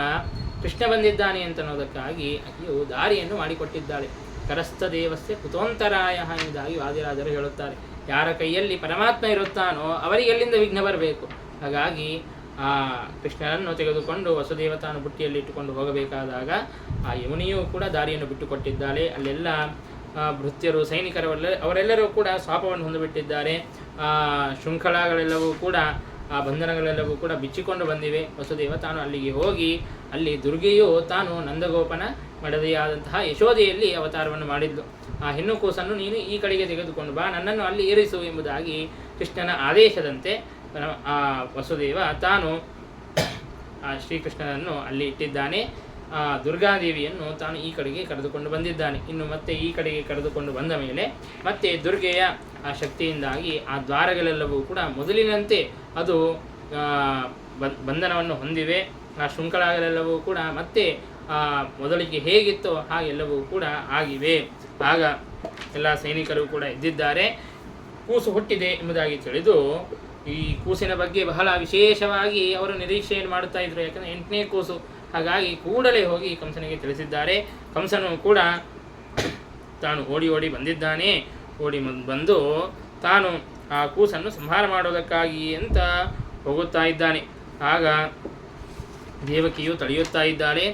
ಕೃಷ್ಣ ಬಂದಿದ್ದಾನೆ ಅಂತನ್ನೋದಕ್ಕಾಗಿ ಆಕೆಯು ದಾರಿಯನ್ನು ಮಾಡಿಕೊಟ್ಟಿದ್ದಾಳೆ. ಕರಸ್ಥ ದೇವಸ್ಯ ಕುತೋಂತರಾಯ ಎಂಬುದಾಗಿ ವಾದಿರಾಜರು ಹೇಳುತ್ತಾರೆ. ಯಾರ ಕೈಯಲ್ಲಿ ಪರಮಾತ್ಮ ಇರುತ್ತಾನೋ ಅವರಿಗೆ ಎಲ್ಲಿಂದ ವಿಘ್ನ ಬರಬೇಕು. ಹಾಗಾಗಿ ಆ ಕೃಷ್ಣನನ್ನು ತೆಗೆದುಕೊಂಡು ವಸುದೇವ ತಾನು ಬುಟ್ಟಿಯಲ್ಲಿ ಇಟ್ಟುಕೊಂಡು ಹೋಗಬೇಕಾದಾಗ ಆ ಯಮುನಿಯೂ ಕೂಡ ದಾರಿಯನ್ನು ಬಿಟ್ಟುಕೊಟ್ಟಿದ್ದಾಳೆ. ಅಲ್ಲೆಲ್ಲ ಭೃತ್ಯರು, ಅವರೆಲ್ಲರೂ ಕೂಡ ಶಾಪವನ್ನು ಹೊಂದಿಬಿಟ್ಟಿದ್ದಾರೆ. ಶೃಂಖಲಗಳೆಲ್ಲವೂ ಕೂಡ, ಆ ಬಂಧನಗಳೆಲ್ಲವೂ ಕೂಡ ಬಿಚ್ಚಿಕೊಂಡು ಬಂದಿವೆ. ವಸುದೇವ ತಾನು ಅಲ್ಲಿಗೆ ಹೋಗಿ ಅಲ್ಲಿ ದುರ್ಗೆಯು ತಾನು ನಂದಗೋಪನ ಮಡದಿಯಾದಂತಹ ಯಶೋದೆಯಲ್ಲಿ ಅವತಾರವನ್ನು ಮಾಡಿದ್ಲು. ಆ ಹೆಣ್ಣು ಕೂಸನ್ನು ನೀನು ಈ ಕಡೆಗೆ ತೆಗೆದುಕೊಂಡು ಬಾ, ನನ್ನನ್ನು ಅಲ್ಲಿ ಇರಿಸು ಎಂಬುದಾಗಿ ಕೃಷ್ಣನ ಆದೇಶದಂತೆ ಆ ವಸುದೇವ ತಾನು ಆ ಶ್ರೀಕೃಷ್ಣನನ್ನು ಅಲ್ಲಿ ಇಟ್ಟಿದ್ದಾನೆ. ಆ ದುರ್ಗಾದೇವಿಯನ್ನು ತಾನು ಈ ಕಡೆಗೆ ಕರೆದುಕೊಂಡು ಬಂದಿದ್ದಾನೆ. ಇನ್ನು ಮತ್ತೆ ಈ ಕಡೆಗೆ ಕರೆದುಕೊಂಡು ಬಂದ ಮೇಲೆ ಮತ್ತೆ ದುರ್ಗೆಯ ಆ ಶಕ್ತಿಯಿಂದಾಗಿ ಆ ದ್ವಾರಗಳೆಲ್ಲವೂ ಕೂಡ ಮೊದಲಿನಂತೆ ಅದು ಬಂಧನವನ್ನು ಹೊಂದಿವೆ. ಆ ಶೃಂಖಲಗಳೆಲ್ಲವೂ ಕೂಡ ಮತ್ತೆ ಮೊದಲಿಗೆ ಹೇಗಿತ್ತೋ ಹಾಗೆಲ್ಲವೂ ಕೂಡ ಆಗಿವೆ. ಆಗ ಎಲ್ಲ ಸೈನಿಕರು ಕೂಡ ಇದ್ದಿದ್ದಾರೆ. ಕೂಸು ಹುಟ್ಟಿದೆ ಎಂಬುದಾಗಿ ತಿಳಿದು ಈ ಕೂಸಿನ ಬಗ್ಗೆ ಬಹಳ ವಿಶೇಷವಾಗಿ ಅವರು ನಿರೀಕ್ಷೆಯನ್ನು ಮಾಡುತ್ತಾ ಇದ್ರು. ಯಾಕಂದರೆ 8ನೇ ಕೂಸು. ಹಾಗಾಗಿ ಕೂಡಲೇ ಹೋಗಿ ಕಂಸನಿಗೆ ತಿಳಿಸಿದ್ದಾರೆ. ಕಂಸನು ಕೂಡ ತಾನು ಓಡಿ ಬಂದಿದ್ದಾನೆ. ಬಂದು ತಾನು ಆ ಕೂಸನ್ನು ಸಂಹಾರ ಮಾಡೋದಕ್ಕಾಗಿ ಅಂತ ಹೋಗುತ್ತಾ ಇದ್ದಾನೆ. ಆಗ ದೇವಕಿಯು ತಡೆಯುತ್ತಾ ಇದ್ದಾಳೆ.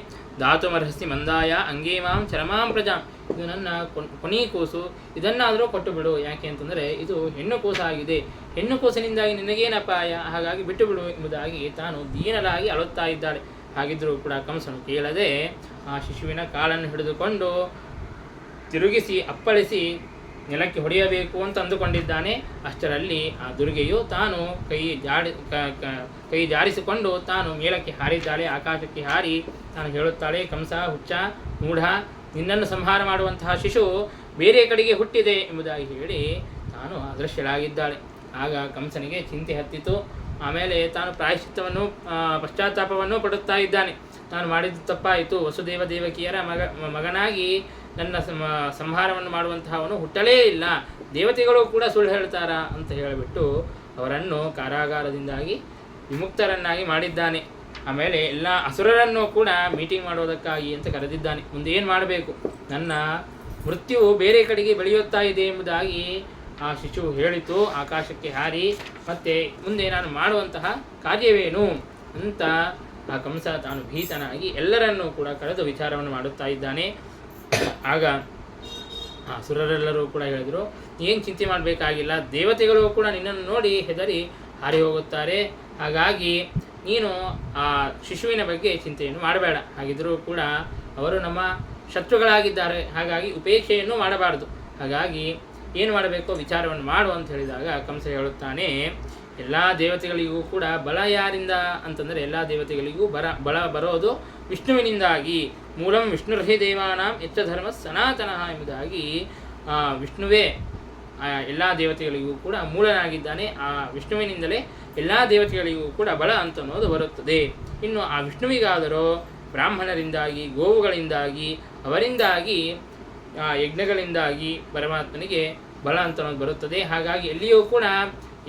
ಧಾತುಮರ್ಹಸಿ ಮಂದಾಯ ಅಂಗೇಮಾಂ ಚರಮಾಂ ಪ್ರಜಾಂ, ಇದು ನನ್ನ ಕೊನಿ ಕೂಸು, ಇದನ್ನಾದರೂ ಕೊಟ್ಟು ಬಿಡು. ಯಾಕೆ ಅಂತಂದರೆ ಇದು ಹೆಣ್ಣು ಕೂಸಾಗಿದೆ, ಹೆಣ್ಣು ಕೂಸಿನಿಂದಾಗಿ ನಿನಗೇನು ಅಪಾಯ, ಹಾಗಾಗಿ ಬಿಟ್ಟು ಬಿಡು ಎಂಬುದಾಗಿ ತಾನು ದೀನಲಾಗಿ ಅಳುತ್ತಾ ಇದ್ದಾಳೆ. ಹಾಗಿದ್ದರೂ ಕೂಡ ಕಂಸನು ಕೇಳದೆ ಆ ಶಿಶುವಿನ ಕಾಲನ್ನು ಹಿಡಿದುಕೊಂಡು ತಿರುಗಿಸಿ ಅಪ್ಪಳಿಸಿ ನೆಲಕ್ಕೆ ಹೊಡೆಯಬೇಕು ಅಂತ ಅಂದುಕೊಂಡಿದ್ದಾನೆ. ಅಷ್ಟರಲ್ಲಿ ಆ ದುರ್ಗೆಯು ತಾನು ಕೈ ಜಾರಿಸಿಕೊಂಡು ತಾನು ಮೇಲಕ್ಕೆ ಹಾರಿದ್ದಾಳೆ. ಆಕಾಶಕ್ಕೆ ಹಾರಿ ತಾನು ಹೇಳುತ್ತಾಳೆ, ಕಂಸ ಹುಚ್ಚ ಮೂಢ, ನಿನ್ನನ್ನು ಸಂಹಾರ ಮಾಡುವಂತಹ ಶಿಶು ಬೇರೆ ಕಡೆಗೆ ಹುಟ್ಟಿದೆ ಎಂಬುದಾಗಿ ಹೇಳಿ ತಾನು ಅದೃಶ್ಯಳಾಗಿದ್ದಾಳೆ. ಆಗ ಕಂಸನಿಗೆ ಚಿಂತೆ ಹತ್ತಿತು. ಆಮೇಲೆ ತಾನು ಪ್ರಾಯಶ್ಚಿತ್ತವನ್ನು ಪಶ್ಚಾತ್ತಾಪವನ್ನು ಪಡುತ್ತಾ ಇದ್ದಾನೆ. ನಾನು ಮಾಡಿದ್ದು ತಪ್ಪಾಯಿತು, ವಸುದೇವ ದೇವಕಿಯರ ಮಗನಾಗಿ ನನ್ನ ಸಂಹಾರವನ್ನು ಮಾಡುವಂತಹವನು ಹುಟ್ಟಲೇ ಇಲ್ಲ, ದೇವತೆಗಳು ಕೂಡ ಸುಳ್ಳು ಹೇಳ್ತಾರಾ ಅಂತ ಹೇಳಿಬಿಟ್ಟು ಅವರನ್ನು ಕಾರಾಗಾರದಿಂದಾಗಿ ವಿಮುಕ್ತರನ್ನಾಗಿ ಮಾಡಿದ್ದಾನೆ. ಆಮೇಲೆ ಎಲ್ಲ ಅಸುರರನ್ನು ಕೂಡ ಮೀಟಿಂಗ್ ಮಾಡೋದಕ್ಕಾಗಿ ಅಂತ ಕರೆದಿದ್ದಾನೆ. ಮುಂದೆ ಏನು ಮಾಡಬೇಕು, ನನ್ನ ಮೃತ್ಯುವು ಬೇರೆ ಕಡೆಗೆ ಬೆಳೆಯುತ್ತಾ ಇದೆ ಎಂಬುದಾಗಿ ಆ ಶಿಶು ಹೇಳಿತು. ಆಕಾಶಕ್ಕೆ ಹಾರಿ ಮತ್ತೆ ಮುಂದೆ ನಾನು ಮಾಡುವಂತಹ ಕಾರ್ಯವೇನು ಅಂತ ಆ ಕಂಸ ತಾನು ಭೀತನಾಗಿ ಎಲ್ಲರನ್ನೂ ಕೂಡ ಕರೆದು ವಿಚಾರವನ್ನು ಮಾಡುತ್ತಾ ಇದ್ದಾನೆ. ಆಗ ಆ ಸುರರೆಲ್ಲರೂ ಕೂಡ ಹೇಳಿದರು, ಏನು ಚಿಂತೆ ಮಾಡಬೇಕಾಗಿಲ್ಲ, ದೇವತೆಗಳು ಕೂಡ ನಿನ್ನನ್ನು ನೋಡಿ ಹೆದರಿ ಹಾರಿ ಹೋಗುತ್ತಾರೆ. ಹಾಗಾಗಿ ನೀನು ಆ ಶಿಶುವಿನ ಬಗ್ಗೆ ಚಿಂತೆಯನ್ನು ಮಾಡಬೇಡ. ಹಾಗಿದ್ದರೂ ಕೂಡ ಅವರು ನಮ್ಮ ಶತ್ರುಗಳಾಗಿದ್ದಾರೆ, ಹಾಗಾಗಿ ಉಪೇಕ್ಷೆಯನ್ನು ಮಾಡಬಾರದು. ಹಾಗಾಗಿ ಏನು ಮಾಡಬೇಕೋ ವಿಚಾರವನ್ನು ಮಾಡು ಅಂತ ಹೇಳಿದಾಗ ಕಂಸ ಹೇಳುತ್ತಾನೆ, ಎಲ್ಲ ದೇವತೆಗಳಿಗೂ ಕೂಡ ಬಲ ಯಾರಿಂದ ಅಂತಂದರೆ ಎಲ್ಲ ದೇವತೆಗಳಿಗೂ ಬಲ ಬರೋದು ವಿಷ್ಣುವಿನಿಂದಾಗಿ. ಮೂಲಂ ವಿಷ್ಣುರ್ಹಿ ದೇವಾನಾಂ ಯಚ್ಚ ಧರ್ಮ ಸನಾತನಃ ಎಂಬುದಾಗಿ ವಿಷ್ಣುವೇ ಆ ಎಲ್ಲ ದೇವತೆಗಳಿಗೂ ಕೂಡ ಮೂಲನಾಗಿದ್ದಾನೆ. ಆ ವಿಷ್ಣುವಿನಿಂದಲೇ ಎಲ್ಲ ದೇವತೆಗಳಿಗೂ ಕೂಡ ಬಲ ಅಂತ ಅನ್ನೋದು ಬರುತ್ತದೆ. ಇನ್ನು ಆ ವಿಷ್ಣುವಿಗಾದರೂ ಬ್ರಾಹ್ಮಣರಿಂದಾಗಿ, ಗೋವುಗಳಿಂದಾಗಿ, ಅವರಿಂದಾಗಿ, ಯಜ್ಞಗಳಿಂದಾಗಿ ಪರಮಾತ್ಮನಿಗೆ ಬಲ ಅಂತ ಅನ್ನೋದು ಬರುತ್ತದೆ. ಹಾಗಾಗಿ ಎಲ್ಲಿಯೂ ಕೂಡ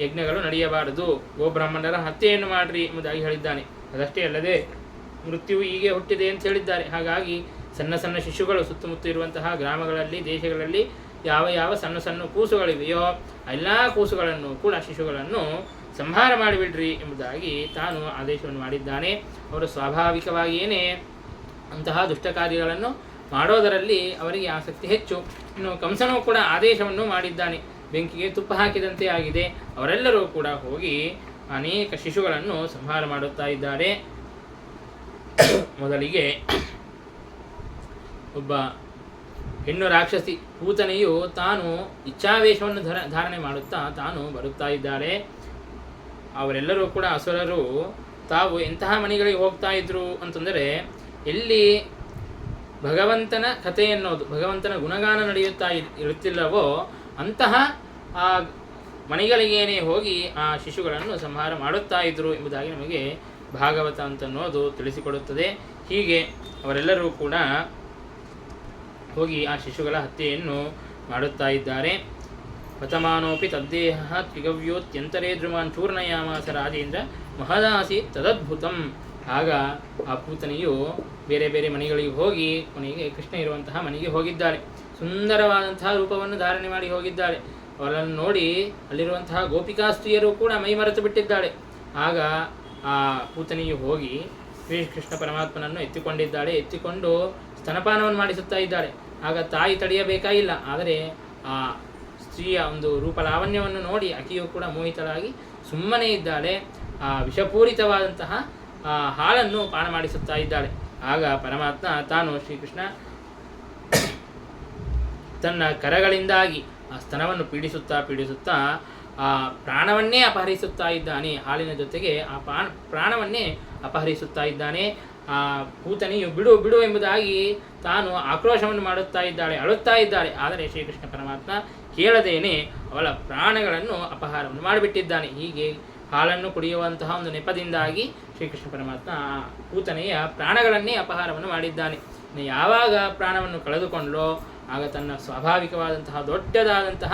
ಯಜ್ಞಗಳು ನಡೆಯಬಾರದು, ಗೋಬ್ರಾಹ್ಮಣರ ಹತ್ಯೆಯನ್ನು ಮಾಡ್ರಿ ಎಂಬುದಾಗಿ ಹೇಳಿದ್ದಾನೆ. ಅದಷ್ಟೇ ಅಲ್ಲದೆ ಮೃತ್ಯುವು ಹೀಗೆ ಹುಟ್ಟಿದೆ ಅಂತ ಹೇಳಿದ್ದಾರೆ. ಹಾಗಾಗಿ ಸಣ್ಣ ಸಣ್ಣ ಶಿಶುಗಳು ಸುತ್ತಮುತ್ತ ಇರುವಂತಹ ಗ್ರಾಮಗಳಲ್ಲಿ, ದೇಶಗಳಲ್ಲಿ ಯಾವ ಯಾವ ಸಣ್ಣ ಸಣ್ಣ ಕೂಸುಗಳಿವೆಯೋ ಎಲ್ಲ ಕೂಸುಗಳನ್ನು ಕೂಡ, ಶಿಶುಗಳನ್ನು ಸಂಹಾರ ಮಾಡಿಬಿಡ್ರಿ ಎಂಬುದಾಗಿ ತಾನು ಆದೇಶವನ್ನು ಮಾಡಿದ್ದಾನೆ. ಅವರು ಸ್ವಾಭಾವಿಕವಾಗಿಯೇ ಅಂತಹ ದುಷ್ಟ ಕಾರ್ಯಗಳನ್ನು ಮಾಡೋದರಲ್ಲಿ ಅವರಿಗೆ ಆಸಕ್ತಿ ಹೆಚ್ಚು. ಇನ್ನು ಕಂಸನೂ ಕೂಡ ಆದೇಶವನ್ನು ಮಾಡಿದ್ದಾನೆ, ಬೆಂಕಿಗೆ ತುಪ್ಪ ಹಾಕಿದಂತೆ ಆಗಿದೆ. ಅವರೆಲ್ಲರೂ ಕೂಡ ಹೋಗಿ ಅನೇಕ ಶಿಶುಗಳನ್ನು ಸಂಹಾರ ಮಾಡುತ್ತಾ ಇದ್ದಾರೆ. ಮೊದಲಿಗೆ ಒಬ್ಬ ಹೆಣ್ಣು ರಾಕ್ಷಸಿ ಪೂತನೆಯು ತಾನು ಇಚ್ಛಾವೇಶವನ್ನು ಧಾರಣೆ ಮಾಡುತ್ತಾ ತಾನು ಬರುತ್ತಾ ಇದ್ದಾಳೆ. ಅವರೆಲ್ಲರೂ ಕೂಡ ಅಸುರರು ತಾವು ಎಂತಹ ಮನೆಗಳಿಗೆ ಹೋಗ್ತಾ ಇದ್ರು ಅಂತಂದರೆ, ಎಲ್ಲಿ ಭಗವಂತನ ಕಥೆ ಎನ್ನುವುದು, ಭಗವಂತನ ಗುಣಗಾನ ನಡೆಯುತ್ತಾ ಇರುತ್ತಿಲ್ಲವೋ ಅಂತಹ ಆ ಮನೆಗಳಿಗೇನೆ ಹೋಗಿ ಆ ಶಿಶುಗಳನ್ನು ಸಂಹಾರ ಮಾಡುತ್ತಾ ಇದ್ರು ಎಂಬುದಾಗಿ ನಮಗೆ ಭಾಗವತ ಅಂತನ್ನೋದು ತಿಳಿಸಿಕೊಡುತ್ತದೆ. ಹೀಗೆ ಅವರೆಲ್ಲರೂ ಕೂಡ ಹೋಗಿ ಆ ಶಿಶುಗಳ ಹತ್ಯೆಯನ್ನು ಮಾಡುತ್ತಾ ಇದ್ದಾರೆ. ಪತಮಾನೋಪಿ ತದ್ದೇಹ ತ್ರಿಗವ್ಯೋತ್ಯಂತರೇ ಧ್ರುಮಾನ್ ಚೂರ್ಣಯಾಮಾಸ ರಾಜೇಂದ್ರ ಮಹದಾಸಿ ತದದ್ಭುತಂ. ಆಗ ಆ ಪೂತನೆಯು ಬೇರೆ ಬೇರೆ ಮನೆಗಳಿಗೆ ಹೋಗಿ ಕೊನೆಗೆ ಕೃಷ್ಣ ಇರುವಂತಹ ಮನೆಗೆ ಹೋಗಿದ್ದಾಳೆ. ಸುಂದರವಾದಂತಹ ರೂಪವನ್ನು ಧಾರಣೆ ಮಾಡಿ ಹೋಗಿದ್ದಾಳೆ. ಅವರನ್ನು ನೋಡಿ ಅಲ್ಲಿರುವಂತಹ ಗೋಪಿಕಾಸ್ತ್ರೀಯರು ಕೂಡ ಮೈ ಮರೆತು ಬಿಟ್ಟಿದ್ದಾಳೆ. ಆಗ ಆ ಪೂತನೆಯು ಹೋಗಿ ಶ್ರೀಕೃಷ್ಣ ಪರಮಾತ್ಮನನ್ನು ಎತ್ತಿಕೊಂಡಿದ್ದಾಳೆ. ಎತ್ತಿಕೊಂಡು ಸ್ತನಪಾನವನ್ನು ಮಾಡಿಸುತ್ತಾ ಇದ್ದಾಳೆ. ಆಗ ತಾಯಿ ತಡೆಯಬೇಕಾಗಿಲ್ಲ. ಆದರೆ ಆ ಸ್ತ್ರೀಯ ಒಂದು ರೂಪಲಾವಣ್ಯವನ್ನು ನೋಡಿ ಆಕೆಯು ಕೂಡ ಮೋಹಿತಳಾಗಿ ಸುಮ್ಮನೆ ಇದ್ದಾಳೆ. ಆ ವಿಷಪೂರಿತವಾದಂತಹ ಹಾಲನ್ನು ಪಾನ ಮಾಡಿಸುತ್ತಾ ಇದ್ದಾಳೆ. ಆಗ ಪರಮಾತ್ಮ ತಾನು ಶ್ರೀಕೃಷ್ಣ ತನ್ನ ಕರಗಳಿಂದಾಗಿ ಆ ಸ್ತನವನ್ನು ಪೀಡಿಸುತ್ತಾ ಆ ಪ್ರಾಣವನ್ನೇ ಅಪಹರಿಸುತ್ತಾ ಇದ್ದಾನೆ. ಹಾಲಿನ ಜೊತೆಗೆ ಆ ಪ್ರಾಣವನ್ನೇ ಅಪಹರಿಸುತ್ತಾ ಇದ್ದಾನೆ. ಆ ಪೂತನೆಯು ಬಿಡು ಬಿಡು ಎಂಬುದಾಗಿ ತಾನು ಆಕ್ರೋಶವನ್ನು ಮಾಡುತ್ತಾ ಇದ್ದಾಳೆ, ಅಳುತ್ತಾ ಇದ್ದಾಳೆ. ಆದರೆ ಶ್ರೀಕೃಷ್ಣ ಪರಮಾತ್ಮ ಕೇಳದೇನೆ ಅವಳ ಪ್ರಾಣಗಳನ್ನು ಅಪಹಾರವನ್ನು ಮಾಡಿಬಿಟ್ಟಿದ್ದಾನೆ. ಹೀಗೆ ಹಾಲನ್ನು ಕುಡಿಯುವಂತಹ ಒಂದು ನೆಪದಿಂದಾಗಿ ಶ್ರೀಕೃಷ್ಣ ಪರಮಾತ್ಮ ಆ ಪೂತನೆಯ ಪ್ರಾಣಗಳನ್ನೇ ಅಪಹಾರವನ್ನು ಮಾಡಿದ್ದಾನೆ. ಯಾವಾಗ ಪ್ರಾಣವನ್ನು ಕಳೆದುಕೊಂಡೋ ಆಗ ತನ್ನ ಸ್ವಾಭಾವಿಕವಾದಂತಹ ದೊಡ್ಡದಾದಂತಹ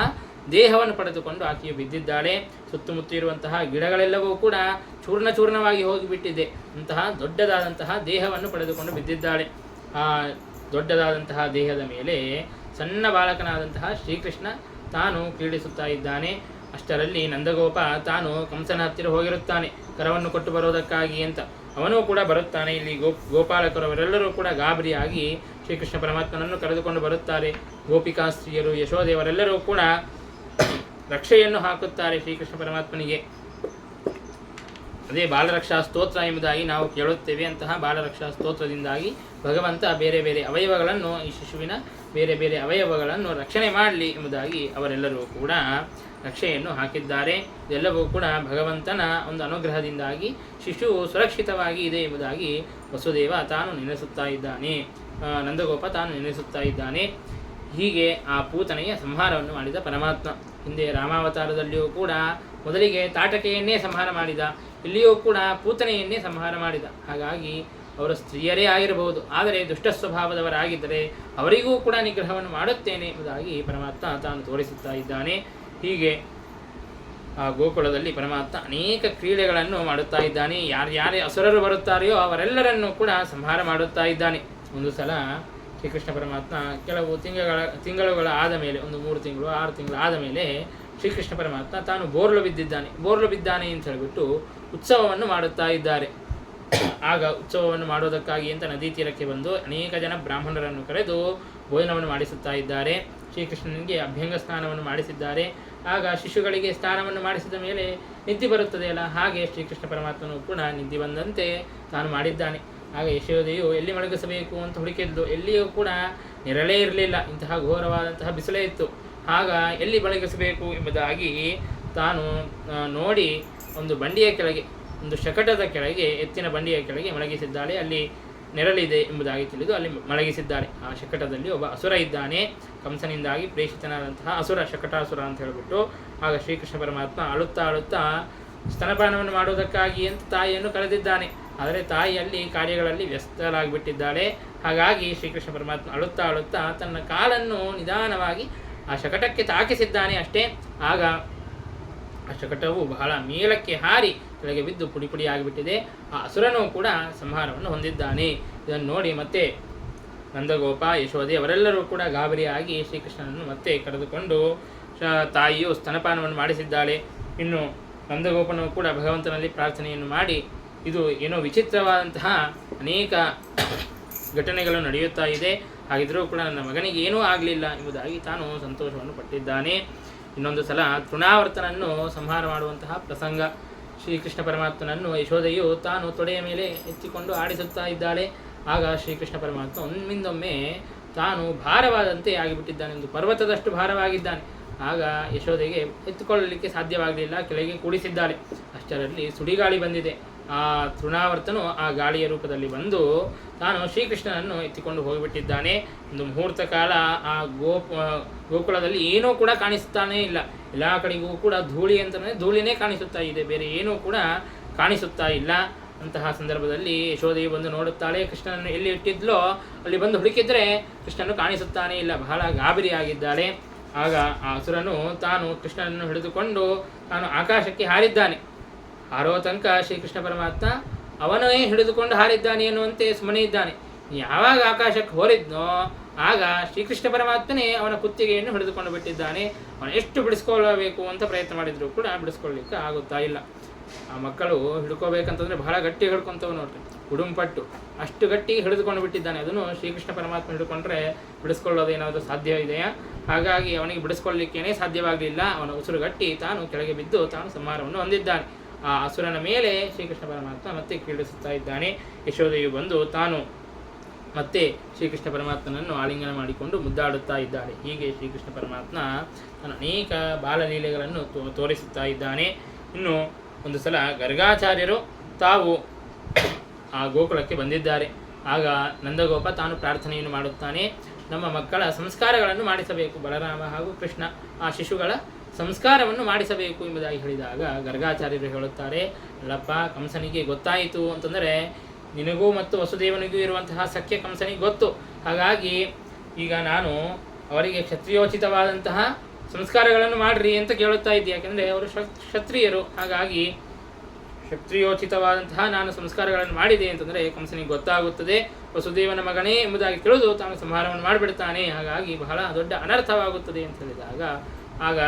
ದೇಹವನ್ನು ಪಡೆದುಕೊಂಡು ಆಕೆಯು ಬಿದ್ದಿದ್ದಾಳೆ. ಸುತ್ತಮುತ್ತ ಇರುವಂತಹ ಗಿಡಗಳೆಲ್ಲವೂ ಕೂಡ ಚೂರ್ಣವಾಗಿ ಹೋಗಿಬಿಟ್ಟಿದೆ. ಅಂತಹ ದೊಡ್ಡದಾದಂತಹ ದೇಹವನ್ನು ಪಡೆದುಕೊಂಡು ಬಿದ್ದಿದ್ದಾಳೆ. ಆ ದೊಡ್ಡದಾದಂತಹ ದೇಹದ ಮೇಲೆ ಸಣ್ಣ ಬಾಲಕನಾದಂತಹ ಶ್ರೀಕೃಷ್ಣ ತಾನು ಕ್ರೀಡಿಸುತ್ತಾ ಇದ್ದಾನೆ. ಅಷ್ಟರಲ್ಲಿ ನಂದಗೋಪ ತಾನು ಕಂಸನ ಹತ್ತಿರ ಹೋಗಿರುತ್ತಾನೆ ಕರವನ್ನು ಕೊಟ್ಟು ಬರೋದಕ್ಕಾಗಿ ಅಂತ. ಅವನೂ ಕೂಡ ಬರುತ್ತಾನೆ. ಇಲ್ಲಿ ಗೋಪಾಲಕರವರೆಲ್ಲರೂ ಕೂಡ ಗಾಬರಿಯಾಗಿ ಶ್ರೀಕೃಷ್ಣ ಪರಮಾತ್ಮನನ್ನು ಕರೆದುಕೊಂಡು ಬರುತ್ತಾರೆ. ಗೋಪಿಕಾಸ್ತ್ರೀಯರು, ಯಶೋದೇವರೆಲ್ಲರೂ ಕೂಡ ರಕ್ಷೆಯನ್ನು ಹಾಕುತ್ತಾರೆ ಶ್ರೀಕೃಷ್ಣ ಪರಮಾತ್ಮನಿಗೆ. ಅದೇ ಬಾಲರಕ್ಷಾ ಸ್ತೋತ್ರ ಎಂಬುದಾಗಿ ನಾವು ಕೇಳುತ್ತೇವೆ. ಅಂತಹ ಬಾಲರಕ್ಷಾ ಸ್ತೋತ್ರದಿಂದಾಗಿ ಭಗವಂತ ಬೇರೆ ಬೇರೆ ಅವಯವಗಳನ್ನು, ಈ ಶಿಶುವಿನ ಬೇರೆ ಬೇರೆ ಅವಯವಗಳನ್ನು ರಕ್ಷಣೆ ಮಾಡಲಿ ಎಂಬುದಾಗಿ ಅವರೆಲ್ಲರೂ ಕೂಡ ರಕ್ಷೆಯನ್ನು ಹಾಕಿದ್ದಾರೆ. ಇದೆಲ್ಲವೂ ಕೂಡ ಭಗವಂತನ ಒಂದು ಅನುಗ್ರಹದಿಂದಾಗಿ ಶಿಶು ಸುರಕ್ಷಿತವಾಗಿ ಇದೆ ಎಂಬುದಾಗಿ ವಸುದೇವ ತಾನು ನೆನೆಸುತ್ತಾ ಇದ್ದಾನೆ, ನಂದಗೋಪ ತಾನು ನೆನೆಸುತ್ತಾ ಇದ್ದಾನೆ. ಹೀಗೆ ಆ ಪೂತನೆಯ ಸಂಹಾರವನ್ನು ಮಾಡಿದ ಪರಮಾತ್ಮ. ಹಿಂದೆ ರಾಮಾವತಾರದಲ್ಲಿಯೂ ಕೂಡ ಮೊದಲಿಗೆ ತಾಟಕೆಯನ್ನೇ ಸಂಹಾರ ಮಾಡಿದ, ಇಲ್ಲಿಯೂ ಕೂಡ ಪೂತನೆಯನ್ನೇ ಸಂಹಾರ ಮಾಡಿದ. ಹಾಗಾಗಿ ಅವರು ಸ್ತ್ರೀಯರೇ ಆಗಿರಬಹುದು, ಆದರೆ ದುಷ್ಟ ಸ್ವಭಾವದವರಾಗಿದ್ದರೆ ಅವರಿಗೂ ಕೂಡ ನಿಗ್ರಹವನ್ನು ಮಾಡುತ್ತೇನೆ ಎಂಬುದಾಗಿ ಪರಮಾತ್ಮ ತಾನು ತೋರಿಸುತ್ತಾ ಇದ್ದಾನೆ. ಹೀಗೆ ಆ ಗೋಕುಲದಲ್ಲಿ ಪರಮಾತ್ಮ ಅನೇಕ ಕ್ರೀಡೆಗಳನ್ನು ಮಾಡುತ್ತಾ ಇದ್ದಾನೆ. ಯಾರ್ಯಾರೇ ಅಸುರರು ಬರುತ್ತಾರೆಯೋ ಅವರೆಲ್ಲರನ್ನೂ ಕೂಡ ಸಂಹಾರ ಮಾಡುತ್ತಾ ಇದ್ದಾನೆ. ಒಂದು ಸಲ ಶ್ರೀಕೃಷ್ಣ ಪರಮಾತ್ಮ ಕೆಲವು ತಿಂಗಳುಗಳ ಆದ ಮೇಲೆ, ಒಂದು 3 ತಿಂಗಳು 6 ತಿಂಗಳು ಆದ ಮೇಲೆ ಶ್ರೀಕೃಷ್ಣ ಪರಮಾತ್ಮ ತಾನು ಬೋರ್ಲು ಬಿದ್ದಾನೆ ಅಂತ ಹೇಳಿಬಿಟ್ಟು ಉತ್ಸವವನ್ನು ಮಾಡುತ್ತಾ ಇದ್ದಾರೆ. ಆಗ ಉತ್ಸವವನ್ನು ಮಾಡೋದಕ್ಕಾಗಿ ಅಂತ ನದಿ ತೀರಕ್ಕೆ ಬಂದು ಅನೇಕ ಜನ ಬ್ರಾಹ್ಮಣರನ್ನು ಕರೆದು ಭೋಜನವನ್ನು ಮಾಡಿಸುತ್ತಾ ಇದ್ದಾರೆ. ಶ್ರೀಕೃಷ್ಣನಿಗೆ ಅಭ್ಯಂಗ ಸ್ನಾನವನ್ನು ಮಾಡಿಸಿದ್ದಾರೆ. ಆಗ ಶಿಶುಗಳಿಗೆ ಸ್ನಾನವನ್ನು ಮಾಡಿಸಿದ ಮೇಲೆ ನಿದ್ದೆ ಬರುತ್ತದೆಯಲ್ಲ, ಹಾಗೆ ಶ್ರೀಕೃಷ್ಣ ಪರಮಾತ್ಮನು ಕೂಡ ನಿದ್ದೆ ಬಂದಂತೆ ತಾನು ಮಾಡಿದ್ದಾನೆ. ಆಗ ಯಶೋದೆಯು ಎಲ್ಲಿ ಮಲಗಿಸಬೇಕು ಅಂತ ಹುಡುಕಿದ್ದು, ಎಲ್ಲಿಯೂ ಕೂಡ ನೆರಳೇ ಇರಲಿಲ್ಲ, ಇಂತಹ ಘೋರವಾದಂತಹ ಬಿಸಿಲೇ ಇತ್ತು. ಆಗ ಎಲ್ಲಿ ಮಲಗಿಸಬೇಕು ಎಂಬುದಾಗಿ ತಾನು ನೋಡಿ ಒಂದು ಬಂಡಿಯ ಕೆಳಗೆ, ಒಂದು ಶಕಟದ ಕೆಳಗೆ, ಎತ್ತಿನ ಬಂಡಿಯ ಕೆಳಗೆ ಮಲಗಿಸಿದ್ದಾಳೆ. ಅಲ್ಲಿ ನೆರಳಿದೆ ಎಂಬುದಾಗಿ ತಿಳಿದು ಅಲ್ಲಿ ಮಲಗಿಸಿದ್ದಾಳೆ. ಆ ಶಕಟದಲ್ಲಿ ಒಬ್ಬ ಅಸುರ ಇದ್ದಾನೆ, ಕಂಸನಿಂದಾಗಿ ಪ್ರೇಷಿತನಾದಂತಹ ಅಸುರ, ಶಕಟಾಸುರ ಅಂತ ಹೇಳಿಬಿಟ್ಟು. ಆಗ ಶ್ರೀಕೃಷ್ಣ ಪರಮಾತ್ಮ ಅಳುತ್ತಾ ಅಳುತ್ತಾ ಸ್ತನಪಾನವನ್ನು ಮಾಡುವುದಕ್ಕಾಗಿ ಅಂತ ತಾಯಿಯನ್ನು ಕರೆದಿದ್ದಾನೆ. ಆದರೆ ತಾಯಿಯಲ್ಲಿ ಕಾರ್ಯಗಳಲ್ಲಿ ವ್ಯಸ್ತಲಾಗಿಬಿಟ್ಟಿದ್ದಾಳೆ. ಹಾಗಾಗಿ ಶ್ರೀಕೃಷ್ಣ ಪರಮಾತ್ಮ ಅಳುತ್ತಾ ಅಳುತ್ತಾ ತನ್ನ ಕಾಲನ್ನು ನಿಧಾನವಾಗಿ ಆ ಶಕಟಕ್ಕೆ ತಾಕಿಸಿದ್ದಾನೆ ಅಷ್ಟೇ. ಆಗ ಆ ಶಕಟವು ಬಹಳ ಮೇಲಕ್ಕೆ ಹಾರಿ ಕೆಳಗೆ ಬಿದ್ದು ಪುಡಿ ಪುಡಿ ಆಗಿಬಿಟ್ಟಿದೆ. ಆ ಅಸುರನೂ ಕೂಡ ಸಂಹಾರವನ್ನು ಹೊಂದಿದ್ದಾನೆ. ಇದನ್ನು ನೋಡಿ ಮತ್ತೆ ನಂದಗೋಪ, ಯಶೋದೆ ಅವರೆಲ್ಲರೂ ಕೂಡ ಗಾಬರಿಯಾಗಿ ಶ್ರೀಕೃಷ್ಣನನ್ನು ಮತ್ತೆ ಕರೆದುಕೊಂಡು ತಾಯಿಯು ಸ್ತನಪಾನವನ್ನು ಮಾಡಿಸಿದ್ದಾಳೆ. ಇನ್ನು ನಂದಗೋಪನು ಕೂಡ ಭಗವಂತನಲ್ಲಿ ಪ್ರಾರ್ಥನೆಯನ್ನು ಮಾಡಿ, ಇದು ಏನೋ ವಿಚಿತ್ರವಾದಂತಹ ಅನೇಕ ಘಟನೆಗಳು ನಡೆಯುತ್ತಾ ಇದೆ, ಹಾಗಿದ್ರೂ ಕೂಡ ನನ್ನ ಮಗನಿಗೆ ಏನೂ ಆಗಲಿಲ್ಲ ಎಂಬುದಾಗಿ ತಾನು ಸಂತೋಷವನ್ನು ಪಟ್ಟಿದ್ದಾನೆ. ಇನ್ನೊಂದು ಸಲ ತೃಣಾವರ್ತನನ್ನು ಸಂಹಾರ ಮಾಡುವಂತಹ ಪ್ರಸಂಗ. ಶ್ರೀಕೃಷ್ಣ ಪರಮಾತ್ಮನನ್ನು ಯಶೋದೆಯು ತಾನು ತೊಡೆಯ ಮೇಲೆ ಎತ್ತಿಕೊಂಡು ಆಡಿಸುತ್ತಾ ಇದ್ದಾಳೆ. ಆಗ ಶ್ರೀಕೃಷ್ಣ ಪರಮಾತ್ಮ ಒಮ್ಮಿಂದೊಮ್ಮೆ ತಾನು ಭಾರವಾದಂತೆ ಆಗಿಬಿಟ್ಟಿದ್ದಾನೆ, ಒಂದು ಪರ್ವತದಷ್ಟು ಭಾರವಾಗಿದ್ದಾನೆ. ಆಗ ಯಶೋದೆಗೆ ಎತ್ತುಕೊಳ್ಳಲಿಕ್ಕೆ ಸಾಧ್ಯವಾಗಲಿಲ್ಲ, ಕೆಳಗೆ ಕೂಡಿಸಿದ್ದಾಳೆ. ಅಷ್ಟರಲ್ಲಿ ಸುಡಿಗಾಳಿ ಬಂದಿದೆ. ಆ ತೃಣಾವರ್ತನು ಆ ಗಾಳಿಯ ರೂಪದಲ್ಲಿ ಬಂದು ತಾನು ಶ್ರೀಕೃಷ್ಣನನ್ನು ಎತ್ತಿಕೊಂಡು ಹೋಗಿಬಿಟ್ಟಿದ್ದಾನೆ. ಒಂದು ಮುಹೂರ್ತ ಕಾಲ ಆ ಗೋಕುಲದಲ್ಲಿ ಏನೂ ಕೂಡ ಕಾಣಿಸ್ತಾನೇ ಇಲ್ಲ. ಎಲ್ಲ ಕಡೆಗೂ ಕೂಡ ಧೂಳಿ ಅಂತಲೇ ಧೂಳಿನೇ ಕಾಣಿಸುತ್ತಾ ಇದೆ, ಬೇರೆ ಏನೂ ಕೂಡ ಕಾಣಿಸುತ್ತಾ ಇಲ್ಲ. ಅಂತಹ ಸಂದರ್ಭದಲ್ಲಿ ಯಶೋದೆಯು ಬಂದು ನೋಡುತ್ತಾಳೆ, ಕೃಷ್ಣನನ್ನು ಎಲ್ಲಿ ಇಟ್ಟಿದ್ಲೋ ಅಲ್ಲಿ ಬಂದು ಹುಡುಕಿದ್ರೆ ಕೃಷ್ಣನು ಕಾಣಿಸುತ್ತಾನೇ ಇಲ್ಲ, ಬಹಳ ಗಾಬರಿಯಾಗಿದ್ದಾಳೆ. ಆಗ ಆ ಅಸುರನು ತಾನು ಕೃಷ್ಣನನ್ನು ಹಿಡಿದುಕೊಂಡು ತಾನು ಆಕಾಶಕ್ಕೆ ಹಾರಿದ್ದಾನೆ. ಹಾರೋ ತನಕ ಶ್ರೀಕೃಷ್ಣ ಪರಮಾತ್ಮ ಅವನೇ ಹಿಡಿದುಕೊಂಡು ಹಾರಿದ್ದಾನೆ ಎನ್ನುವಂತೆ ಸುಮ್ಮನೆ ಇದ್ದಾನೆ. ಯಾವಾಗ ಆಕಾಶಕ್ಕೆ ಹೋರಿದ್ನೋ ಆಗ ಶ್ರೀಕೃಷ್ಣ ಪರಮಾತ್ಮನೇ ಅವನ ಕುತ್ತಿಗೆಯನ್ನು ಹಿಡಿದುಕೊಂಡು ಬಿಟ್ಟಿದ್ದಾನೆ. ಅವನು ಎಷ್ಟು ಬಿಡಿಸ್ಕೊಳ್ಳಬೇಕು ಅಂತ ಪ್ರಯತ್ನ ಮಾಡಿದ್ರು ಕೂಡ ಬಿಡಿಸ್ಕೊಳ್ಳಿಕ್ಕೆ ಆಗುತ್ತಾ ಇಲ್ಲ. ಆ ಮಕ್ಕಳು ಹಿಡ್ಕೋಬೇಕಂತಂದರೆ ಬಹಳ ಗಟ್ಟಿ ಹಿಡ್ಕೊತವೆ ನೋಡ್ರಿ, ಉಡುಂಪಟ್ಟು ಅಷ್ಟು ಗಟ್ಟಿ ಹಿಡಿದುಕೊಂಡು ಬಿಟ್ಟಿದ್ದಾನೆ. ಅದನ್ನು ಶ್ರೀಕೃಷ್ಣ ಪರಮಾತ್ಮ ಹಿಡ್ಕೊಂಡ್ರೆ ಬಿಡಿಸ್ಕೊಳ್ಳೋದೇನಾದರೂ ಸಾಧ್ಯ ಇದೆಯಾ? ಹಾಗಾಗಿ ಅವನಿಗೆ ಬಿಡಿಸ್ಕೊಳ್ಳಿಕ್ಕೇನೆ ಸಾಧ್ಯವಾಗಲಿಲ್ಲ. ಅವನ ಉಸಿರುಗಟ್ಟಿ ತಾನು ಕೆಳಗೆ ಬಿದ್ದು ತಾನು ಸಂಹಾರವನ್ನು ಹೊಂದಿದ್ದಾನೆ. ಆ ಅಸುರನ ಮೇಲೆ ಶ್ರೀಕೃಷ್ಣ ಪರಮಾತ್ಮ ಮತ್ತೆ ಕ್ರೀಡಿಸುತ್ತಾ ಇದ್ದಾನೆ. ಯಶೋದೆಯು ಬಂದು ತಾನು ಮತ್ತೆ ಶ್ರೀಕೃಷ್ಣ ಪರಮಾತ್ಮನನ್ನು ಆಲಿಂಗನ ಮಾಡಿಕೊಂಡು ಮುದ್ದಾಡುತ್ತಾ ಇದ್ದಾಳೆ. ಹೀಗೆ ಶ್ರೀಕೃಷ್ಣ ಪರಮಾತ್ಮ ತನ್ನ ಅನೇಕ ಬಾಲಲೀಲೆಗಳನ್ನು ತೋರಿಸುತ್ತಾ ಇದ್ದಾನೆ. ಇನ್ನು ಒಂದು ಸಲ ಗರ್ಗಾಚಾರ್ಯರು ತಾವು ಆ ಗೋಕುಲಕ್ಕೆ ಬಂದಿದ್ದಾರೆ. ಆಗ ನಂದಗೋಪ ತಾನು ಪ್ರಾರ್ಥನೆಯನ್ನು ಮಾಡುತ್ತಾನೆ, ನಮ್ಮ ಮಕ್ಕಳ ಸಂಸ್ಕಾರಗಳನ್ನು ಮಾಡಿಸಬೇಕು, ಬಲರಾಮ ಹಾಗೂ ಕೃಷ್ಣ ಆ ಶಿಶುಗಳ ಸಂಸ್ಕಾರವನ್ನು ಮಾಡಿಸಬೇಕು ಎಂಬುದಾಗಿ ಹೇಳಿದಾಗ ಗರ್ಗಾಚಾರ್ಯರು ಹೇಳುತ್ತಾರೆ, ಅಲ್ಲಪ್ಪ, ಕಂಸನಿಗೆ ಗೊತ್ತಾಯಿತು ಅಂತಂದರೆ ನಿನಗೂ ಮತ್ತು ವಸುದೇವನಿಗೂ ಇರುವಂತಹ ಸಖ್ಯ ಕಂಸನಿಗೆ ಗೊತ್ತು. ಹಾಗಾಗಿ ಈಗ ನಾನು ಅವರಿಗೆ ಕ್ಷತ್ರಿಯೋಚಿತವಾದಂತಹ ಸಂಸ್ಕಾರಗಳನ್ನು ಮಾಡ್ರಿ ಅಂತ ಕೇಳುತ್ತಾ ಇದ್ದೆ. ಯಾಕೆಂದರೆ ಅವರು ಕ್ಷತ್ರಿಯರು. ಹಾಗಾಗಿ ಕ್ಷತ್ರಿಯೋಚಿತವಾದಂತಹ ನಾನು ಸಂಸ್ಕಾರಗಳನ್ನು ಮಾಡಿದೆ ಅಂತಂದರೆ ಕಂಸನಿಗೆ ಗೊತ್ತಾಗುತ್ತದೆ, ವಸುದೇವನ ಮಗನೇ ಎಂಬುದಾಗಿ ತಿಳಿದು ತಾನು ಸಂಹಾರವನ್ನು ಮಾಡಿಬಿಡ್ತಾನೆ. ಹಾಗಾಗಿ ಬಹಳ ದೊಡ್ಡ ಅನರ್ಥವಾಗುತ್ತದೆ ಅಂತ ಹೇಳಿದಾಗ ಆಗ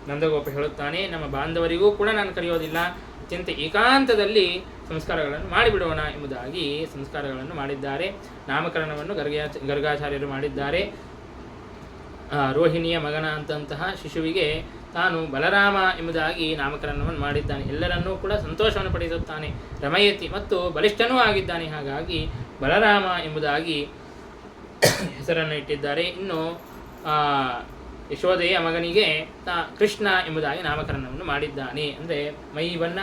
ನಂದಗೋಪ ಹೇಳುತ್ತಾನೆ, ನಮ್ಮ ಬಾಂಧವರಿಗೂ ಕೂಡ ನಾನು ಕರೆಯೋದಿಲ್ಲ, ಅತ್ಯಂತ ಏಕಾಂತದಲ್ಲಿ ಸಂಸ್ಕಾರಗಳನ್ನು ಮಾಡಿಬಿಡೋಣ ಎಂಬುದಾಗಿ ಸಂಸ್ಕಾರಗಳನ್ನು ಮಾಡಿದ್ದಾರೆ. ನಾಮಕರಣವನ್ನು ಗರ್ಗಾಚಾರ್ಯರು ಮಾಡಿದ್ದಾರೆ. ರೋಹಿಣಿಯ ಮಗನ ಅಂತಂತಹ ಶಿಶುವಿಗೆ ತಾನು ಬಲರಾಮ ಎಂಬುದಾಗಿ ನಾಮಕರಣವನ್ನು ಮಾಡಿದ್ದಾನೆ. ಎಲ್ಲರನ್ನೂ ಕೂಡ ಸಂತೋಷವನ್ನು ಪಡಿಸುತ್ತಾನೆ. ರಮಯತಿ ಮತ್ತು ಬಲಿಷ್ಠನೂ ಆಗಿದ್ದಾನೆ. ಹಾಗಾಗಿ ಬಲರಾಮ ಎಂಬುದಾಗಿ ಹೆಸರನ್ನು ಇಟ್ಟಿದ್ದಾರೆ. ಇನ್ನು ಯಶೋದೆಯ ಮಗನಿಗೆ ಕೃಷ್ಣ ಎಂಬುದಾಗಿ ನಾಮಕರಣವನ್ನು ಮಾಡಿದ್ದಾನೆ. ಅಂದರೆ ಮೈ ಬಣ್ಣ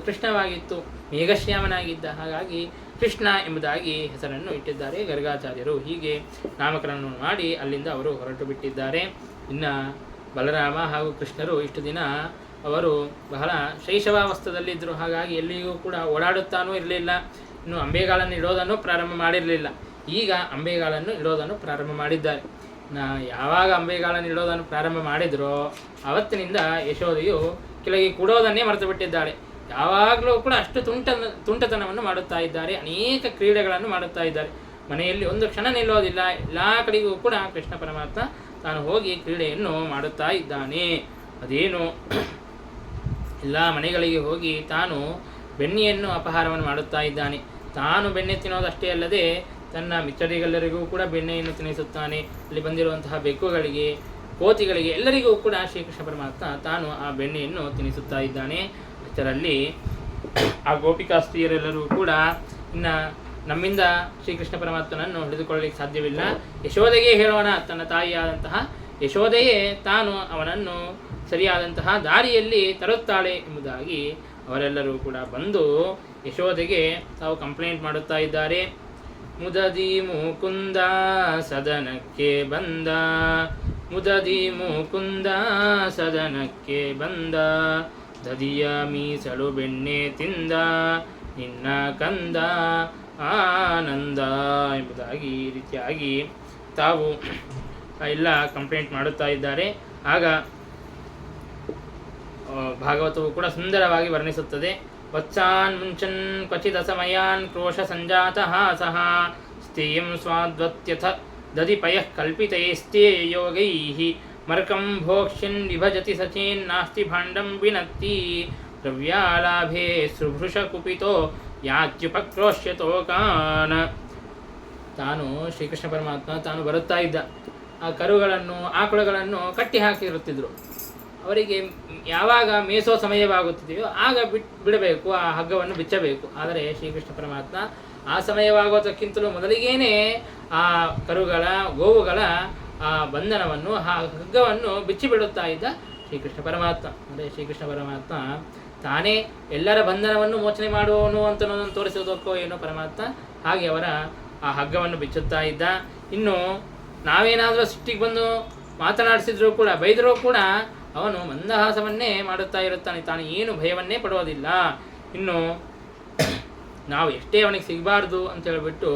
ಕೃಷ್ಣವಾಗಿತ್ತು, ಮೇಘಶ್ಯಾಮನಾಗಿದ್ದ. ಹಾಗಾಗಿ ಕೃಷ್ಣ ಎಂಬುದಾಗಿ ಹೆಸರನ್ನು ಇಟ್ಟಿದ್ದಾರೆ ಗರ್ಗಾಚಾರ್ಯರು. ಹೀಗೆ ನಾಮಕರಣವನ್ನು ಮಾಡಿ ಅಲ್ಲಿಂದ ಅವರು ಹೊರಟು ಬಿಟ್ಟಿದ್ದಾರೆ. ಇನ್ನು ಬಲರಾಮ ಹಾಗೂ ಕೃಷ್ಣರು ಇಷ್ಟು ದಿನ ಅವರು ಬಹಳ ಶೈಶವಾವಸ್ಥದಲ್ಲಿದ್ದರು. ಹಾಗಾಗಿ ಎಲ್ಲಿಯೂ ಕೂಡ ಓಡಾಡುತ್ತಾನೂ ಇರಲಿಲ್ಲ. ಇನ್ನು ಅಂಬೆಗಾಲನ್ನು ಇಡೋದನ್ನು ಪ್ರಾರಂಭ ಮಾಡಿರಲಿಲ್ಲ. ಈಗ ಅಂಬೆಗಾಲನ್ನು ಇಡೋದನ್ನು ಪ್ರಾರಂಭ ಮಾಡಿದ್ದಾರೆ. ಯಾವಾಗ ಅಂಬೆಗಾಲನ್ನು ಇಡೋದನ್ನು ಪ್ರಾರಂಭ ಮಾಡಿದರೋ ಆವತ್ತಿನಿಂದ ಯಶೋದೆಯು ಕೆಳಗೆ ಕೂಡೋದನ್ನೇ ಮರೆತು ಬಿಟ್ಟಿದ್ದಾಳೆ. ಯಾವಾಗಲೂ ಕೂಡ ಅಷ್ಟು ತುಂಟತನವನ್ನು ಮಾಡುತ್ತಾ ಇದ್ದಾರೆ. ಅನೇಕ ಕ್ರೀಡೆಗಳನ್ನು ಮಾಡುತ್ತಾ ಇದ್ದಾರೆ. ಮನೆಯಲ್ಲಿ ಒಂದು ಕ್ಷಣ ನಿಲ್ಲೋದಿಲ್ಲ. ಎಲ್ಲ ಕಡೆಗೂ ಕೂಡ ಕೃಷ್ಣ ಪರಮಾತ್ಮ ತಾನು ಹೋಗಿ ಕ್ರೀಡೆಯನ್ನು ಮಾಡುತ್ತಾ ಇದ್ದಾನೆ. ಅದೇನು, ಎಲ್ಲ ಮನೆಗಳಿಗೆ ಹೋಗಿ ತಾನು ಬೆಣ್ಣೆಯನ್ನು ಅಪಹಾರವನ್ನು ಮಾಡುತ್ತಾ ಇದ್ದಾನೆ. ತಾನು ಬೆಣ್ಣೆ ತಿನ್ನೋದಷ್ಟೇ ಅಲ್ಲದೆ ತನ್ನ ಮಿತ್ರರಿಗೆಲ್ಲರಿಗೂ ಕೂಡ ಬೆಣ್ಣೆಯನ್ನು ತಿನ್ನಿಸುತ್ತಾನೆ. ಅಲ್ಲಿ ಬಂದಿರುವಂತಹ ಬೆಕ್ಕುಗಳಿಗೆ, ಕೋತಿಗಳಿಗೆ ಎಲ್ಲರಿಗೂ ಕೂಡ ಶ್ರೀಕೃಷ್ಣ ಪರಮಾತ್ಮ ತಾನು ಆ ಬೆಣ್ಣೆಯನ್ನು ತಿನ್ನಿಸುತ್ತಾ ಇದ್ದಾನೆ. ಅಷ್ಟರಲ್ಲಿ ಆ ಗೋಪಿಕಾಸ್ತ್ರೀಯರೆಲ್ಲರೂ ಕೂಡ ಇನ್ನು ನಮ್ಮಿಂದ ಶ್ರೀಕೃಷ್ಣ ಪರಮಾತ್ಮನನ್ನು ಹಿಡಿದುಕೊಳ್ಳಲಿಕ್ಕೆ ಸಾಧ್ಯವಿಲ್ಲ, ಯಶೋದೆಗೆ ಹೇಳೋಣ, ತನ್ನ ತಾಯಿಯಾದಂತಹ ಯಶೋದೆಯೇ ತಾನು ಅವನನ್ನು ಸರಿಯಾದಂತಹ ದಾರಿಯಲ್ಲಿ ತರುತ್ತಾಳೆ ಎಂಬುದಾಗಿ ಅವರೆಲ್ಲರೂ ಕೂಡ ಬಂದು ಯಶೋದೆಗೆ ತಾವು ಕಂಪ್ಲೇಂಟ್ ಮಾಡುತ್ತಾ ಇದ್ದಾರೆ. ಮುದದಿ ಮುಕುಂದ ಸದನಕ್ಕೆ ಬಂದ, ಮುದದಿ ಮುಕುಂದ ಸದನಕ್ಕೆ ಬಂದ, ದದಿಯ ಮೀಸಲು ಬೆಣ್ಣೆ ತಿಂದ ನಿನ್ನ ಕಂದ ಆನಂದ ಎಂಬುದಾಗಿ ಈ ರೀತಿಯಾಗಿ ತಾವು ಎಲ್ಲ ಕಂಪ್ಲೇಂಟ್ ಮಾಡುತ್ತಾ ಇದ್ದಾರೆ. ಆಗ ಭಾಗವತವು ಕೂಡ ಸುಂದರವಾಗಿ ವರ್ಣಿಸುತ್ತದೆ. ವತ್ಸಾನ್ ಮುಂಚನ್ ಕ್ವಚಿದ ಸಮಯಾನ್ ಕ್ರೋಶ ಸಂಜಾತಃ ಸಹ ಸ್ಥೇಯಂ ಸ್ವಾದ್ವತ್ಯಥ ದಧಿಪಯಃ ಕಲ್ಪಿತೈಸ್ತೆ ಯೋಗೈಃ ಮರ್ಕಂ ಭೋಕ್ಷ್ಯನ್ ವಿಭಜತಿ ಸಚೇನ್ ನಾಸ್ತಿ ಭಾಂಡಂ ವಿನತ್ತಿ ದ್ರವ್ಯಾಲಾಭೆ ಸುಭೃಶ ಕುಪಿತೋ ಯಾತ್ಯುಪಕ್ರೋಶ್ಯತೋಕಾನ್. ತಾನು ಶ್ರೀಕೃಷ್ಣ ಪರಮಾತ್ಮ ತಾನು ಬರುತ್ತಾ ಇದ್ದ. ಆ ಕರುಗಳನ್ನು ಆಕಳುಗಳನ್ನು ಕಟ್ಟಿ ಹಾಕಿರುತ್ತಿದ್ರು. ಅವರಿಗೆ ಯಾವಾಗ ಮೇಸೋ ಸಮಯವಾಗುತ್ತಿದೆಯೋ ಆಗ ಬಿಡಬೇಕು, ಆ ಹಗ್ಗವನ್ನು ಬಿಚ್ಚಬೇಕು. ಆದರೆ ಶ್ರೀಕೃಷ್ಣ ಪರಮಾತ್ಮ ಆ ಸಮಯವಾಗೋದಕ್ಕಿಂತಲೂ ಮೊದಲಿಗೇನೆ ಆ ಕರುಗಳ ಗೋವುಗಳ ಆ ಬಂಧನವನ್ನು ಆ ಹಗ್ಗವನ್ನು ಬಿಚ್ಚಿಬಿಡುತ್ತಾ ಇದ್ದ ಶ್ರೀಕೃಷ್ಣ ಪರಮಾತ್ಮ. ಅಂದರೆ ಶ್ರೀಕೃಷ್ಣ ಪರಮಾತ್ಮ ತಾನೇ ಎಲ್ಲರ ಬಂಧನವನ್ನು ಮೋಚನೆ ಮಾಡುವನು ಅಂತ ತೋರಿಸುವುದಕ್ಕೋ ಏನೋ ಪರಮಾತ್ಮ ಹಾಗೆ ಅವರ ಆ ಹಗ್ಗವನ್ನು ಬಿಚ್ಚುತ್ತಾ ಇದ್ದ. ಇನ್ನು ನಾವೇನಾದರೂ ಸಿಟ್ಟಿಗೆ ಬಂದು ಮಾತನಾಡಿಸಿದ್ರು ಕೂಡ, ಬೈದರೂ ಕೂಡ ಅವನು ಮಂದಹಾಸವನ್ನೇ ಮಾಡುತ್ತಾ ಇರುತ್ತಾನೆ. ತಾನು ಏನು ಭಯವನ್ನೇ ಪಡುವುದಿಲ್ಲ. ಇನ್ನು ನಾವು ಎಷ್ಟೇ ಅವನಿಗೆ ಸಿಗಬಾರ್ದು ಅಂತ ಹೇಳಿಬಿಟ್ಟು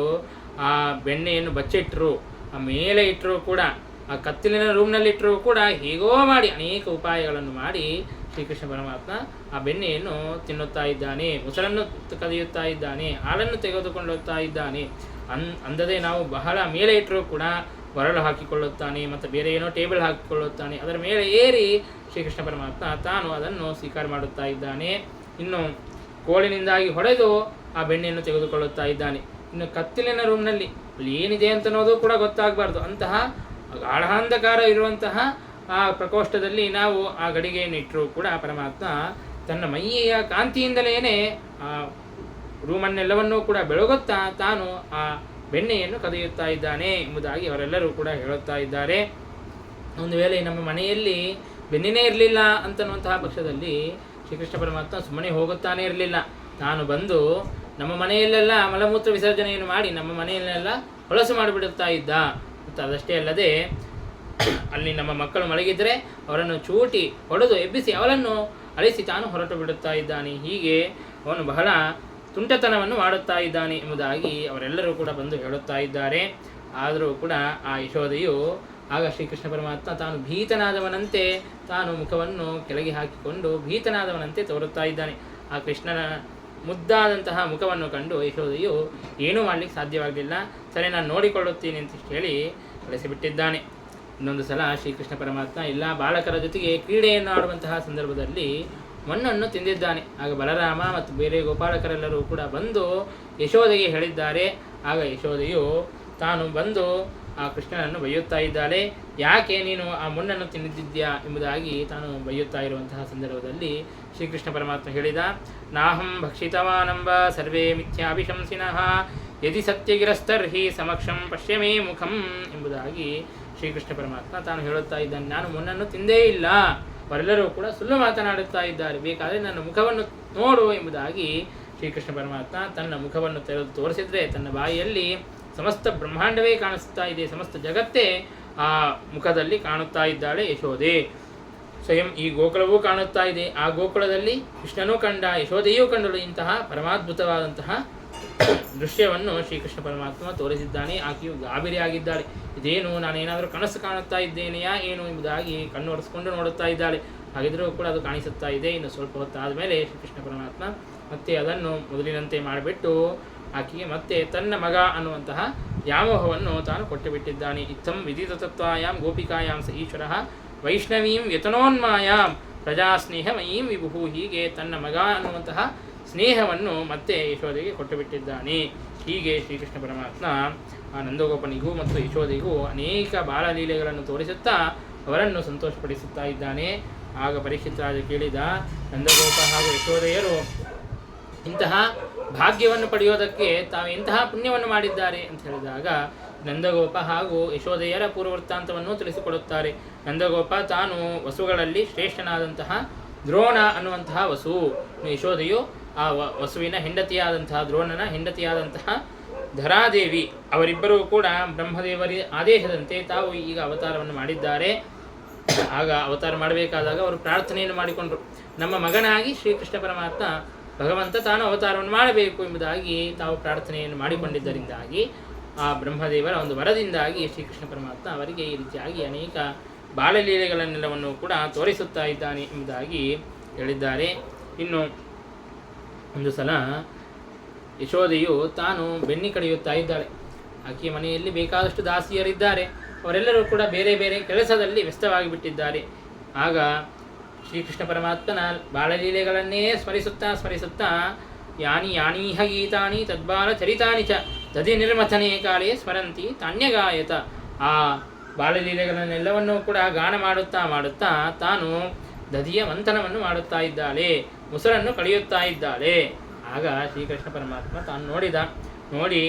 ಆ ಬೆಣ್ಣೆಯನ್ನು ಬಚ್ಚಿಟ್ಟರು, ಆ ಮೇಲೆ ಇಟ್ಟರು ಕೂಡ, ಆ ಕತ್ತಲಿನ ರೂಮ್ನಲ್ಲಿ ಇಟ್ಟರು ಕೂಡ, ಹೇಗೋ ಮಾಡಿ ಅನೇಕ ಉಪಾಯಗಳನ್ನು ಮಾಡಿ ಶ್ರೀಕೃಷ್ಣ ಪರಮಾತ್ಮ ಆ ಬೆಣ್ಣೆಯನ್ನು ತಿನ್ನುತ್ತಾ ಇದ್ದಾನೆ, ಮೊಸರನ್ನು ಕದಿಯುತ್ತಾ ಇದ್ದಾನೆ, ಹಾಲನ್ನು ತೆಗೆದುಕೊಳ್ಳುತ್ತಾ ಇದ್ದಾನೆ. ಅಂದದೇ ನಾವು ಬಹಳ ಮೇಲೆ ಇಟ್ಟರೂ ಕೂಡ ಹೊರಳು ಹಾಕಿಕೊಳ್ಳುತ್ತಾನೆ, ಮತ್ತು ಬೇರೆ ಏನೋ ಟೇಬಲ್ ಹಾಕಿಕೊಳ್ಳುತ್ತಾನೆ. ಅದರ ಮೇಲೆ ಏರಿ ಶ್ರೀಕೃಷ್ಣ ಪರಮಾತ್ಮ ತಾನು ಅದನ್ನು ಸ್ವೀಕಾರ ಮಾಡುತ್ತಾ ಇದ್ದಾನೆ. ಇನ್ನು ಕೋಳಿನಿಂದಾಗಿ ಹೊಡೆದು ಆ ಬೆಣ್ಣೆಯನ್ನು ತೆಗೆದುಕೊಳ್ಳುತ್ತಾ ಇದ್ದಾನೆ. ಇನ್ನು ಕತ್ತಲಿನ ರೂಮ್ನಲ್ಲಿ ಅಲ್ಲಿ ಏನಿದೆ ಅಂತ ಅನ್ನೋದು ಕೂಡ ಗೊತ್ತಾಗಬಾರ್ದು, ಅಂತಹ ಗಾಢಾಂಧಕಾರ ಇರುವಂತಹ ಆ ಪ್ರಕೋಷ್ಠದಲ್ಲಿ ನಾವು ಆ ಗಡಿಗೆಯನ್ನು ಇಟ್ಟರೂ ಕೂಡ ಪರಮಾತ್ಮ ತನ್ನ ಮೈಯ ಕಾಂತಿಯಿಂದಲೇ ಆ ರೂಮನ್ನೆಲ್ಲವನ್ನೂ ಕೂಡ ಬೆಳಗುತ್ತಾ ತಾನು ಆ ಬೆಣ್ಣೆಯನ್ನು ಕದಿಯುತ್ತಾ ಇದ್ದಾನೆ ಎಂಬುದಾಗಿ ಅವರೆಲ್ಲರೂ ಕೂಡ ಹೇಳುತ್ತಾ ಇದ್ದಾರೆ. ಒಂದು ವೇಳೆ ನಮ್ಮ ಮನೆಯಲ್ಲಿ ಬೆನ್ನಿನೇ ಇರಲಿಲ್ಲ ಅಂತನ್ನುವಂತಹ ಪಕ್ಷದಲ್ಲಿ ಶ್ರೀಕೃಷ್ಣ ಪರಮಾತ್ಮ ಸುಮ್ಮನೆ ಹೋಗುತ್ತಾನೇ ಇರಲಿಲ್ಲ. ತಾನು ಬಂದು ನಮ್ಮ ಮನೆಯಲ್ಲೆಲ್ಲ ಮಲಮೂತ್ರ ವಿಸರ್ಜನೆಯನ್ನು ಮಾಡಿ ನಮ್ಮ ಮನೆಯಲ್ಲೆಲ್ಲ ಹೊಲಸು ಮಾಡಿಬಿಡುತ್ತಾ ಇದ್ದ. ಮತ್ತು ಅದಷ್ಟೇ ಅಲ್ಲದೆ ಅಲ್ಲಿ ನಮ್ಮ ಮಕ್ಕಳು ಮಲಗಿದರೆ ಅವರನ್ನು ಚೂಟಿ ಹೊಡೆದು ಎಬ್ಬಿಸಿ ಅವರನ್ನು ಅಳಿಸಿ ತಾನು ಹೊರಟು ಬಿಡುತ್ತಾ ಇದ್ದಾನೆ. ಹೀಗೆ ಅವನು ಬಹಳ ತುಂಟತನವನ್ನು ಮಾಡುತ್ತಾ ಇದ್ದಾನೆ ಎಂಬುದಾಗಿ ಅವರೆಲ್ಲರೂ ಕೂಡ ಬಂದು ಹೇಳುತ್ತಾ ಇದ್ದಾರೆ. ಆದರೂ ಕೂಡ ಆ ಯಶೋದೆಯು ಆಗ ಶ್ರೀಕೃಷ್ಣ ಪರಮಾತ್ಮ ತಾನು ಭೀತನಾದವನಂತೆ ತಾನು ಮುಖವನ್ನು ಕೆಳಗೆ ಹಾಕಿಕೊಂಡು ಭೀತನಾದವನಂತೆ ತೋರುತ್ತಾ ಇದ್ದಾನೆ. ಆ ಕೃಷ್ಣನ ಮುದ್ದಾದಂತಹ ಮುಖವನ್ನು ಕಂಡು ಯಶೋದೆಯು ಏನೂ ಮಾಡಲಿಕ್ಕೆ ಸಾಧ್ಯವಾಗಲಿಲ್ಲ. ಸರಿ, ನಾನು ನೋಡಿಕೊಳ್ಳುತ್ತೀನಿ ಅಂತ ಹೇಳಿ ಕಳಿಸಿಬಿಟ್ಟಿದ್ದಾನೆ. ಇನ್ನೊಂದು ಸಲ ಶ್ರೀಕೃಷ್ಣ ಪರಮಾತ್ಮ ಎಲ್ಲ ಬಾಲಕರ ಜೊತೆಗೆ ಕ್ರೀಡೆಯನ್ನು ಆಡುವಂತಹ ಸಂದರ್ಭದಲ್ಲಿ ಮಣ್ಣನ್ನು ತಿಂದಿದ್ದಾನೆ. ಆಗ ಬಲರಾಮ ಮತ್ತು ಬೇರೆ ಗೋಪಾಲಕರೆಲ್ಲರೂ ಕೂಡ ಬಂದು ಯಶೋದೆಗೆ ಹೇಳಿದ್ದಾರೆ. ಆಗ ಯಶೋದೆಯು ತಾನು ಬಂದು ಆ ಕೃಷ್ಣನನ್ನು ಬೈಯುತ್ತಾ ಇದ್ದಾಳೆ. ಯಾಕೆ ನೀನು ಆ ಮಣ್ಣನ್ನು ತಿಂದಿದ್ಯಾ ಎಂಬುದಾಗಿ ತಾನು ಬೈಯುತ್ತಾ ಇರುವಂತಹ ಸಂದರ್ಭದಲ್ಲಿ ಶ್ರೀಕೃಷ್ಣ ಪರಮಾತ್ಮ ಹೇಳಿದ, ನಾಹಂ ಭಕ್ಷಿತವಾನಂಬ ಸರ್ವೇ ಮಿಥ್ಯಾಭಿಶಂಸಿನಃ ಯದಿ ಸತ್ಯಗಿರಸ್ತರ್ಹಿ ಸಮಕ್ಷಂ ಪಶ್ಯಮೇ ಮುಖಂ ಎಂಬುದಾಗಿ ಶ್ರೀಕೃಷ್ಣ ಪರಮಾತ್ಮ ತಾನು ಹೇಳುತ್ತಾ ಇದ್ದಾನೆ. ನಾನು ಮಣ್ಣನ್ನು ತಿಂದೇ ಇಲ್ಲ, ಅವರೆಲ್ಲರೂ ಕೂಡ ಸುಳ್ಳು ಮಾತನಾಡುತ್ತಾ ಇದ್ದಾರೆ, ಬೇಕಾದರೆ ನನ್ನ ಮುಖವನ್ನು ನೋಡು ಎಂಬುದಾಗಿ ಶ್ರೀಕೃಷ್ಣ ಪರಮಾತ್ಮ ತನ್ನ ಮುಖವನ್ನು ತೆರೆದು ತೋರಿಸಿದರೆ ತನ್ನ ಬಾಯಿಯಲ್ಲಿ ಸಮಸ್ತ ಬ್ರಹ್ಮಾಂಡವೇ ಕಾಣಿಸ್ತಾ ಇದೆ, ಸಮಸ್ತ ಜಗತ್ತೇ ಆ ಮುಖದಲ್ಲಿ ಕಾಣುತ್ತಾ ಇದ್ದಾಳೆ ಯಶೋದೆ. ಸ್ವಯಂ ಈ ಗೋಕುಲವೂ ಕಾಣುತ್ತಾ ಇದೆ. ಆ ಗೋಕುಲದಲ್ಲಿ ಕೃಷ್ಣನೂ ಕಂಡ, ಯಶೋದೆಯೂ ಕಂಡಳು. ಇಂತಹ ಪರಮಾದ್ಭುತವಾದಂತಹ ದೃಶ್ಯವನ್ನು ಶ್ರೀಕೃಷ್ಣ ಪರಮಾತ್ಮ ತೋರಿಸಿದ್ದಾನೆ. ಆಕೆಯು ಗಾಬರಿಯಾಗಿದ್ದಾಳೆ. ಇದೇನು, ನಾನೇನಾದರೂ ಕನಸು ಕಾಣುತ್ತಾ ಇದ್ದೇನೆಯಾ ಏನು ಎಂಬುದಾಗಿ ಕಣ್ಣು ಒರೆಸ್ಕೊಂಡು ನೋಡುತ್ತಾ ಇದ್ದಾಳೆ. ಹಾಗಿದ್ರೂ ಕೂಡ ಅದು ಕಾಣಿಸುತ್ತಾ ಇದೆ. ಇನ್ನು ಸ್ವಲ್ಪ ಹೊತ್ತಾದ ಮೇಲೆ ಶ್ರೀಕೃಷ್ಣ ಪರಮಾತ್ಮ ಮತ್ತೆ ಅದನ್ನು ಮೊದಲಿನಂತೆ ಮಾಡಿಬಿಟ್ಟು ಆಕೆಗೆ ಮತ್ತೆ ತನ್ನ ಮಗ ಅನ್ನುವಂತಹ ವ್ಯಾಮೋಹವನ್ನು ತಾನು ಕೊಟ್ಟು ಬಿಟ್ಟಿದ್ದಾನೆ. ಇತ್ತಂ ವಿದಿತ ತತ್ವಾಯಾಂ ಗೋಪಿಕಾಯಾಂ ಸ ಈಶ್ವರ ವೈಷ್ಣವೀಂ ವ್ಯತನೋನ್ಮಾಯಾಂ ಪ್ರಜಾಸ್ನೇಹಮಯೀಂ ವಿಭು. ಹೀಗೆ ತನ್ನ ಮಗ ಅನ್ನುವಂತಹ ಸ್ನೇಹವನ್ನು ಮತ್ತೆ ಯಶೋದೆಗೆ ಕೊಟ್ಟು ಬಿಟ್ಟಿದ್ದಾನೆ. ಹೀಗೆ ಶ್ರೀಕೃಷ್ಣ ಪರಮಾತ್ಮ ಆ ನಂದಗೋಪನಿಗೂ ಮತ್ತು ಯಶೋದೆಗೂ ಅನೇಕ ಬಾಲಲೀಲೆಗಳನ್ನು ತೋರಿಸುತ್ತಾ ಅವರನ್ನು ಸಂತೋಷಪಡಿಸುತ್ತಾ ಇದ್ದಾನೆ. ಆಗ ಪರೀಕ್ಷಿತ್ ರಾಜ ಕೇಳಿದ, ನಂದಗೋಪ ಹಾಗೂ ಯಶೋದೆಯರು ಇಂತಹ ಭಾಗ್ಯವನ್ನು ಪಡೆಯೋದಕ್ಕೆ ತಾವು ಎಂತಹ ಪುಣ್ಯವನ್ನು ಮಾಡಿದ್ದಾರೆ ಅಂತ ಹೇಳಿದಾಗ ನಂದಗೋಪ ಹಾಗೂ ಯಶೋದೆಯರ ಪೂರ್ವವೃತ್ತಾಂತವನ್ನು ತಿಳಿಸಿಕೊಡುತ್ತಾರೆ. ನಂದಗೋಪ ತಾನು ವಸುಗಳಲ್ಲಿ ಶ್ರೇಷ್ಠನಾದಂತಹ ದ್ರೋಣ ಅನ್ನುವಂತಹ ವಸು, ಯಶೋದೆಯು ಆ ವಸುವಿನ ಹೆಂಡತಿಯಾದಂತಹ ದ್ರೋಣನ ಹೆಂಡತಿಯಾದಂತಹ ಧರಾದೇವಿ ಅವರಿಬ್ಬರೂ ಕೂಡ ಬ್ರಹ್ಮದೇವರ ಆದೇಶದಂತೆ ತಾವು ಈಗ ಅವತಾರವನ್ನು ಮಾಡಿದ್ದಾರೆ. ಆಗ ಅವತಾರ ಮಾಡಬೇಕಾದಾಗ ಅವರು ಪ್ರಾರ್ಥನೆಯನ್ನು ಮಾಡಿಕೊಂಡರು. ನಮ್ಮ ಮಗನಾಗಿ ಶ್ರೀಕೃಷ್ಣ ಪರಮಾತ್ಮ ಭಗವಂತ ತಾನು ಅವತಾರವನ್ನು ಮಾಡಬೇಕು ಎಂಬುದಾಗಿ ತಾವು ಪ್ರಾರ್ಥನೆಯನ್ನು ಮಾಡಿಕೊಂಡಿದ್ದರಿಂದಾಗಿ ಆ ಬ್ರಹ್ಮದೇವರ ಒಂದು ವರದಿಂದಾಗಿ ಶ್ರೀಕೃಷ್ಣ ಪರಮಾತ್ಮ ಅವರಿಗೆ ಈ ರೀತಿಯಾಗಿ ಅನೇಕ ಬಾಲಲೀಲೆಗಳನ್ನೆಲ್ಲವನ್ನು ಕೂಡ ತೋರಿಸುತ್ತಾ ಇದ್ದಾನೆ ಎಂಬುದಾಗಿ ಹೇಳಿದ್ದಾರೆ. ಇನ್ನು ಒಂದು ಸಲ ಯಶೋದೆಯು ತಾನು ಬೆನ್ನಿ ಕಡಿಯುತ್ತಾ ಇದ್ದಾಳೆ. ಆಕೆಯ ಮನೆಯಲ್ಲಿ ಬೇಕಾದಷ್ಟು ದಾಸಿಯರಿದ್ದಾರೆ. ಅವರೆಲ್ಲರೂ ಕೂಡ ಬೇರೆ ಬೇರೆ ಕೆಲಸದಲ್ಲಿ ವ್ಯಸ್ತವಾಗಿ ಬಿಟ್ಟಿದ್ದಾರೆ. ಆಗ ಶ್ರೀಕೃಷ್ಣ ಪರಮಾತ್ಮನ ಬಾಲಲೀಲೆಗಳನ್ನೇ ಸ್ಮರಿಸುತ್ತಾ ಯಾನಿ ಯಾನೀಹ ಗೀತಾನಿ ತದ್ಬಾಲ ಚರಿತಾನಿ ಚ ದಧಿ ನಿರ್ಮಥನೆ ಕಾಲೇ ಸ್ಮರಂತಿ ತಾನ್ಯಗಾಯತ. ಆ ಬಾಲಲೀಲೆಗಳನ್ನೆಲ್ಲವನ್ನೂ ಕೂಡ ಗಾನ ಮಾಡುತ್ತಾ ತಾನು ದಧಿಯ ಮಂಥನವನ್ನು ಮಾಡುತ್ತಾ ಇದ್ದಾಳೆ, ಮೊಸರನ್ನು ಕಳೆಯುತ್ತಾ ಇದ್ದಾಳೆ. ಆಗ ಶ್ರೀಕೃಷ್ಣ ಪರಮಾತ್ಮ ತಾನು ನೋಡಿ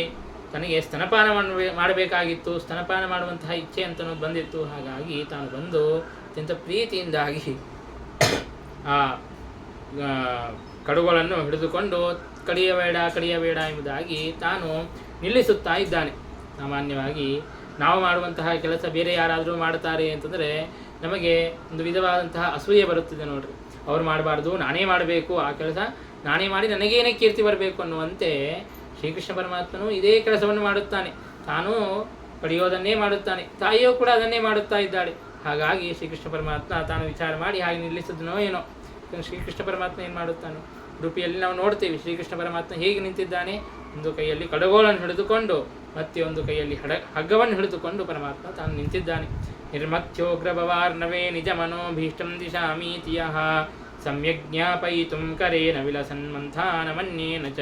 ತನಗೆ ಸ್ತನಪಾನವನ್ನು ಮಾಡಬೇಕಾಗಿತ್ತು, ಸ್ತನಪಾನ ಮಾಡುವಂತಹ ಇಚ್ಛೆ ಅಂತನೂ ಬಂದಿತ್ತು. ಹಾಗಾಗಿ ತಾನು ಬಂದು ಅತ್ಯಂತ ಪ್ರೀತಿಯಿಂದಾಗಿ ಆ ಕಡುಗಳನ್ನು ಹಿಡಿದುಕೊಂಡು ಕಡಿಯಬೇಡ ಎಂಬುದಾಗಿ ತಾನು ನಿಲ್ಲಿಸುತ್ತಾ ಇದ್ದಾನೆ. ಸಾಮಾನ್ಯವಾಗಿ ನಾವು ಮಾಡುವಂತಹ ಕೆಲಸ ಬೇರೆ ಯಾರಾದರೂ ಮಾಡ್ತಾರೆ ಅಂತಂದರೆ ನಮಗೆ ಒಂದು ವಿಧವಾದಂತಹ ಅಸೂಯೆ ಬರುತ್ತದೆ ನೋಡ್ರಿ. ಅವ್ರು ಮಾಡಬಾರ್ದು, ನಾನೇ ಮಾಡಬೇಕು, ಆ ಕೆಲಸ ನಾನೇ ಮಾಡಿ ನನಗೇನೇ ಕೀರ್ತಿ ಬರಬೇಕು ಅನ್ನುವಂತೆ ಶ್ರೀಕೃಷ್ಣ ಪರಮಾತ್ಮನು ಇದೇ ಕೆಲಸವನ್ನು ಮಾಡುತ್ತಾನೆ. ತಾನು ಪಡೆಯೋದನ್ನೇ ಮಾಡುತ್ತಾನೆ, ತಾಯಿಯೂ ಕೂಡ ಅದನ್ನೇ ಮಾಡುತ್ತಾ ಇದ್ದಾಳೆ. ಹಾಗಾಗಿ ಶ್ರೀಕೃಷ್ಣ ಪರಮಾತ್ಮ ತಾನು ವಿಚಾರ ಮಾಡಿ ಹಾಗೆ ನಿಲ್ಲಿಸಿದನೋ ಏನೋ. ಶ್ರೀಕೃಷ್ಣ ಪರಮಾತ್ಮ ಏನು ಮಾಡುತ್ತಾನೆ ಉಡುಪಿಯಲ್ಲಿ ನಾವು ನೋಡ್ತೇವೆ. ಶ್ರೀಕೃಷ್ಣ ಪರಮಾತ್ಮ ಹೇಗೆ ನಿಂತಿದ್ದಾನೆ, ಒಂದು ಕೈಯಲ್ಲಿ ಕಡಗೋಳನ್ನು ಹಿಡಿದುಕೊಂಡು ಮತ್ತೆ ಒಂದು ಕೈಯಲ್ಲಿ ಹಗ್ಗವನ್ನು ಹಿಡಿದುಕೊಂಡು ಪರಮಾತ್ಮ ತಾನು ನಿಂತಿದ್ದಾನೆ. ನಿರ್ಮಥ್ಯೋಗ್ರಭವಾರ್ಣವೇ ನಿಜ ಮನೋಭೀಷ್ಟಂ ದಿಶಾಮೀತಿಯಃ ಸಮ್ಯಕ್ ಜ್ಞಾಪಯಿತುಂ ಕರೇನ ವಿಲಸನ್ಮಂಥಾನಮನ್ಯೇನ ಚ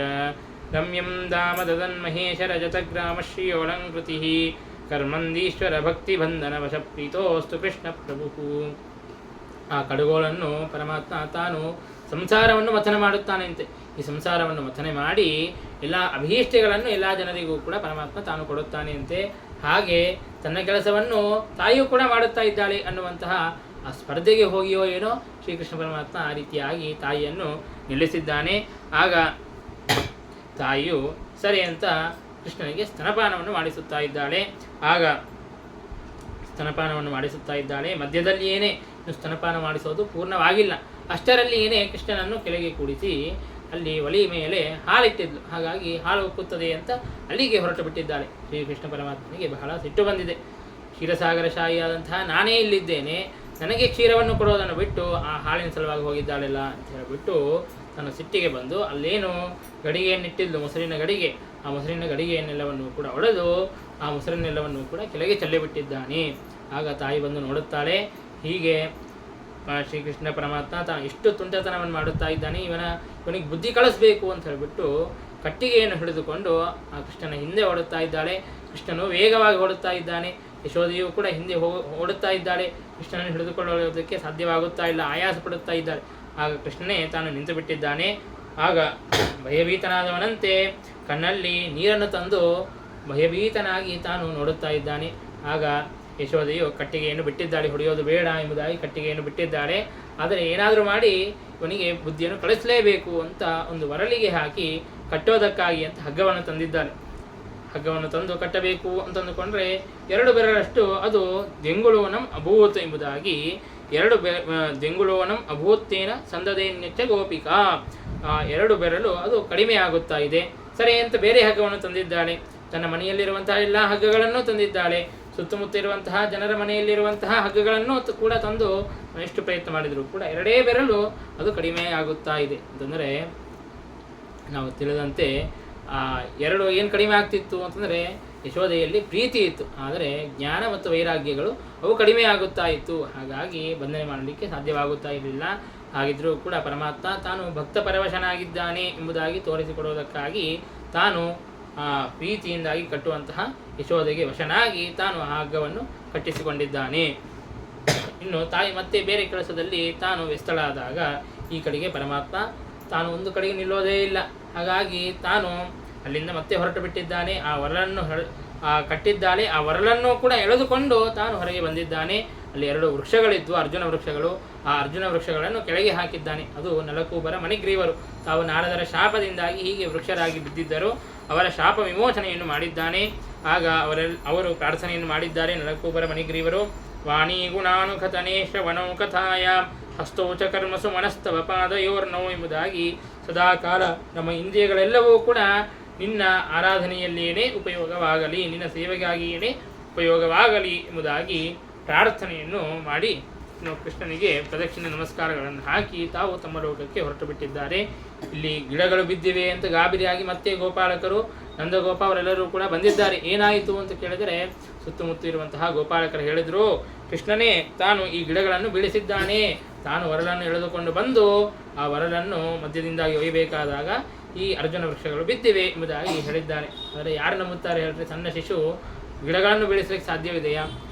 ರಮ್ಯಂ ದಾಮದನ್ಮಹೇಶ ರಜತಗ್ರಾಮಶ್ರಿಯೋಳಂಕೃತಿ ಕರ್ಮಂದೀಶ್ವರ ಭಕ್ತಿಬಂಧನ ವಶ ಪ್ರೀತೋಸ್ತು ಕೃಷ್ಣ ಪ್ರಭು. ಆ ಕಡುಗೋಳನ್ನು ಪರಮಾತ್ಮ ತಾನು ಸಂಸಾರವನ್ನು ಮಥನ ಮಾಡುತ್ತಾನೆಂತೆ. ಈ ಸಂಸಾರವನ್ನು ಮಥನೆ ಮಾಡಿ ಎಲ್ಲ ಅಭೀಷ್ಟಗಳನ್ನು ಎಲ್ಲ ಜನರಿಗೂ ಕೂಡ ಪರಮಾತ್ಮ ತಾನು ಕೊಡುತ್ತಾನೆಂತೆ. ಹಾಗೆ ತನ್ನ ಕೆಲಸವನ್ನು ತಾಯಿಯೂ ಕೂಡ ಮಾಡುತ್ತಾ ಇದ್ದಾಳೆ ಅನ್ನುವಂತಹ ಆ ಸ್ಪರ್ಧೆಗೆ ಹೋಗಿಯೋ ಏನೋ ಶ್ರೀಕೃಷ್ಣ ಪರಮಾತ್ಮ ಆ ರೀತಿಯಾಗಿ ತಾಯಿಯನ್ನು ನಿಲ್ಲಿಸಿದ್ದಾನೆ. ಆಗ ತಾಯಿಯು ಸರಿ ಅಂತ ಕೃಷ್ಣನಿಗೆ ಸ್ತನಪಾನವನ್ನು ಮಾಡಿಸುತ್ತಾ ಇದ್ದಾಳೆ. ಆಗ ಸ್ತನಪಾನವನ್ನು ಮಾಡಿಸುತ್ತಾ ಇದ್ದಾಳೆ. ಮಧ್ಯದಲ್ಲಿ ಏನೇ ಸ್ತನಪಾನ ಮಾಡಿಸೋದು ಪೂರ್ಣವಾಗಿಲ್ಲ. ಅಷ್ಟರಲ್ಲಿ ಏನೇ ಕೃಷ್ಣನನ್ನು ಕೆಳಗೆ ಕೂಡಿಸಿ ಅಲ್ಲಿ ಒಲಿ ಮೇಲೆ ಹಾಲಿಟ್ಟಿದ್ಲು. ಹಾಗಾಗಿ ಹಾಲು ಉಕ್ಕುತ್ತದೆ ಅಂತ ಅಲ್ಲಿಗೆ ಹೊರಟು ಬಿಟ್ಟಿದ್ದಾಳೆ. ಶ್ರೀಕೃಷ್ಣ ಪರಮಾತ್ಮನಿಗೆ ಬಹಳ ಸಿಟ್ಟು ಬಂದಿದೆ. ಕ್ಷೀರಸಾಗರಶಾಹಿಯಾದಂತಹ ನಾನೇ ಇಲ್ಲಿದ್ದೇನೆ, ನನಗೆ ಕ್ಷೀರವನ್ನು ಕೊಡೋದನ್ನು ಬಿಟ್ಟು ಆ ಹಾಲಿನ ಸಲುವಾಗಿ ಹೋಗಿದ್ದಾಳೆಲ್ಲ ಅಂತ ಹೇಳಿಬಿಟ್ಟು ತನ್ನ ಸಿಟ್ಟಿಗೆ ಬಂದು ಅಲ್ಲೇನು ಗಡಿಗೆಯನ್ನಿಟ್ಟಿದ್ದು ಮೊಸರಿನ ಗಡಿಗೆ, ಆ ಮೊಸರಿನ ಗಡಿಗೆಯನ್ನೆಲ್ಲವನ್ನು ಕೂಡ ಒಡೆದು ಆ ಮೊಸರನ್ನೆಲ್ಲವನ್ನು ಕೂಡ ಕೆಳಗೆ ಚೆಲ್ಲಿಬಿಟ್ಟಿದ್ದಾನೆ. ಆಗ ತಾಯಿ ಬಂದು ನೋಡುತ್ತಾಳೆ. ಹೀಗೆ ಶ್ರೀಕೃಷ್ಣ ಪರಮಾತ್ಮ ತಾನು ಎಷ್ಟು ತುಂಟತನವನ್ನು ಮಾಡುತ್ತಾ ಇದ್ದಾನೆ, ಇವನಿಗೆ ಬುದ್ಧಿ ಕಳಿಸ್ಬೇಕು ಅಂತ ಹೇಳಿಬಿಟ್ಟು ಕಟ್ಟಿಗೆಯನ್ನು ಹಿಡಿದುಕೊಂಡು ಆ ಕೃಷ್ಣನ ಹಿಂದೆ ಓಡುತ್ತಾ ಇದ್ದಾಳೆ. ಕೃಷ್ಣನು ವೇಗವಾಗಿ ಓಡುತ್ತಾ ಇದ್ದಾನೆ. ಯಶೋದೆಯು ಕೂಡ ಹಿಂದೆ ಓಡುತ್ತಾ ಇದ್ದಾಳೆ. ಕೃಷ್ಣನನ್ನು ಹಿಡಿದುಕೊಳ್ಳೋದಕ್ಕೆ ಸಾಧ್ಯವಾಗುತ್ತಾ ಇಲ್ಲ, ಆಯಾಸ ಪಡುತ್ತಾ ಇದ್ದಾಳೆ. ಆಗ ಕೃಷ್ಣನೇ ತಾನು ನಿಂತು ಬಿಟ್ಟಿದ್ದಾನೆ. ಆಗ ಭಯಭೀತನಾದವನಂತೆ ಕಣ್ಣಲ್ಲಿ ನೀರನ್ನು ತಂದು ಭಯಭೀತನಾಗಿ ತಾನು ನೋಡುತ್ತಾ ಇದ್ದಾನೆ. ಆಗ ಯಶೋದೆಯು ಕಟ್ಟಿಗೆಯನ್ನು ಬಿಟ್ಟಿದ್ದಾಳೆ, ಹೊಡೆಯೋದು ಬೇಡ ಎಂಬುದಾಗಿ ಕಟ್ಟಿಗೆಯನ್ನು ಬಿಟ್ಟಿದ್ದಾಳೆ. ಆದರೆ ಏನಾದರೂ ಮಾಡಿ ಇವನಿಗೆ ಬುದ್ಧಿಯನ್ನು ಕಳಿಸಲೇಬೇಕು ಅಂತ ಒಂದು ಒರಳಿಗೆ ಹಾಕಿ ಕಟ್ಟೋದಕ್ಕಾಗಿ ಅಂತ ಹಗ್ಗವನ್ನು ತಂದಿದ್ದಾಳೆ. ಹಗ್ಗವನ್ನು ತಂದು ಕಟ್ಟಬೇಕು ಅಂತಂದುಕೊಂಡ್ರೆ 2 ಬೆರಳಷ್ಟು ಅದು ದೆಂಗುಳುವನಂ ಅಭೂತ್ ಎಂಬುದಾಗಿ 2 ದೆಂಗುಳುವನಂ ಅಭೂತ್ತೇನ ಸಂದದೇನ್ಯಚ್ಚ ಗೋಪಿಕಾ, 2 ಬೆರಳು ಅದು ಕಡಿಮೆ ಆಗುತ್ತಾ ಇದೆ. ಸರಿ ಅಂತ ಬೇರೆ ಹಗ್ಗವನ್ನು ತಂದಿದ್ದಾಳೆ. ತನ್ನ ಮನೆಯಲ್ಲಿರುವಂತಹ ಎಲ್ಲ ಹಗ್ಗಗಳನ್ನು ತಂದಿದ್ದಾಳೆ. ಸುತ್ತಮುತ್ತ ಇರುವಂತಹ ಜನರ ಮನೆಯಲ್ಲಿರುವಂತಹ ಹಗ್ಗಗಳನ್ನು ಕೂಡ ತಂದು ಎಷ್ಟು ಪ್ರಯತ್ನ ಮಾಡಿದರೂ ಕೂಡ 2 ಬೆರಳು ಅದು ಕಡಿಮೆ ಆಗುತ್ತಾ ಇದೆ. ಅಂತಂದರೆ ನಾವು ತಿಳಿದಂತೆ 2 ಏನು ಕಡಿಮೆ ಆಗ್ತಿತ್ತು ಅಂತಂದರೆ ಯಶೋದೆಯಲ್ಲಿ ಪ್ರೀತಿ ಇತ್ತು, ಆದರೆ ಜ್ಞಾನ ಮತ್ತು ವೈರಾಗ್ಯಗಳು ಅವು ಕಡಿಮೆ ಆಗುತ್ತಾ ಇತ್ತು. ಹಾಗಾಗಿ ಬಂಧನೆ ಮಾಡಲಿಕ್ಕೆ ಸಾಧ್ಯವಾಗುತ್ತಾ ಇರಲಿಲ್ಲ. ಹಾಗಿದ್ದರೂ ಕೂಡ ಪರಮಾತ್ಮ ತಾನು ಭಕ್ತ ಪರವಶನಾಗಿದ್ದಾನೆ ಎಂಬುದಾಗಿ ತೋರಿಸಿಕೊಡುವುದಕ್ಕಾಗಿ ತಾನು ಪ್ರೀತಿಯಿಂದಾಗಿ ಕಟ್ಟುವಂತಹ ಯಶೋದೆಗೆ ವಶನಾಗಿ ತಾನು ಆ ಹಗ್ಗವನ್ನು ಕಟ್ಟಿಸಿಕೊಂಡಿದ್ದಾನೆ. ಇನ್ನು ತಾಯಿ ಮತ್ತೆ ಬೇರೆ ಕೆಲಸದಲ್ಲಿ ತಾನು ವ್ಯಸ್ತಳಾದಾಗ ಈ ಕಡೆಗೆ ಪರಮಾತ್ಮ ತಾನು ಒಂದು ಕಡೆಗೆ ನಿಲ್ಲೋದೇ ಇಲ್ಲ. ಹಾಗಾಗಿ ತಾನು ಅಲ್ಲಿಂದ ಮತ್ತೆ ಹೊರಟು ಬಿಟ್ಟಿದ್ದಾನೆ. ಆ ವರಲನ್ನು ಕಟ್ಟಿದ್ದಾಳೆ. ಆ ವರಲನ್ನು ಕೂಡ ಎಳೆದುಕೊಂಡು ತಾನು ಹೊರಗೆ ಬಂದಿದ್ದಾನೆ. ಅಲ್ಲಿ 2 ವೃಕ್ಷಗಳಿದ್ವು, ಅರ್ಜುನ ವೃಕ್ಷಗಳು. ಆ ಅರ್ಜುನ ವೃಕ್ಷಗಳನ್ನು ಕೆಳಗೆ ಹಾಕಿದ್ದಾನೆ. ಅದು ನಲಕೂಬರ ಮಣಿಗ್ರೀವರು. ತಾವು ನಾರದರ ಶಾಪದಿಂದಾಗಿ ಹೀಗೆ ವೃಕ್ಷರಾಗಿ ಬಿದ್ದಿದ್ದರು. ಅವರ ಶಾಪ ವಿಮೋಚನೆಯನ್ನು ಮಾಡಿದ್ದಾನೆ. ಆಗ ಅವರು ಪ್ರಾರ್ಥನೆಯನ್ನು ಮಾಡಿದ್ದಾರೆ ನಲಕೂಬರ ಮಣಿಗ್ರೀವರು. ವಾಣಿ ಗುಣಾನುಕಥನೆ ಶ್ರವಣೌ ಕಥಾಯ ಹಸ್ತೌಚ ಕರ್ಮಸು ಮನಸ್ತವ ಪಾದಯೋರ್ನೋ ಎಂಬುದಾಗಿ ಸದಾಕಾಲ ನಮ್ಮ ಇಂದ್ರಿಯಗಳೆಲ್ಲವೂ ಕೂಡ ನಿನ್ನ ಆರಾಧನೆಯಲ್ಲಿಯೇ ಉಪಯೋಗವಾಗಲಿ, ನಿನ್ನ ಸೇವೆಗಾಗಿಯೇ ಉಪಯೋಗವಾಗಲಿ ಎಂಬುದಾಗಿ ಪ್ರಾರ್ಥನೆಯನ್ನು ಮಾಡಿ ಕೃಷ್ಣನಿಗೆ ಪ್ರದಕ್ಷಿಣೆ ನಮಸ್ಕಾರಗಳನ್ನು ಹಾಕಿ ತಾವು ತಮ್ಮ ಲೋಕಕ್ಕೆ ಹೊರಟು ಬಿಟ್ಟಿದ್ದಾರೆ. ಇಲ್ಲಿ ಗಿಡಗಳು ಬಿದ್ದಿವೆ ಅಂತ ಗಾಬರಿಯಾಗಿ ಮತ್ತೆ ಗೋಪಾಲಕರು, ನಂದಗೋಪ ಅವರೆಲ್ಲರೂ ಕೂಡ ಬಂದಿದ್ದಾರೆ. ಏನಾಯಿತು ಅಂತ ಕೇಳಿದರೆ ಸುತ್ತಮುತ್ತ ಇರುವಂತಹ ಗೋಪಾಲಕರು ಹೇಳಿದರು, ಕೃಷ್ಣನೇ ತಾನು ಈ ಗಿಡಗಳನ್ನು ಬೀಳಿಸಿದ್ದಾನೆ. ತಾನು ವರಲನ್ನು ಎಳೆದುಕೊಂಡು ಬಂದು ಆ ವರಲನ್ನು ಮಧ್ಯದಿಂದಾಗಿ ಒಯ್ಯಬೇಕಾದಾಗ ಈ ಅರ್ಜುನ ವೃಕ್ಷಗಳು ಬಿದ್ದಿವೆ ಎಂಬುದಾಗಿ ಹೇಳಿದ್ದಾನೆ. ಆದರೆ ಯಾರು ನಂಬುತ್ತಾರೆ ಹೇಳಿದ್ರೆ, ಸಣ್ಣ ಶಿಶು ಗಿಡಗಳನ್ನು ಬೆಳೆಸಲಿಕ್ಕೆ ಸಾಧ್ಯವಿದೆಯಾ?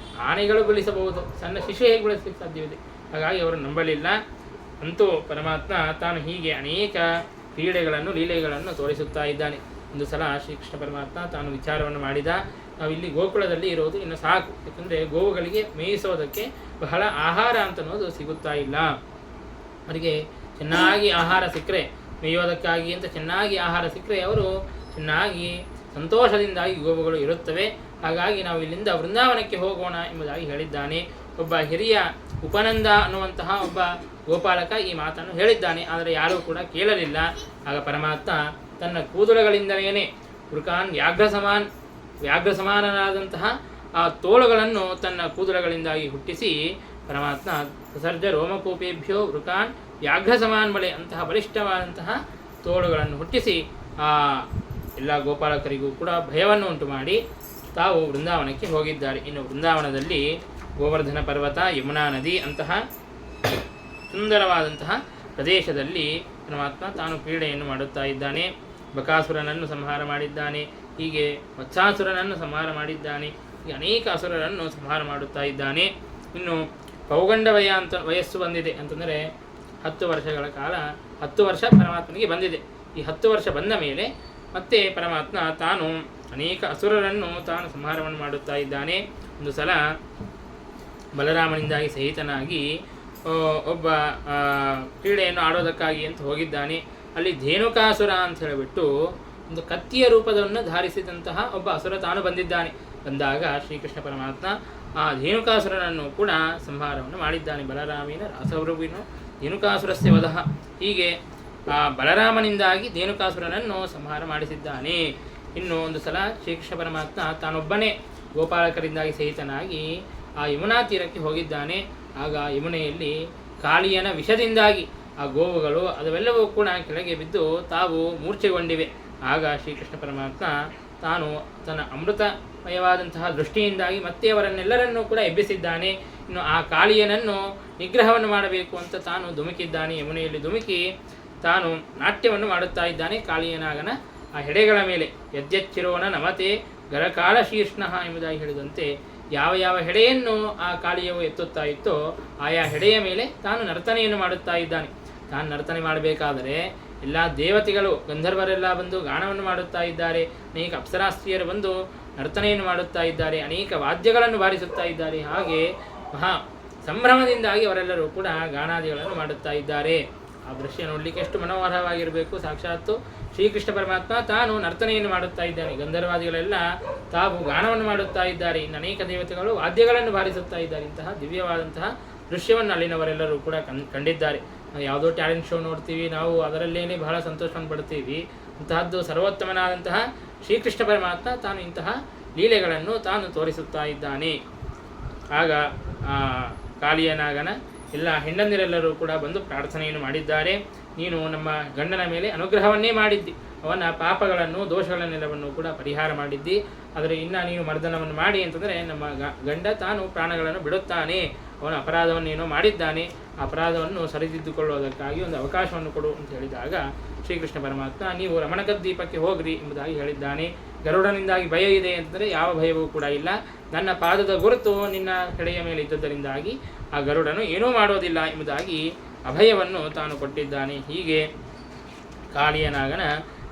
ಆನೆಗಳು ಬೆಳೆಸಬಹುದು, ಸಣ್ಣ ಶಿಶು ಹೇಗೆ ಬೆಳೆಸಲಿಕ್ಕೆ ಸಾಧ್ಯವಿದೆ? ಹಾಗಾಗಿ ಅವರು ನಂಬಲಿಲ್ಲ. ಅಂತೂ ಪರಮಾತ್ಮ ತಾನು ಹೀಗೆ ಅನೇಕ ಕ್ರೀಡೆಗಳನ್ನು, ಲೀಲೆಗಳನ್ನು ತೋರಿಸುತ್ತಾ ಇದ್ದಾನೆ. ಒಂದು ಸಲ ಶ್ರೀಕೃಷ್ಣ ಪರಮಾತ್ಮ ತಾನು ವಿಚಾರವನ್ನು ಮಾಡಿದ, ನಾವಿಲ್ಲಿ ಗೋಕುಳದಲ್ಲಿ ಇರೋದು ಇನ್ನು ಸಾಕು, ಯಾಕಂದರೆ ಗೋವುಗಳಿಗೆ ಮೇಯಿಸೋದಕ್ಕೆ ಬಹಳ ಆಹಾರ ಅಂತನ್ನೋದು ಸಿಗುತ್ತಾ ಇಲ್ಲ. ಅವರಿಗೆ ಚೆನ್ನಾಗಿ ಆಹಾರ ಸಿಕ್ಕರೆ, ಮೇಯೋದಕ್ಕಾಗಿ ಅಂತ ಚೆನ್ನಾಗಿ ಆಹಾರ ಸಿಕ್ಕರೆ ಅವರು ಚೆನ್ನಾಗಿ ಸಂತೋಷದಿಂದಾಗಿ ಗೋವುಗಳು ಇರುತ್ತವೆ. ಹಾಗಾಗಿ ನಾವು ಇಲ್ಲಿಂದ ವೃಂದಾವನಕ್ಕೆ ಹೋಗೋಣ ಎಂಬುದಾಗಿ ಹೇಳಿದ್ದಾನೆ. ಒಬ್ಬ ಹಿರಿಯ ಉಪನಂದ ಅನ್ನುವಂತಹ ಒಬ್ಬ ಗೋಪಾಲಕ ಈ ಮಾತನ್ನು ಹೇಳಿದ್ದಾನೆ. ಆದರೆ ಯಾರೂ ಕೂಡ ಕೇಳಲಿಲ್ಲ. ಆಗ ಪರಮಾತ್ಮ ತನ್ನ ಕೂದಲುಗಳಿಂದಲೇ ವೃಕಾನ್ ವ್ಯಾಘ್ರ ಸಮಾನನಾದಂತಹ ಆ ತೋಳುಗಳನ್ನು ತನ್ನ ಕೂದಲುಗಳಿಂದಾಗಿ ಹುಟ್ಟಿಸಿ ಪರಮಾತ್ಮ ಸಸರ್ಜ ರೋಮಕೂಪೇಭ್ಯೋ ವೃಕಾನ್ ವ್ಯಾಘ್ರ ಸಮಾನ್ಬಳೆ ಅಂತಹ ಬಲಿಷ್ಠವಾದಂತಹ ತೋಳುಗಳನ್ನು ಹುಟ್ಟಿಸಿ ಆ ಎಲ್ಲ ಗೋಪಾಲಕರಿಗೂ ಕೂಡ ಭಯವನ್ನು ಉಂಟು ಮಾಡಿ ತಾವು ವೃಂದಾವನಕ್ಕೆ ಹೋಗಿದ್ದಾರೆ. ಇನ್ನು ವೃಂದಾವನದಲ್ಲಿ ಗೋವರ್ಧನ ಪರ್ವತ, ಯಮುನಾ ನದಿ ಅಂತಹ ಸುಂದರವಾದಂತಹ ಪ್ರದೇಶದಲ್ಲಿ ಪರಮಾತ್ಮ ತಾನು ಕ್ರೀಡೆಯನ್ನು ಮಾಡುತ್ತಾ ಇದ್ದಾನೆ. ಬಕಾಸುರನನ್ನು ಸಂಹಾರ ಮಾಡಿದ್ದಾನೆ, ಹೀಗೆ ವತ್ಸಾಸುರನನ್ನು ಸಂಹಾರ ಮಾಡಿದ್ದಾನೆ, ಹೀಗೆ ಅನೇಕ ಅಸುರರನ್ನು ಸಂಹಾರ ಮಾಡುತ್ತಾ ಇದ್ದಾನೆ. ಇನ್ನು ಪೌಗಂಡ ವಯಸ್ಸು ಬಂದಿದೆ ಅಂತಂದರೆ 10 ವರ್ಷಗಳ ಕಾಲ, 10 ವರ್ಷ ಪರಮಾತ್ಮನಿಗೆ ಬಂದಿದೆ. ಈ 10 ವರ್ಷ ಬಂದ ಮೇಲೆ ಮತ್ತೆ ಪರಮಾತ್ಮ ತಾನು ಅನೇಕ ಅಸುರರನ್ನು ತಾನು ಸಂಹಾರವನ್ನು ಮಾಡುತ್ತಾ ಇದ್ದಾನೆ. ಒಂದು ಸಲ ಬಲರಾಮನಿಂದಾಗಿ ಸಹಿತನಾಗಿ ಒಬ್ಬ ಕ್ರೀಡೆಯನ್ನು ಆಡೋದಕ್ಕಾಗಿ ಅಂತ ಹೋಗಿದ್ದಾನೆ. ಅಲ್ಲಿ ಧೇನುಕಾಸುರ ಅಂತ ಹೇಳಿಬಿಟ್ಟು ಒಂದು ಕತ್ತಿಯ ರೂಪವನ್ನು ಧಾರಿಸಿದಂತಹ ಒಬ್ಬ ಅಸುರ ತಾನು ಬಂದಿದ್ದಾನೆ. ಬಂದಾಗ ಶ್ರೀಕೃಷ್ಣ ಪರಮಾತ್ಮ ಆ ಧೇನುಕಾಸುರನನ್ನು ಕೂಡ ಸಂಹಾರವನ್ನು ಮಾಡಿದ್ದಾನೆ. ಬಲರಾಮೇನ ರಾಸವೃವಿನ ಧೇನುಕಾಸುರಸ್ಯ ವಧಃ, ಹೀಗೆ ಆ ಬಲರಾಮನಿಂದಾಗಿ ಧೇನುಕಾಸುರನನ್ನು ಸಂಹಾರ ಮಾಡಿಸಿದ್ದಾನೆ. ಇನ್ನು ಒಂದು ಸಲ ಶ್ರೀಕೃಷ್ಣ ಪರಮಾತ್ಮ ತಾನೊಬ್ಬನೇ ಗೋಪಾಲಕರಿಂದಾಗಿ ಸಹಿತನಾಗಿ ಆ ಯಮುನಾ ತೀರಕ್ಕೆ ಹೋಗಿದ್ದಾನೆ. ಆಗ ಯಮುನೆಯಲ್ಲಿ ಕಾಳಿಯನ ವಿಷದಿಂದಾಗಿ ಆ ಗೋವುಗಳು ಅದವೆಲ್ಲವೂ ಕೂಡ ಕೆಳಗೆ ಬಿದ್ದು ತಾವು ಮೂರ್ಛೆಗೊಂಡಿವೆ. ಆಗ ಶ್ರೀಕೃಷ್ಣ ಪರಮಾತ್ಮ ತಾನು ತನ್ನ ಅಮೃತಮಯವಾದಂತಹ ದೃಷ್ಟಿಯಿಂದಾಗಿ ಮತ್ತೆ ಅವರನ್ನೆಲ್ಲರನ್ನೂ ಕೂಡ ಎಬ್ಬಿಸಿದ್ದಾನೆ. ಇನ್ನು ಆ ಕಾಳಿಯನನ್ನು ನಿಗ್ರಹವನ್ನು ಮಾಡಬೇಕು ಅಂತ ತಾನು ಧುಮುಕಿದ್ದಾನೆ. ಯಮುನೆಯಲ್ಲಿ ಧುಮುಕಿ ತಾನು ನಾಟ್ಯವನ್ನು ಮಾಡುತ್ತಾ ಇದ್ದಾನೆ ಕಾಳಿಯನಾಗನ ಆ ಹೆಡೆಗಳ ಮೇಲೆ. ಯದ್ಯಚ್ಚಿರೋನ ನಮತೆ ಗರಕಾಲ ಶೀರ್ಷ್ಣಃ ಎಂಬುದಾಗಿ ಹೇಳಿದಂತೆ ಯಾವ ಯಾವ ಹೆಡೆಯನ್ನು ಆ ಕಾಳಿಯವು ಎತ್ತುತ್ತಾ ಇತ್ತೋ ಆಯಾ ಹೆಡೆಯ ಮೇಲೆ ತಾನು ನರ್ತನೆಯನ್ನು ಮಾಡುತ್ತಾ ಇದ್ದಾನೆ. ತಾನು ನರ್ತನೆ ಮಾಡಬೇಕಾದರೆ ಎಲ್ಲ ದೇವತೆಗಳು ಗಂಧರ್ವರೆಲ್ಲ ಬಂದು ಗಾನವನ್ನು ಮಾಡುತ್ತಾ ಇದ್ದಾರೆ, ಅನೇಕ ಅಪ್ಸರಾಸ್ತ್ರೀಯರು ಬಂದು ನರ್ತನೆಯನ್ನು ಮಾಡುತ್ತಾ ಇದ್ದಾರೆ, ಅನೇಕ ವಾದ್ಯಗಳನ್ನು ಬಾರಿಸುತ್ತಾ ಇದ್ದಾರೆ. ಹಾಗೆ ಮಹಾ ಸಂಭ್ರಮದಿಂದಾಗಿ ಅವರೆಲ್ಲರೂ ಕೂಡ ಗಾನಾದಿಗಳನ್ನು ಮಾಡುತ್ತಾ ಇದ್ದಾರೆ. ಆ ದೃಶ್ಯ ನೋಡಲಿಕ್ಕೆ ಎಷ್ಟು ಮನೋಹರವಾಗಿರಬೇಕು. ಸಾಕ್ಷಾತ್ತು ಶ್ರೀಕೃಷ್ಣ ಪರಮಾತ್ಮ ತಾನು ನರ್ತನೆಯನ್ನು ಮಾಡುತ್ತಾ ಇದ್ದಾನೆ, ಗಂಧರ್ವಾದಿಗಳೆಲ್ಲ ತಾವು ಗಾನವನ್ನು ಮಾಡುತ್ತಾ ಇದ್ದಾರೆ, ಇನ್ನು ಅನೇಕ ದೇವತೆಗಳು ವಾದ್ಯಗಳನ್ನು ಬಾರಿಸುತ್ತಾ ಇದ್ದಾರೆ. ಇಂತಹ ದಿವ್ಯವಾದಂತಹ ದೃಶ್ಯವನ್ನು ಅಲ್ಲಿನವರೆಲ್ಲರೂ ಕೂಡ ಕಂಡಿದ್ದಾರೆ. ನಾವು ಯಾವುದೋ ಟ್ಯಾಲೆಂಟ್ ಶೋ ನೋಡ್ತೀವಿ, ನಾವು ಅದರಲ್ಲೇನೆ ಬಹಳ ಸಂತೋಷವನ್ನು ಪಡ್ತೀವಿ. ಅಂತಹದ್ದು ಸರ್ವೋತ್ತಮನಾದಂತಹ ಶ್ರೀಕೃಷ್ಣ ಪರಮಾತ್ಮ ತಾನು ಇಂತಹ ಲೀಲೆಗಳನ್ನು ತಾನು ತೋರಿಸುತ್ತಾ ಇದ್ದಾನೆ. ಆಗ ಕಾಳಿಯನಾಗನ ಎಲ್ಲ ಹೆಂಡಂದಿರೆಲ್ಲರೂ ಕೂಡ ಬಂದು ಪ್ರಾರ್ಥನೆಯನ್ನು ಮಾಡಿದ್ದಾರೆ. ನೀನು ನಮ್ಮ ಗಂಡನ ಮೇಲೆ ಅನುಗ್ರಹವನ್ನೇ ಮಾಡಿದ್ದಿ, ಅವನ ಪಾಪಗಳನ್ನು ದೋಷಗಳನ್ನೆಲ್ಲವನ್ನು ಕೂಡ ಪರಿಹಾರ ಮಾಡಿದ್ದಿ. ಆದರೆ ಇನ್ನು ನೀನು ಮರ್ದನವನ್ನು ಮಾಡಿ ಅಂತಂದರೆ ನಮ್ಮ ಗಂಡ ತಾನು ಪ್ರಾಣಗಳನ್ನು ಬಿಡುತ್ತಾನೆ, ಅವನ ಅಪರಾಧವನ್ನು ಏನೋ ಮಾಡಿದ್ದಾನೆ, ಆ ಅಪರಾಧವನ್ನು ಸರಿದಿದ್ದುಕೊಳ್ಳುವುದಕ್ಕಾಗಿ ಒಂದು ಅವಕಾಶವನ್ನು ಕೊಡು ಅಂತ ಹೇಳಿದಾಗ ಶ್ರೀಕೃಷ್ಣ ಪರಮಾತ್ಮ ನೀವು ರಮಣಕದ್ವೀಪಕ್ಕೆ ಹೋಗ್ರಿ ಎಂಬುದಾಗಿ ಹೇಳಿದ್ದಾನೆ. ಗರುಡನಿಂದಾಗಿ ಭಯ ಇದೆ ಅಂತಂದರೆ ಯಾವ ಭಯವೂ ಕೂಡ ಇಲ್ಲ, ನನ್ನ ಪಾದದ ಗುರುತು ನಿನ್ನ ಹೆಡೆಯ ಮೇಲೆ ಇದ್ದದರಿಂದಾಗಿ ಆ ಗರುಡನು ಏನೂ ಮಾಡೋದಿಲ್ಲ ಎಂಬುದಾಗಿ ಅಭಯವನ್ನು ತಾನು ಕೊಟ್ಟಿದ್ದಾನೆ. ಹೀಗೆ ಕಾಳಿಯನಾಗನ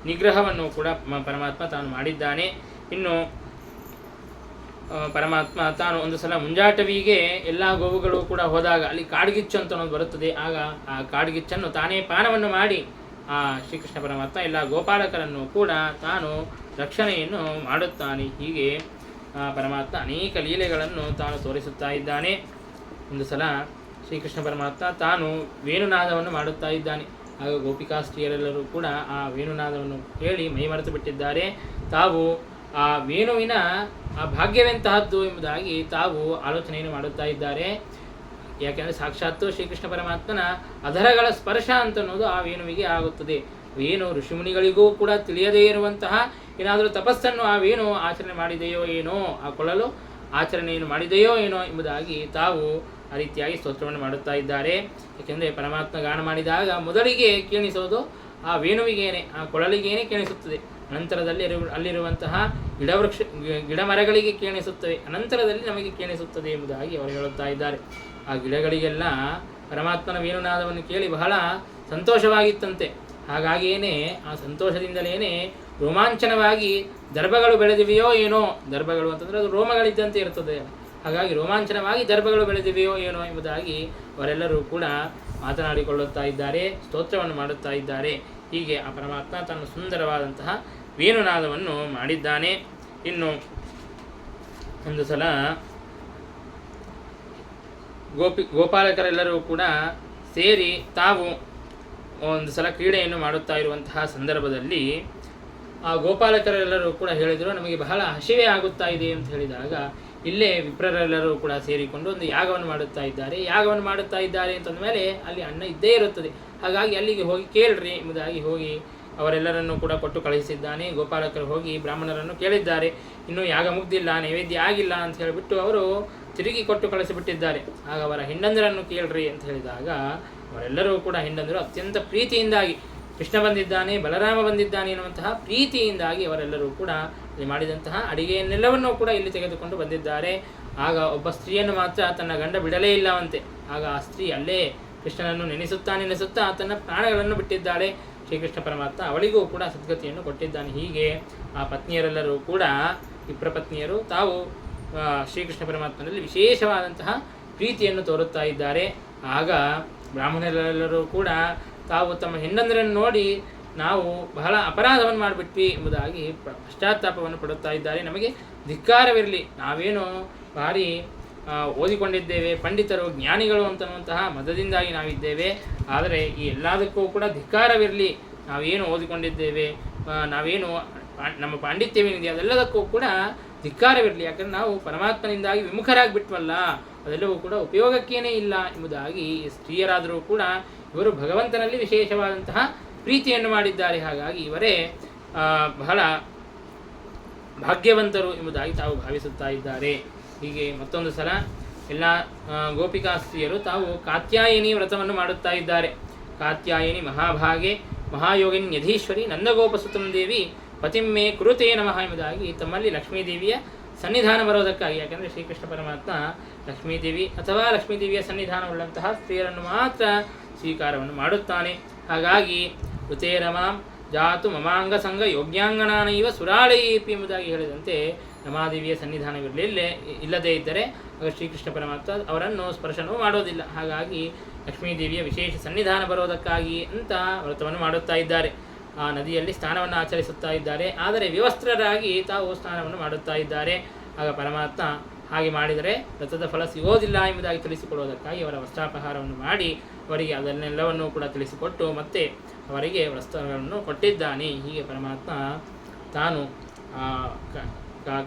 ನಿಗ್ರಹವನ್ನು ಕೂಡ ಪರಮಾತ್ಮ ತಾನು ಮಾಡಿದ್ದಾನೆ. ಇನ್ನು ಪರಮಾತ್ಮ ತಾನು ಒಂದು ಸಲ ಮುಂಜಾಟವಿಗೆ ಎಲ್ಲ ಗೋವುಗಳು ಕೂಡ ಹೋದಾಗ ಅಲ್ಲಿ ಕಾಡ್ಗಿಚ್ಚು ಅಂತ ಅನ್ನೋದು ಬರುತ್ತದೆ. ಆಗ ಆ ಕಾಡ್ಗಿಚ್ಚನ್ನು ತಾನೇ ಪಾನವನ್ನು ಮಾಡಿ ಆ ಶ್ರೀಕೃಷ್ಣ ಪರಮಾತ್ಮ ಎಲ್ಲ ಗೋಪಾಲಕರನ್ನು ಕೂಡ ತಾನು ರಕ್ಷಣೆಯನ್ನು ಮಾಡುತ್ತಾನೆ. ಹೀಗೆ ಪರಮಾತ್ಮ ಅನೇಕ ಲೀಲೆಗಳನ್ನು ತಾನು ತೋರಿಸುತ್ತಾ ಇದ್ದಾನೆ. ಒಂದು ಸಲ ಶ್ರೀಕೃಷ್ಣ ಪರಮಾತ್ಮ ತಾನು ವೇಣುನಾದವನ್ನು ಮಾಡುತ್ತಾ ಇದ್ದಾನೆ. ಆಗ ಗೋಪಿಕಾಸ್ತ್ರೀಯರೆಲ್ಲರೂ ಕೂಡ ಆ ವೇಣುನಾದವನ್ನು ಕೇಳಿ ಮೈಮರೆತು ಬಿಟ್ಟಿದ್ದಾರೆ. ತಾವು ಆ ವೇಣುವಿನ ಆ ಭಾಗ್ಯವೆಂತಹದ್ದು ಎಂಬುದಾಗಿ ತಾವು ಆಲೋಚನೆಯನ್ನು ಮಾಡುತ್ತಾ ಇದ್ದಾರೆ. ಯಾಕೆಂದರೆ ಸಾಕ್ಷಾತ್ತು ಶ್ರೀಕೃಷ್ಣ ಪರಮಾತ್ಮನ ಅಧರಗಳ ಸ್ಪರ್ಶ ಅಂತ ಅನ್ನೋದು ಆ ವೇಣುವಿಗೆ ಆಗುತ್ತದೆ. ವೇಣು ಋಷಿಮುನಿಗಳಿಗೂ ಕೂಡ ತಿಳಿಯದೇ ಇರುವಂತಹ ಏನಾದರೂ ತಪಸ್ಸನ್ನು ಆ ವೇಣು ಆಚರಣೆ ಮಾಡಿದೆಯೋ ಏನೋ, ಆ ಕೊಳಲು ಆಚರಣೆಯನ್ನು ಮಾಡಿದೆಯೋ ಏನೋ ಎಂಬುದಾಗಿ ತಾವು ಆ ರೀತಿಯಾಗಿ ಸ್ತೋತ್ರವನ್ನು ಮಾಡುತ್ತಾ ಇದ್ದಾರೆ. ಏಕೆಂದರೆ ಪರಮಾತ್ಮ ಗಾನ ಮಾಡಿದಾಗ ಮೊದಲಿಗೆ ಕೇಳಿಸೋದು ಆ ವೇಣುವಿಗೇನೆ, ಆ ಕೊಳಲಿಗೇನೆ ಕೇಳಿಸುತ್ತದೆ. ಅನಂತರದಲ್ಲಿ ಅಲ್ಲಿರುವಂತಹ ಗಿಡ ಮರಗಳಿಗೆ ಕೇಳಿಸುತ್ತವೆ, ಅನಂತರದಲ್ಲಿ ನಮಗೆ ಕೇಳಿಸುತ್ತದೆ ಎಂಬುದಾಗಿ ಅವರು ಹೇಳುತ್ತಾ ಇದ್ದಾರೆ. ಆ ಗಿಡಗಳಿಗೆಲ್ಲ ಪರಮಾತ್ಮನ ವೇಣುನಾದವನ್ನು ಕೇಳಿ ಬಹಳ ಸಂತೋಷವಾಗಿತ್ತಂತೆ. ಹಾಗಾಗಿಯೇ ಆ ಸಂತೋಷದಿಂದಲೇ ರೋಮಾಂಚನವಾಗಿ ದರ್ಭಗಳು ಬೆಳೆದಿವೆಯೋ ಏನೋ, ದರ್ಭಗಳು ಅಂತಂದರೆ ಅದು ರೋಮಗಳಿದ್ದಂತೆ ಇರ್ತದೆ. ಹಾಗಾಗಿ ರೋಮಾಂಚನವಾಗಿ ದರ್ಭಗಳು ಬೆಳೆದಿವೆಯೋ ಏನೋ ಎಂಬುದಾಗಿ ಅವರೆಲ್ಲರೂ ಕೂಡ ಮಾತನಾಡಿಕೊಳ್ಳುತ್ತಾ ಇದ್ದಾರೆ, ಸ್ತೋತ್ರವನ್ನು ಮಾಡುತ್ತಾ ಇದ್ದಾರೆ. ಹೀಗೆ ಆ ಪರಮಾತ್ಮ ತನ್ನ ಸುಂದರವಾದಂತಹ ವೇಣುನಾದವನ್ನು ಮಾಡಿದ್ದಾನೆ. ಇನ್ನು ಒಂದು ಸಲ ಗೋಪಾಲಕರೆಲ್ಲರೂ ಕೂಡ ಸೇರಿ ತಾವು ಒಂದು ಸಲ ಕ್ರೀಡೆಯನ್ನು ಮಾಡುತ್ತಾ ಇರುವಂತಹ ಸಂದರ್ಭದಲ್ಲಿ ಆ ಗೋಪಾಲಕರೆಲ್ಲರೂ ಕೂಡ ಹೇಳಿದರು, ನಮಗೆ ಬಹಳ ಹಸಿವೆ ಆಗುತ್ತಾ ಇದೆ ಅಂತ ಹೇಳಿದಾಗ ಇಲ್ಲೇ ವಿಪ್ರರೆಲ್ಲರೂ ಕೂಡ ಸೇರಿಕೊಂಡು ಒಂದು ಯಾಗವನ್ನು ಮಾಡುತ್ತಾ ಇದ್ದಾರೆ ಅಂತಂದ ಮೇಲೆ ಅಲ್ಲಿ ಅನ್ನ ಇದ್ದೇ ಇರುತ್ತದೆ. ಹಾಗಾಗಿ ಅಲ್ಲಿಗೆ ಹೋಗಿ ಕೇಳ್ರಿ ಎಂಬುದಾಗಿ ಹೋಗಿ ಅವರೆಲ್ಲರನ್ನು ಕೂಡ ಕೊಟ್ಟು ಕಳಿಸಿದ್ದಾನೆ. ಗೋಪಾಲಕರು ಹೋಗಿ ಬ್ರಾಹ್ಮಣರನ್ನು ಕೇಳಿದ್ದಾರೆ, ಇನ್ನೂ ಯಾಗ ಮುಗ್ದಿಲ್ಲ, ನೈವೇದ್ಯ ಆಗಿಲ್ಲ ಅಂತ ಹೇಳಿಬಿಟ್ಟು ಅವರು ತಿರುಗಿ ಕೊಟ್ಟು ಕಳಿಸಿಬಿಟ್ಟಿದ್ದಾರೆ. ಆಗ ಅವರ ಹೆಂಡಂದರನ್ನು ಕೇಳ್ರಿ ಅಂತ ಹೇಳಿದಾಗ ಅವರೆಲ್ಲರೂ ಕೂಡ ಹೆಂಡಂದರು ಅತ್ಯಂತ ಪ್ರೀತಿಯಿಂದಾಗಿ ಕೃಷ್ಣ ಬಂದಿದ್ದಾನೆ, ಬಲರಾಮ ಬಂದಿದ್ದಾನೆ ಎನ್ನುವಂತಹ ಪ್ರೀತಿಯಿಂದಾಗಿ ಅವರೆಲ್ಲರೂ ಕೂಡ ಇಲ್ಲಿ ಮಾಡಿದಂತಹ ಅಡಿಗೆಯನ್ನೆಲ್ಲವನ್ನೂ ಕೂಡ ಇಲ್ಲಿ ತೆಗೆದುಕೊಂಡು ಬಂದಿದ್ದಾರೆ. ಆಗ ಒಬ್ಬ ಸ್ತ್ರೀಯನ್ನು ಮಾತ್ರ ತನ್ನ ಗಂಡ ಬಿಡಲೇ ಇಲ್ಲವಂತೆ. ಆಗ ಆ ಸ್ತ್ರೀ ಅಲ್ಲೇ ಕೃಷ್ಣನನ್ನು ನೆನೆಸುತ್ತಾ ತನ್ನ ಪ್ರಾಣಗಳನ್ನು ಬಿಟ್ಟಿದ್ದಾಳೆ. ಶ್ರೀಕೃಷ್ಣ ಪರಮಾತ್ಮ ಅವಳಿಗೂ ಕೂಡ ಸದ್ಗತಿಯನ್ನು ಕೊಟ್ಟಿದ್ದಾನೆ. ಹೀಗೆ ಆ ಪತ್ನಿಯರೆಲ್ಲರೂ ಕೂಡ ವಿಪ್ರಪತ್ನಿಯರು ತಾವು ಶ್ರೀಕೃಷ್ಣ ಪರಮಾತ್ಮನಲ್ಲಿ ವಿಶೇಷವಾದಂತಹ ಪ್ರೀತಿಯನ್ನು ತೋರುತ್ತಾ ಇದ್ದಾರೆ. ಆಗ ಬ್ರಾಹ್ಮಣರೆಲ್ಲರೂ ಕೂಡ ತಾವು ತಮ್ಮ ಹೆಂಡಂದರನ್ನು ನೋಡಿ ನಾವು ಬಹಳ ಅಪರಾಧವನ್ನು ಮಾಡಿಬಿಟ್ವಿ ಎಂಬುದಾಗಿ ಪಶ್ಚಾತ್ತಾಪವನ್ನು ಪಡುತ್ತಾ ಇದ್ದಾರೆ. ನಮಗೆ ಧಿಕ್ಕಾರವಿರಲಿ, ನಾವೇನು ಭಾರಿ ಓದಿಕೊಂಡಿದ್ದೇವೆ, ಪಂಡಿತರು ಜ್ಞಾನಿಗಳು ಅಂತನ್ನುವಂತಹ ಮದದಿಂದಾಗಿ ನಾವಿದ್ದೇವೆ. ಆದರೆ ಈ ಎಲ್ಲದಕ್ಕೂ ಕೂಡ ಧಿಕ್ಕಾರವಿರಲಿ, ನಾವೇನು ಓದಿಕೊಂಡಿದ್ದೇವೆ, ನಾವೇನು ನಮ್ಮ ಪಾಂಡಿತ್ಯವೇನಿದೆ ಅದೆಲ್ಲದಕ್ಕೂ ಕೂಡ ಧಿಕ್ಕಾರವಿರಲಿ. ಯಾಕಂದರೆ ನಾವು ಪರಮಾತ್ಮನಿಂದಾಗಿ ವಿಮುಖರಾಗಿಬಿಟ್ವಲ್ಲ, ಅದೆಲ್ಲವೂ ಕೂಡ ಉಪಯೋಗಕ್ಕೇನೇ ಇಲ್ಲ ಎಂಬುದಾಗಿ ಸ್ತ್ರೀಯರಾದರೂ ಕೂಡ ಇವರು ಭಗವಂತನಲ್ಲಿ ವಿಶೇಷವಾದಂತಹ ಪ್ರೀತಿಯನ್ನು ಮಾಡಿದ್ದಾರೆ. ಹಾಗಾಗಿ ಇವರೇ ಬಹಳ ಭಾಗ್ಯವಂತರು ಎಂಬುದಾಗಿ ತಾವು ಭಾವಿಸುತ್ತಾ ಇದ್ದಾರೆ. ಹೀಗೆ ಮತ್ತೊಂದು ಸಲ ಎಲ್ಲ ಗೋಪಿಕಾಸ್ತ್ರೀಯರು ತಾವು ಕಾತ್ಯಾಯಿನಿ ವ್ರತವನ್ನು ಮಾಡುತ್ತಾ ಇದ್ದಾರೆ. ಕಾತ್ಯಾಯಿನಿ ಮಹಾಭಾಗೆ ಮಹಾಯೋಗಿನಿ ಯಧೀಶ್ವರಿ ನಂದಗೋಪಸುತಂ ದೇವಿ ಪತಿಮ್ಮೆ ಕುರುತೇ ನಮಃ ಎಂಬುದಾಗಿ ತಮ್ಮಲ್ಲಿ ಲಕ್ಷ್ಮೀದೇವಿಯ ಸನ್ನಿಧಾನ ಬರೋದಕ್ಕಾಗಿ, ಯಾಕೆಂದರೆ ಶ್ರೀಕೃಷ್ಣ ಪರಮಾತ್ಮ ಲಕ್ಷ್ಮೀದೇವಿ ಅಥವಾ ಲಕ್ಷ್ಮೀದೇವಿಯ ಸನ್ನಿಧಾನವುಳ್ಳಂತಹ ಸ್ತ್ರೀಯರನ್ನು ಮಾತ್ರ ಸ್ವೀಕಾರವನ್ನು ಮಾಡುತ್ತಾನೆ. ಹಾಗಾಗಿ ಋತೇರಮಾಂ ಜಾತು ಮಮಾಂಗ ಸಂಘ ಯೋಗ್ಯಾಂಗನಾನೈವ ಸುರಾಳಯೇಪಿ ಎಂಬುದಾಗಿ ಹೇಳಿದಂತೆ ರಮಾದೇವಿಯ ಇಲ್ಲದೇ ಇದ್ದರೆ ಆಗ ಶ್ರೀಕೃಷ್ಣ ಪರಮಾತ್ಮ ಅವರನ್ನು ಸ್ಪರ್ಶನವೂ ಮಾಡೋದಿಲ್ಲ. ಹಾಗಾಗಿ ಲಕ್ಷ್ಮೀದೇವಿಯ ವಿಶೇಷ ಸನ್ನಿಧಾನ ಬರೋದಕ್ಕಾಗಿ ಅಂತ ವ್ರತವನ್ನು ಮಾಡುತ್ತಾ ಇದ್ದಾರೆ. ಆ ನದಿಯಲ್ಲಿ ಸ್ನಾನವನ್ನು ಆಚರಿಸುತ್ತಾ ಇದ್ದಾರೆ. ಆದರೆ ವಿವಸ್ತ್ರರಾಗಿ ತಾವು ಸ್ನಾನವನ್ನು ಮಾಡುತ್ತಾ ಇದ್ದಾರೆ. ಆಗ ಪರಮಾತ್ಮ ಹಾಗೆ ಮಾಡಿದರೆ ವ್ರತದ ಫಲ ಸಿಗೋದಿಲ್ಲ ಎಂಬುದಾಗಿ ತಿಳಿಸಿಕೊಡುವುದಕ್ಕಾಗಿ ಅವರ ವಸ್ತ್ರಾಪಹಾರವನ್ನು ಮಾಡಿ ಅವರಿಗೆ ಅದನ್ನೆಲ್ಲವನ್ನೂ ಕೂಡ ತಿಳಿಸಿಕೊಟ್ಟು ಮತ್ತೆ ಅವರಿಗೆ ವಸ್ತ್ರಗಳನ್ನು ಕೊಟ್ಟಿದ್ದಾನೆ. ಹೀಗೆ ಪರಮಾತ್ಮ ತಾನು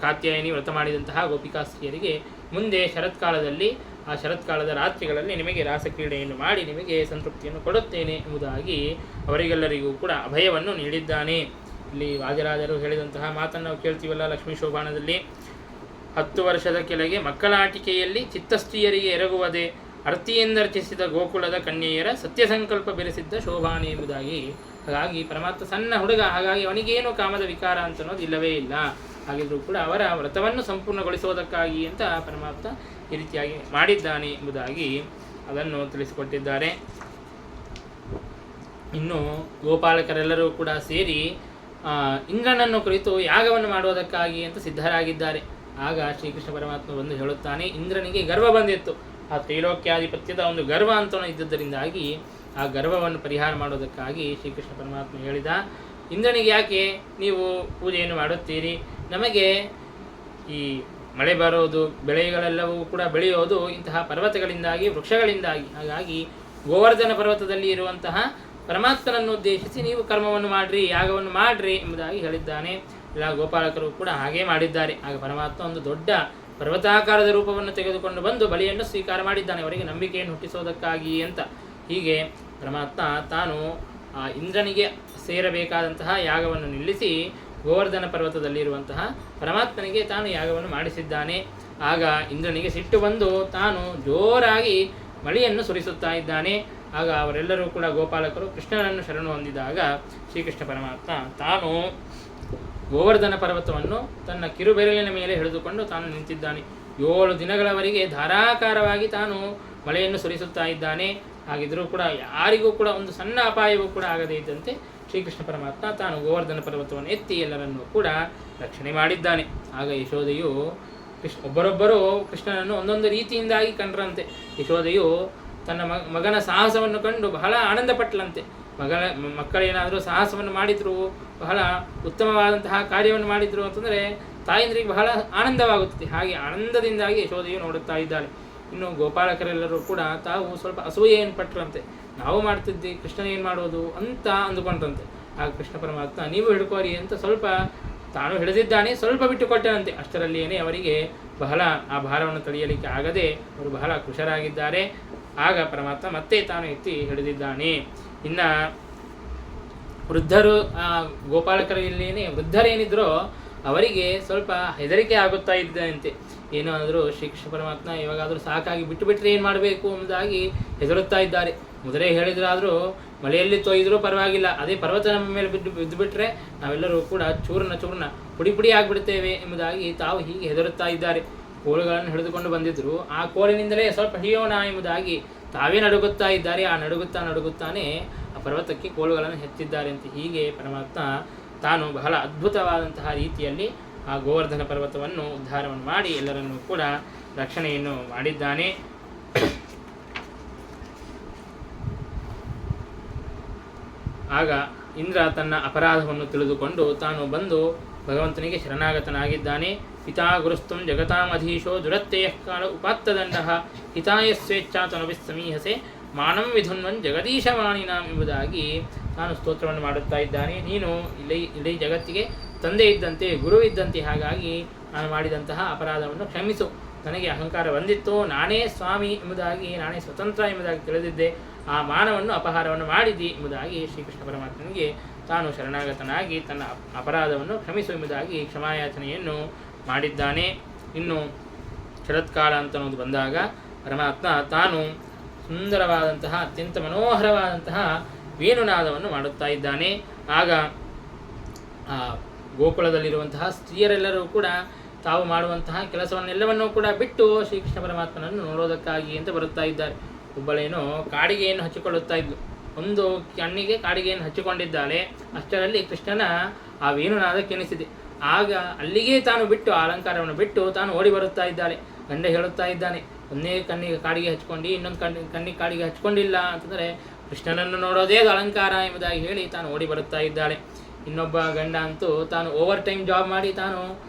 ಕಾತ್ಯಾಯಿನಿ ವ್ರತ ಮಾಡಿದಂತಹ ಗೋಪಿಕಾಸ್ತ್ರೀಯರಿಗೆ ಮುಂದೆ ಶರತ್ಕಾಲದಲ್ಲಿ ಆ ಶರತ್ಕಾಲದ ರಾತ್ರಿಗಳಲ್ಲಿ ನಿಮಗೆ ರಾಸಕ್ರೀಡೆಯನ್ನು ಮಾಡಿ ನಿಮಗೆ ಸಂತೃಪ್ತಿಯನ್ನು ಕೊಡುತ್ತೇನೆ ಎಂಬುದಾಗಿ ಅವರಿಗೆಲ್ಲರಿಗೂ ಕೂಡ ಅಭಯವನ್ನು ನೀಡಿದ್ದಾನೆ. ಇಲ್ಲಿ ವಾದಿರಾಜರು ಹೇಳಿದಂತಹ ಮಾತನ್ನು ನಾವು ಕೇಳ್ತೀವಲ್ಲ ಲಕ್ಷ್ಮೀ ಶೋಭಾನದಲ್ಲಿ, 10 ವರ್ಷದ ಕೆಳಗೆ ಮಕ್ಕಳಾಟಿಕೆಯಲ್ಲಿ ಚಿತ್ತಸ್ತ್ರೀಯರಿಗೆ ಎರಗುವುದೇ ಅರ್ತಿಯೆಂದರ್ಚಿಸಿದ ಗೋಕುಲದ ಕನ್ಯೆಯರ ಸತ್ಯಸಂಕಲ್ಪ ಬೆರೆಸಿದ್ದ ಶೋಭಾನೆ ಎಂಬುದಾಗಿ. ಹಾಗಾಗಿ ಪರಮಾತ್ಮ ಸಣ್ಣ ಹುಡುಗ, ಹಾಗಾಗಿ ಅವನಿಗೇನು ಕಾಮದ ವಿಕಾರ ಅಂತ ಅನ್ನೋದು ಇಲ್ಲವೇ ಇಲ್ಲ. ಹಾಗಿದ್ರೂ ಕೂಡ ಅವರ ವ್ರತವನ್ನು ಸಂಪೂರ್ಣಗೊಳಿಸುವುದಕ್ಕಾಗಿ ಅಂತ ಪರಮಾತ್ಮ ಈ ರೀತಿಯಾಗಿ ಮಾಡಿದ್ದಾನೆ ಎಂಬುದಾಗಿ ಅದನ್ನು ತಿಳಿಸಿಕೊಟ್ಟಿದ್ದಾರೆ. ಇನ್ನು ಗೋಪಾಲಕರೆಲ್ಲರೂ ಕೂಡ ಸೇರಿ ಇಂದ್ರನನ್ನು ಕುರಿತು ಯಾಗವನ್ನು ಮಾಡುವುದಕ್ಕಾಗಿ ಅಂತ ಸಿದ್ಧರಾಗಿದ್ದಾರೆ. ಆಗ ಶ್ರೀಕೃಷ್ಣ ಪರಮಾತ್ಮ ಬಂದು ಹೇಳುತ್ತಾನೆ, ಇಂದ್ರನಿಗೆ ಗರ್ವ ಬಂದಿತ್ತು. ಆ ತ್ರೈಲೋಕ್ಯಾಧಿಪತ್ಯದ ಒಂದು ಗರ್ವ ಅಂತ ಇದ್ದದ್ದರಿಂದಾಗಿ ಆ ಗರ್ವವನ್ನು ಪರಿಹಾರ ಮಾಡೋದಕ್ಕಾಗಿ ಶ್ರೀಕೃಷ್ಣ ಪರಮಾತ್ಮ ಹೇಳಿದ, ಇಂದ್ರನಿಗೆ ಯಾಕೆ ನೀವು ಪೂಜೆಯನ್ನು ಮಾಡುತ್ತೀರಿ? ನಮಗೆ ಈ ಮಳೆ ಬರೋದು, ಬೆಳೆಗಳೆಲ್ಲವೂ ಕೂಡ ಬೆಳೆಯೋದು ಇಂತಹ ಪರ್ವತಗಳಿಂದಾಗಿ, ವೃಕ್ಷಗಳಿಂದಾಗಿ. ಹಾಗಾಗಿ ಗೋವರ್ಧನ ಪರ್ವತದಲ್ಲಿ ಇರುವಂತಹ ಪರಮಾತ್ಮನನ್ನು ಉದ್ದೇಶಿಸಿ ನೀವು ಕರ್ಮವನ್ನು ಮಾಡ್ರಿ, ಯಾಗವನ್ನು ಮಾಡ್ರಿ ಎಂಬುದಾಗಿ ಹೇಳಿದ್ದಾನೆ. ಎಲ್ಲ ಗೋಪಾಲಕರು ಕೂಡ ಹಾಗೇ ಮಾಡಿದ್ದಾರೆ. ಆಗ ಪರಮಾತ್ಮ ಒಂದು ದೊಡ್ಡ ಪರ್ವತಾಕಾರದ ರೂಪವನ್ನು ತೆಗೆದುಕೊಂಡು ಬಂದು ಬಲಿಯನ್ನು ಸ್ವೀಕಾರ ಮಾಡಿದ್ದಾನೆ, ಅವರಿಗೆ ನಂಬಿಕೆಯನ್ನು ಹುಟ್ಟಿಸೋದಕ್ಕಾಗಿ ಅಂತ. ಹೀಗೆ ಪರಮಾತ್ಮ ತಾನು ಇಂದ್ರನಿಗೆ ಸೇರಬೇಕಾದಂತಹ ಯಾಗವನ್ನು ನಿಲ್ಲಿಸಿ ಗೋವರ್ಧನ ಪರ್ವತದಲ್ಲಿರುವಂತಹ ಪರಮಾತ್ಮನಿಗೆ ತಾನು ಯಾಗವನ್ನು ಮಾಡಿಸಿದ್ದಾನೆ. ಆಗ ಇಂದ್ರನಿಗೆ ಸಿಟ್ಟು ಬಂದು ತಾನು ಜೋರಾಗಿ ಮಳೆಯನ್ನು ಸುರಿಸುತ್ತಾ ಇದ್ದಾನೆ. ಆಗ ಅವರೆಲ್ಲರೂ ಕೂಡ ಗೋಪಾಲಕರು ಕೃಷ್ಣನನ್ನು ಶರಣು ಹೊಂದಿದಾಗ ಶ್ರೀಕೃಷ್ಣ ಪರಮಾತ್ಮ ತಾನು ಗೋವರ್ಧನ ಪರ್ವತವನ್ನು ತನ್ನ ಕಿರುಬೆರಳಿನ ಮೇಲೆ ಹಿಡಿದುಕೊಂಡು ತಾನು ನಿಂತಿದ್ದಾನೆ. 7 ದಿನಗಳವರೆಗೆ ಧಾರಾಕಾರವಾಗಿ ತಾನು ಮಳೆಯನ್ನು ಸುರಿಸುತ್ತಾ ಇದ್ದಾನೆ. ಹಾಗಿದ್ರೂ ಕೂಡ ಯಾರಿಗೂ ಕೂಡ ಒಂದು ಸಣ್ಣ ಅಪಾಯವೂ ಕೂಡ ಆಗದೇ ಇದ್ದಂತೆ ಶ್ರೀಕೃಷ್ಣ ಪರಮಾತ್ಮ ತಾನು ಗೋವರ್ಧನ ಪರ್ವತವನ್ನು ಎತ್ತಿ ಎಲ್ಲರನ್ನೂ ಕೂಡ ರಕ್ಷಣೆ ಮಾಡಿದ್ದಾನೆ. ಆಗ ಯಶೋದೆಯು ಒಬ್ಬರೊಬ್ಬರು ಕೃಷ್ಣನನ್ನು ಒಂದೊಂದು ರೀತಿಯಿಂದಾಗಿ ಕಂಡ್ರಂತೆ. ಯಶೋದೆಯು ತನ್ನ ಮಗನ ಸಾಹಸವನ್ನು ಕಂಡು ಬಹಳ ಆನಂದಪಟ್ಟಳಂತೆ. ಮಕ್ಕಳೇನಾದರೂ ಸಾಹಸವನ್ನು ಮಾಡಿದ್ರು, ಬಹಳ ಉತ್ತಮವಾದಂತಹ ಕಾರ್ಯವನ್ನು ಮಾಡಿದ್ರು ಅಂತಂದರೆ ತಾಯಂದ್ರಿಗೆ ಬಹಳ ಆನಂದವಾಗುತ್ತದೆ. ಹಾಗೆ ಆನಂದದಿಂದಾಗಿ ಯಶೋದೆಯು ನೋಡುತ್ತಾ ಇದ್ದಾಳೆ. ಇನ್ನು ಗೋಪಾಲಕರೆಲ್ಲರೂ ಕೂಡ ತಾವು ಸ್ವಲ್ಪ ಅಸೂಯೆಯನ್ನು ಪಟ್ಟರಂತೆ. ನಾವು ಮಾಡ್ತಿದ್ವಿ, ಕೃಷ್ಣ ಏನು ಮಾಡೋದು ಅಂತ ಅಂದುಕೊಂಡ್ರಂತೆ. ಆಗ ಕೃಷ್ಣ ಪರಮಾತ್ಮ ನೀವು ಹಿಡ್ಕೋರಿ ಅಂತ ಸ್ವಲ್ಪ ತಾನು ಹಿಡಿದಿದ್ದಾನೆ, ಸ್ವಲ್ಪ ಬಿಟ್ಟುಕೊಟ್ಟನಂತೆ. ಅಷ್ಟರಲ್ಲಿಯೇ ಅವರಿಗೆ ಬಹಳ ಆ ಭಾರವನ್ನು ತಡೆಯಲಿಕ್ಕೆ ಆಗದೆ ಅವರು ಬಹಳ ಖುಷರಾಗಿದ್ದಾರೆ. ಆಗ ಪರಮಾತ್ಮ ಮತ್ತೆ ತಾನು ಎತ್ತಿ ಹಿಡಿದಿದ್ದಾನೆ. ಇನ್ನು ವೃದ್ಧರು, ಗೋಪಾಲಕರಲ್ಲಿಯೇ ವೃದ್ಧರೇನಿದ್ರೋ ಅವರಿಗೆ ಸ್ವಲ್ಪ ಹೆದರಿಕೆ ಆಗುತ್ತಾ ಇದ್ದಂತೆ. ಏನಾದರೂ ಶ್ರೀಕೃಷ್ಣ ಪರಮಾತ್ಮ ಯಾವಾಗಾದರೂ ಸಾಕಾಗಿ ಬಿಟ್ಟುಬಿಟ್ರೆ ಏನು ಮಾಡಬೇಕು ಎಂಬುದಾಗಿ ಹೆದರುತ್ತಾ ಇದ್ದಾರೆ. ಮೊದಲೇ ಹೇಳಿದ್ರಾದರೂ ಮಳೆಯಲ್ಲಿ ತೊಯ್ದರೂ ಪರವಾಗಿಲ್ಲ, ಅದೇ ಪರ್ವತ ನಮ್ಮ ಮೇಲೆ ಬಿದ್ದುಬಿಟ್ರೆ ನಾವೆಲ್ಲರೂ ಕೂಡ ಚೂರ್ಣ ಪುಡಿ ಆಗಿಬಿಡ್ತೇವೆ ಎಂಬುದಾಗಿ ತಾವು ಹೀಗೆ ಹೆದರುತ್ತಾ ಇದ್ದಾರೆ. ಕೋಲುಗಳನ್ನು ಹಿಡಿದುಕೊಂಡು ಬಂದಿದ್ದರು, ಆ ಕೋಲಿನಿಂದಲೇ ಸ್ವಲ್ಪ ಹಿಡಿಯೋಣ ಎಂಬುದಾಗಿ ತಾವೇ ನಡುಗುತ್ತಾ ಇದ್ದಾರೆ. ಆ ನಡುಗುತ್ತಾನೆ ಆ ಪರ್ವತಕ್ಕೆ ಕೋಲುಗಳನ್ನು ಹೆಚ್ಚಿದ್ದಾರೆ ಅಂತ. ಹೀಗೆ ಪರಮಾತ್ಮ ತಾನು ಬಹಳ ಅದ್ಭುತವಾದಂತಹ ರೀತಿಯಲ್ಲಿ ಆ ಗೋವರ್ಧನ ಪರ್ವತವನ್ನು ಉದ್ಧಾರವನ್ನು ಮಾಡಿ ಎಲ್ಲರನ್ನೂ ಕೂಡ ರಕ್ಷಣೆಯನ್ನು ಮಾಡಿದ್ದಾನೆ. ಆಗ ಇಂದ್ರ ತನ್ನ ಅಪರಾಧವನ್ನು ತಿಳಿದುಕೊಂಡು ತಾನು ಬಂದು ಭಗವಂತನಿಗೆ ಶರಣಾಗತನಾಗಿದ್ದಾನೆ. ಪಿತಾ ಗುರುಸ್ತಂ ಜಗತಾಮಧೀಶೋ ದುರತ್ತೆಯಃ ಕಾಲ ಉಪಾತ್ತದಂಡಃ ಹಿತಾಯ ಸ್ವೇಚ್ಛಾ ತನುಭಿಸ್ಸಮೀಹಸೆ ಮಾನಂ ವಿಧುನ್ವನ್ ಜಗದೀಶವಾಣಿನಾಂ ಎಂಬುದಾಗಿ ತಾನು ಸ್ತೋತ್ರವನ್ನು ಮಾಡುತ್ತಾ ಇದ್ದಾನೆ. ನೀನು ಇಡೀ ಜಗತ್ತಿಗೆ ತಂದೆ ಇದ್ದಂತೆ, ಗುರು ಇದ್ದಂತೆ, ಹಾಗಾಗಿ ನಾನು ಮಾಡಿದಂತಹ ಅಪರಾಧವನ್ನು ಕ್ಷಮಿಸು. ನನಗೆ ಅಹಂಕಾರ ಬಂದಿತ್ತು, ನಾನೇ ಸ್ವಾಮಿ ಎಂಬುದಾಗಿ, ನಾನೇ ಸ್ವತಂತ್ರ ಎಂಬುದಾಗಿ ತಿಳಿದಿದ್ದೆ, ಆ ಮಾನವನ್ನು ಅಪಹಾರವನ್ನು ಮಾಡಿದಿ ಎಂಬುದಾಗಿ ಶ್ರೀಕೃಷ್ಣ ಪರಮಾತ್ಮನಿಗೆ ತಾನು ಶರಣಾಗತನಾಗಿ ತನ್ನ ಅಪರಾಧವನ್ನು ಕ್ಷಮಿಸು ಎಂಬುದಾಗಿ ಕ್ಷಮಾಯಾಚನೆಯನ್ನು ಮಾಡಿದ್ದಾನೆ. ಇನ್ನು ಶರತ್ಕಾಲ ಅಂತ ಅನ್ನೋದು ಬಂದಾಗ ಪರಮಾತ್ಮ ತಾನು ಸುಂದರವಾದಂತಹ ಅತ್ಯಂತ ಮನೋಹರವಾದಂತಹ ವೇಣುನಾದವನ್ನು ಮಾಡುತ್ತಾ ಇದ್ದಾನೆ. ಆಗ ಗೋಕುಲದಲ್ಲಿರುವಂತಹ ಸ್ತ್ರೀಯರೆಲ್ಲರೂ ಕೂಡ ತಾವು ಮಾಡುವಂತಹ ಕೆಲಸವನ್ನೆಲ್ಲವನ್ನೂ ಕೂಡ ಬಿಟ್ಟು ಶ್ರೀಕೃಷ್ಣ ಪರಮಾತ್ಮನನ್ನು ನೋಡೋದಕ್ಕಾಗಿ ಅಂತ ಬರುತ್ತಾ ಇದ್ದಾರೆ. ಒಬ್ಬಳೇನು ಕಾಡಿಗೆಯನ್ನು ಹಚ್ಚಿಕೊಳ್ಳುತ್ತಾ ಇದ್ಲು, ಒಂದು ಕಣ್ಣಿಗೆ ಕಾಡಿಗೆಯನ್ನು ಹಚ್ಚಿಕೊಂಡಿದ್ದಾಳೆ. ಅಷ್ಟರಲ್ಲಿ ಕೃಷ್ಣನ ಆ ವೇಣುನಾದ ಕೆಣಿಸಿದೆ. ಆಗ ಅಲ್ಲಿಗೆ ತಾನು ಬಿಟ್ಟು, ಆ ಅಲಂಕಾರವನ್ನು ಬಿಟ್ಟು ತಾನು ಓಡಿ ಬರುತ್ತಾ ಇದ್ದಾಳೆ. ಗಂಡ ಹೇಳುತ್ತಾ ಇದ್ದಾನೆ, ಒಂದೇ ಕಣ್ಣಿಗೆ ಕಾಡಿಗೆ ಹಚ್ಕೊಂಡು ಇನ್ನೊಂದು ಕಣ್ಣಿಗೆ ಕಾಡಿಗೆ ಹಚ್ಕೊಂಡಿಲ್ಲ ಅಂತಂದರೆ ಕೃಷ್ಣನನ್ನು ನೋಡೋದೇ ಅದು ಅಲಂಕಾರ ಎಂಬುದಾಗಿ ಹೇಳಿ ತಾನು ಓಡಿ ಬರುತ್ತಾ ಇದ್ದಾಳೆ. ಇನ್ನೊಬ್ಬ ಗಂಡ ಅಂತೂ ತಾನು ಓವರ್ ಟೈಮ್ ಜಾಬ್ ಮಾಡಿ ತಾನು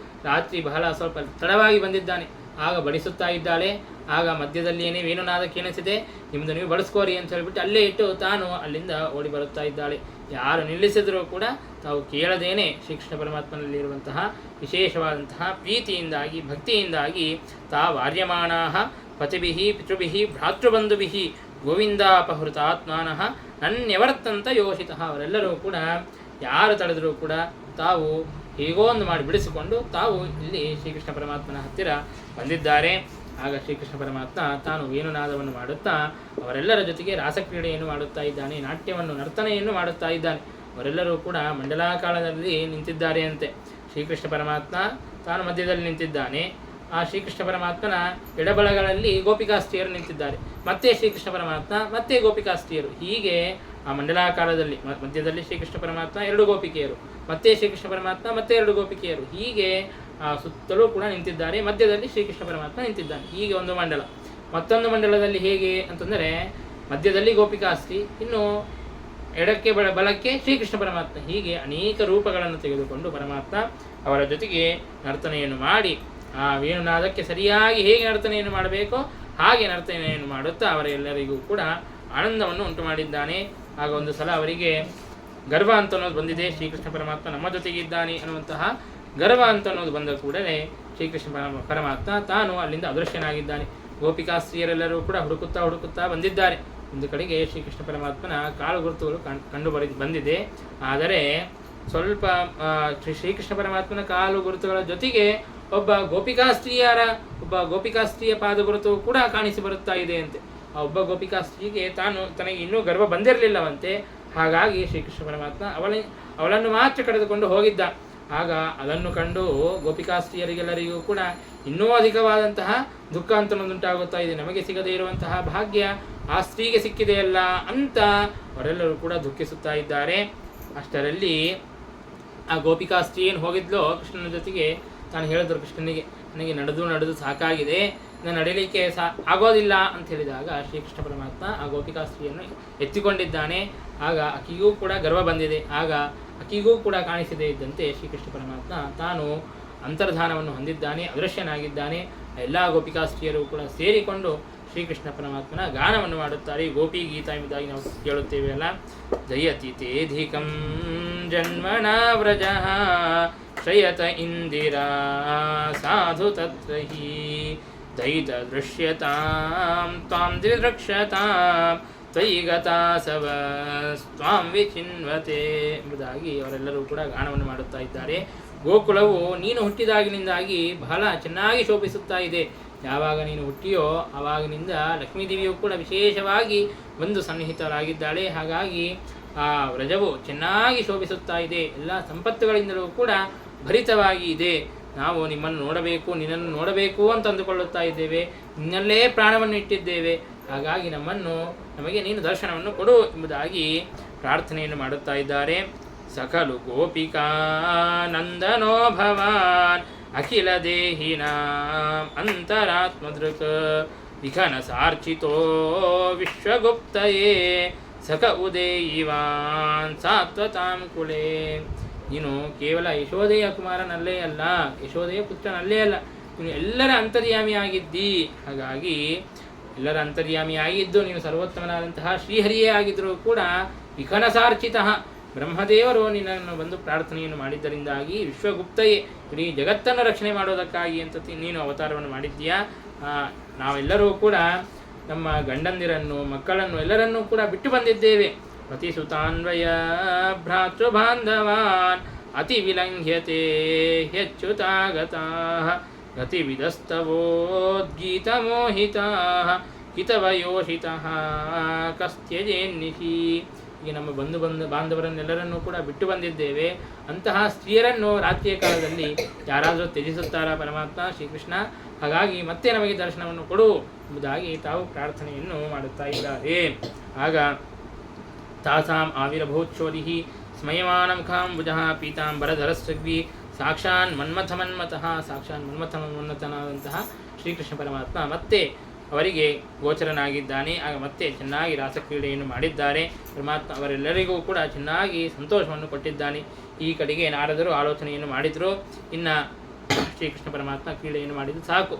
ರಾತ್ರಿ ಬಹಳ ಸ್ವಲ್ಪ ತಡವಾಗಿ ಬಂದಿದ್ದಾನೆ. ಆಗ ಬಡಿಸುತ್ತಾ ಇದ್ದಾಳೆ. ಆಗ ಮಧ್ಯದಲ್ಲಿಯೇ ವೇಣುನಾದ ಕೇಳಿಸಿದೆ, ನಿಮ್ಮದು ನೀವು ಬಳಸ್ಕೋರಿ ಅಂತ ಹೇಳಿಬಿಟ್ಟು ಅಲ್ಲೇ ಇಟ್ಟು ತಾನು ಅಲ್ಲಿಂದ ಓಡಿ ಬರುತ್ತಾ ಇದ್ದಾಳೆ. ಯಾರು ನಿಲ್ಲಿಸಿದರೂ ಕೂಡ ತಾವು ಕೇಳದೇನೆ ಶ್ರೀಕೃಷ್ಣ ಪರಮಾತ್ಮನಲ್ಲಿರುವಂತಹ ವಿಶೇಷವಾದಂತಹ ಪ್ರೀತಿಯಿಂದಾಗಿ, ಭಕ್ತಿಯಿಂದಾಗಿ ತಾವಾರ್ಯಮಾಣಾಃ ಪತಿಭಿಃ ಪಿತೃಭಿಃ ಭ್ರಾತೃಬಂಧುಭಿಃ ಗೋವಿಂದಾಪಹೃತಾತ್ಮಾನಃ ನನ್ಯವರ್ತಂತ ಯೋಷಿತಃ. ಅವರೆಲ್ಲರೂ ಕೂಡ ಯಾರು ತಡೆದರೂ ಕೂಡ ತಾವು ಹೇಗೋ ಒಂದು ಮಾಡಿ ಬಿಡಿಸಿಕೊಂಡು ತಾವು ಇಲ್ಲಿ ಶ್ರೀಕೃಷ್ಣ ಪರಮಾತ್ಮನ ಹತ್ತಿರ ಬಂದಿದ್ದಾರೆ. ಆಗ ಶ್ರೀಕೃಷ್ಣ ಪರಮಾತ್ಮ ತಾನು ವೇಣುನಾದವನ್ನು ಮಾಡುತ್ತಾ ಅವರೆಲ್ಲರ ಜೊತೆಗೆ ರಾಸಕ್ರೀಡೆಯನ್ನು ಮಾಡುತ್ತಾ ಇದ್ದಾನೆ, ನಾಟ್ಯವನ್ನು, ನರ್ತನೆಯನ್ನು ಮಾಡುತ್ತಾ ಇದ್ದಾನೆ. ಅವರೆಲ್ಲರೂ ಕೂಡ ಮಂಡಲಾಕಾಲದಲ್ಲಿ ನಿಂತಿದ್ದಾರೆ ಅಂತೆ. ಶ್ರೀಕೃಷ್ಣ ಪರಮಾತ್ಮ ತಾನು ಮಧ್ಯದಲ್ಲಿ ನಿಂತಿದ್ದಾನೆ. ಆ ಶ್ರೀಕೃಷ್ಣ ಪರಮಾತ್ಮನ ಎಡಬಲಗಳಲ್ಲಿ ಗೋಪಿಕಾಸ್ತ್ರೀಯರು ನಿಂತಿದ್ದಾರೆ. ಮತ್ತೆ ಶ್ರೀಕೃಷ್ಣ ಪರಮಾತ್ಮ, ಮತ್ತೆ ಗೋಪಿಕಾಸ್ತ್ರೀಯರು. ಹೀಗೆ ಆ ಮಂಡಲಾಕಾರದಲ್ಲಿ ಮಧ್ಯದಲ್ಲಿ ಶ್ರೀಕೃಷ್ಣ ಪರಮಾತ್ಮ 2 ಗೋಪಿಕೆಯರು, ಮತ್ತೆ ಶ್ರೀಕೃಷ್ಣ ಪರಮಾತ್ಮ ಮತ್ತೆ 2 ಗೋಪಿಕೆಯರು. ಹೀಗೆ ಆ ಸುತ್ತಲೂ ಕೂಡ ನಿಂತಿದ್ದಾರೆ. ಮಧ್ಯದಲ್ಲಿ ಶ್ರೀಕೃಷ್ಣ ಪರಮಾತ್ಮ ನಿಂತಿದ್ದಾನೆ. ಹೀಗೆ ಒಂದು ಮಂಡಲ. ಮತ್ತೊಂದು ಮಂಡಲದಲ್ಲಿ ಹೇಗೆ ಅಂತಂದರೆ ಮಧ್ಯದಲ್ಲಿ ಗೋಪಿಕಾಸ್ತ್ರೀ, ಇನ್ನು ಎಡಕ್ಕೆ ಬಲಕ್ಕೆ ಶ್ರೀಕೃಷ್ಣ ಪರಮಾತ್ಮ. ಹೀಗೆ ಅನೇಕ ರೂಪಗಳನ್ನು ತೆಗೆದುಕೊಂಡು ಪರಮಾತ್ಮ ಅವರ ಜೊತೆಗೆ ನರ್ತನೆಯನ್ನು ಮಾಡಿ ಆ ವೇಣುನಾದಕ್ಕೆ ಸರಿಯಾಗಿ ಹೇಗೆ ನರ್ತನೆಯನ್ನು ಮಾಡಬೇಕೋ ಹಾಗೆ ನರ್ತನೆಯನ್ನು ಮಾಡುತ್ತಾ ಅವರೆಲ್ಲರಿಗೂ ಕೂಡ ಆನಂದವನ್ನು ಉಂಟು ಮಾಡಿದ್ದಾನೆ. ಆಗ ಒಂದು ಸಲ ಅವರಿಗೆ ಗರ್ವ ಅಂತ ಅನ್ನೋದು ಬಂದಿದೆ. ಶ್ರೀಕೃಷ್ಣ ಪರಮಾತ್ಮ ನಮ್ಮ ಜೊತೆಗಿದ್ದಾನೆ ಅನ್ನುವಂತಹ ಗರ್ವ ಅಂತ ಅನ್ನೋದು ಬಂದ ಕೂಡಲೇ ಶ್ರೀಕೃಷ್ಣ ಪರಮಾತ್ಮ ತಾನು ಅಲ್ಲಿಂದ ಅದೃಶ್ಯನಾಗಿದ್ದಾನೆ. ಗೋಪಿಕಾಸ್ತ್ರೀಯರೆಲ್ಲರೂ ಕೂಡ ಹುಡುಕುತ್ತಾ ಬಂದಿದ್ದಾರೆ. ಒಂದು ಕಡೆಗೆ ಶ್ರೀಕೃಷ್ಣ ಪರಮಾತ್ಮನ ಕಾಲು ಗುರುತುಗಳು ಕಂಡು ಬಂದಿದೆ. ಆದರೆ ಸ್ವಲ್ಪ ಶ್ರೀಕೃಷ್ಣ ಪರಮಾತ್ಮನ ಕಾಲು ಗುರುತುಗಳ ಜೊತೆಗೆ ಒಬ್ಬ ಗೋಪಿಕಾಸ್ತ್ರೀಯ ಪಾದ ಗುರುತು ಕೂಡ ಕಾಣಿಸಿ ಬರುತ್ತಾ ಇದೆ ಅಂತೆ. ಆ ಒಬ್ಬ ಗೋಪಿಕಾಸ್ತ್ರೀಗೆ ತನಗೆ ಇನ್ನೂ ಗರ್ವ ಬಂದಿರಲಿಲ್ಲವಂತೆ. ಹಾಗಾಗಿ ಶ್ರೀಕೃಷ್ಣ ಪರಮಾತ್ಮ ಅವಳನ್ನು ಮಾತ್ರ ಕರೆದುಕೊಂಡು ಹೋಗಿದ್ದ. ಆಗ ಅದನ್ನು ಕಂಡು ಗೋಪಿಕಾಸ್ತ್ರೀಯರಿಗೆಲ್ಲರಿಗೂ ಕೂಡ ಇನ್ನೂ ಅಧಿಕವಾದಂತಹ ದುಃಖ ಅಂತನೊಂದುಂಟಾಗುತ್ತಾ ಇದೆ. ನಮಗೆ ಸಿಗದೇ ಇರುವಂತಹ ಭಾಗ್ಯ ಆ ಸ್ತ್ರೀಗೆ ಸಿಕ್ಕಿದೆಯಲ್ಲ ಅಂತ ಅವರೆಲ್ಲರೂ ಕೂಡ ದುಃಖಿಸುತ್ತಾ ಇದ್ದಾರೆ. ಅಷ್ಟರಲ್ಲಿ ಆ ಗೋಪಿಕಾಸ್ತ್ರೀ ಏನು ಹೋಗಿದ್ಲೋ ಕೃಷ್ಣನ ಜೊತೆಗೆ, ತಾನು ಹೇಳಿದ್ರು ಕೃಷ್ಣನಿಗೆ, ನನಗೆ ನಡೆದು ಸಾಕಾಗಿದೆ, ನಾನು ನಡೀಲಿಕ್ಕೆ ಆಗೋದಿಲ್ಲ ಅಂತ ಹೇಳಿದಾಗ ಶ್ರೀಕೃಷ್ಣ ಪರಮಾತ್ಮ ಆ ಗೋಪಿಕಾಸ್ತ್ರೀಯನ್ನು ಎತ್ತಿಕೊಂಡಿದ್ದಾನೆ. ಆಗ ಆಕೆಗೂ ಕೂಡ ಗರ್ವ ಬಂದಿದೆ. ಆಗ ಆಕೆಗೂ ಕೂಡ ಕಾಣಿಸದೇ ಇದ್ದಂತೆ ಶ್ರೀಕೃಷ್ಣ ಪರಮಾತ್ಮ ತಾನು ಅಂತರ್ಧಾನವನ್ನು ಹೊಂದಿದ್ದಾನೆ, ಅದೃಶ್ಯನಾಗಿದ್ದಾನೆ. ಎಲ್ಲ ಗೋಪಿಕಾಸ್ತ್ರೀಯರು ಕೂಡ ಸೇರಿಕೊಂಡು ಶ್ರೀಕೃಷ್ಣ ಪರಮಾತ್ಮನ ಗಾನವನ್ನು ಮಾಡುತ್ತಾರೆ. ಗೋಪಿ ಗೀತಾ ಎಂಬುದಾಗಿ ನಾವು ಕೇಳುತ್ತೇವೆ ಅಲ್ಲ. ಜಯತಿ ತೇಧಿಕಂ ಜನ್ಮನ ವ್ರಜ ಶ್ರಯತ ಇಂದಿರಾ ಸಾಧು ತತ್ರ ಹಿ ದೈತ ದೃಶ್ಯತಾಂ ತ್ವಾಂ ದಿರಕ್ಷತಾಂ ತ್ವಯಿ ಗತಾಸವ ತ್ವಾಂ ವಿಚಿನ್ವತೆ ಎಂಬುದಾಗಿ ಅವರೆಲ್ಲರೂ ಕೂಡ ಗಾನವನ್ನು ಮಾಡುತ್ತಾ ಇದ್ದಾರೆ. ಗೋಕುಲವು ನೀನು ಹುಟ್ಟಿದಾಗಿನಿಂದಾಗಿ ಬಹಳ ಚೆನ್ನಾಗಿ ಶೋಭಿಸುತ್ತಾ ಇದೆ. ಯಾವಾಗ ನೀನು ಹುಟ್ಟಿಯೋ ಆವಾಗಿನಿಂದ ಲಕ್ಷ್ಮೀದೇವಿಯು ಕೂಡ ವಿಶೇಷವಾಗಿ ಒಂದು ಸನ್ನಿಹಿತರಾಗಿದ್ದಾಳೆ. ಹಾಗಾಗಿ ಆ ವ್ರಜವು ಚೆನ್ನಾಗಿ ಶೋಭಿಸುತ್ತಾ ಇದೆ. ಎಲ್ಲ ಸಂಪತ್ತುಗಳಿಂದಲೂ ಕೂಡ ಭರಿತವಾಗಿ ಇದೆ. ನಾವು ನಿನ್ನನ್ನು ನೋಡಬೇಕು ಅಂತ ಅಂದುಕೊಳ್ಳುತ್ತಾ ಇದ್ದೇವೆ. ನಿನ್ನಲ್ಲೇ ಪ್ರಾಣವನ್ನು ಇಟ್ಟಿದ್ದೇವೆ. ಹಾಗಾಗಿ ನಮಗೆ ನೀನು ದರ್ಶನವನ್ನು ಕೊಡು ಎಂಬುದಾಗಿ ಪ್ರಾರ್ಥನೆಯನ್ನು ಮಾಡುತ್ತಾ ಇದ್ದಾರೆ. ಸಕಲು ಗೋಪಿಕಾ ನಂದನೋ ಭವಾನ್ ಅಖಿಲ ದೇಹಿನಾಂ ಅಂತರಾತ್ಮದೃಕ್ ವಿಘನ ಸಾರ್ಚಿತೋ ವಿಶ್ವಗುಪ್ತಯೇ ಸಕ ಉದೇಯಿವಾನ್ ಸಾತ್ವತಾಂ ಕುಲೇ. ನೀನು ಕೇವಲ ಯಶೋದೆಯ ಕುಮಾರನಲ್ಲೇ ಅಲ್ಲ, ಯಶೋದೆಯ ಪುತ್ರನಲ್ಲೇ ಅಲ್ಲ, ನೀನು ಎಲ್ಲರ ಅಂತರ್ಯಾಮಿಯಾಗಿದ್ದಿ. ಹಾಗಾಗಿ ಎಲ್ಲರ ಅಂತರ್ಯಾಮಿಯಾಗಿದ್ದು ನೀನು ಸರ್ವೋತ್ತಮನಾದಂತಹ ಶ್ರೀಹರಿಯೇ ಆಗಿದ್ದರೂ ಕೂಡ ವಿಘನಸಾರ್ಚಿತ ಬ್ರಹ್ಮದೇವರು ನಿನ್ನನ್ನು ಬಂದು ಪ್ರಾರ್ಥನೆಯನ್ನು ಮಾಡಿದ್ದರಿಂದಾಗಿ ವಿಶ್ವಗುಪ್ತಯೇ ಇಡೀ ಜಗತ್ತನ್ನು ರಕ್ಷಣೆ ಮಾಡೋದಕ್ಕಾಗಿ ಅಂತ ನೀನು ಅವತಾರವನ್ನು ಮಾಡಿದ್ದೀಯಾ. ನಾವೆಲ್ಲರೂ ಕೂಡ ನಮ್ಮ ಗಂಡಂದಿರನ್ನು, ಮಕ್ಕಳನ್ನು ಎಲ್ಲರನ್ನೂ ಕೂಡ ಬಿಟ್ಟು ಬಂದಿದ್ದೇವೆ. ಪ್ರತಿಸುತಾನ್ವಯ ಭ್ರಾತೃ ಬಾಂಧವಾನ್ ಅತಿ ವಿಲಂಘ್ಯತೆ ಹೆಚ್ಚುತಾಗತಾ ಗತಿವಿದಸ್ತವೋದ್ಗೀತ ಮೋಹಿತಾ ಹಿತವಯೋಷಿತಃ ಕಸ್ತ್ಯಜೇನ್ನಿಶಿ. ಈಗ ನಮ್ಮ ಬಾಂಧವರನ್ನೆಲ್ಲರನ್ನೂ ಕೂಡ ಬಿಟ್ಟು ಬಂದಿದ್ದೇವೆ. ಅಂತಹ ಸ್ತ್ರೀಯರನ್ನು ರಾತ್ರಿಯ ಕಾಲದಲ್ಲಿ ಯಾರಾದರೂ ತ್ಯಜಿಸುತ್ತಾರಾ ಪರಮಾತ್ಮ ಶ್ರೀಕೃಷ್ಣ? ಹಾಗಾಗಿ ಮತ್ತೆ ನಮಗೆ ದರ್ಶನವನ್ನು ಕೊಡು ಎಂಬುದಾಗಿ ತಾವು ಪ್ರಾರ್ಥನೆಯನ್ನು ಮಾಡುತ್ತಾ ಇದ್ದಾರೆ. ಆಗ ತಾಸಾಂ ಆವಿರಭೂಚ್ಛೋದಿ ಸ್ಮಯಮಾನ ಮುಖಾಂಬುಜಃ ಪೀತಾಂಬರಧರಸ್ಸಗ್ವಿ ಸಾಕ್ಷಾನ್ ಮನ್ಮಥನಾದಂತಹ ಶ್ರೀಕೃಷ್ಣ ಪರಮಾತ್ಮ ಮತ್ತೆ ಅವರಿಗೆ ಗೋಚರನಾಗಿದ್ದಾನೆ. ಆಗ ಮತ್ತೆ ಚೆನ್ನಾಗಿ ರಾಸಕ್ರೀಡೆಯನ್ನು ಮಾಡಿದ್ದಾರೆ. ಪರಮಾತ್ಮ ಅವರೆಲ್ಲರಿಗೂ ಕೂಡ ಚೆನ್ನಾಗಿ ಸಂತೋಷವನ್ನು ಕೊಟ್ಟಿದ್ದಾನೆ. ಈ ಕಡೆಗೆ ನಾರದರು ಆಲೋಚನೆಯನ್ನು ಮಾಡಿದರು. ಇನ್ನು ಶ್ರೀಕೃಷ್ಣ ಪರಮಾತ್ಮ ಕ್ರೀಡೆಯನ್ನು ಮಾಡಿದ್ದು ಸಾಕು,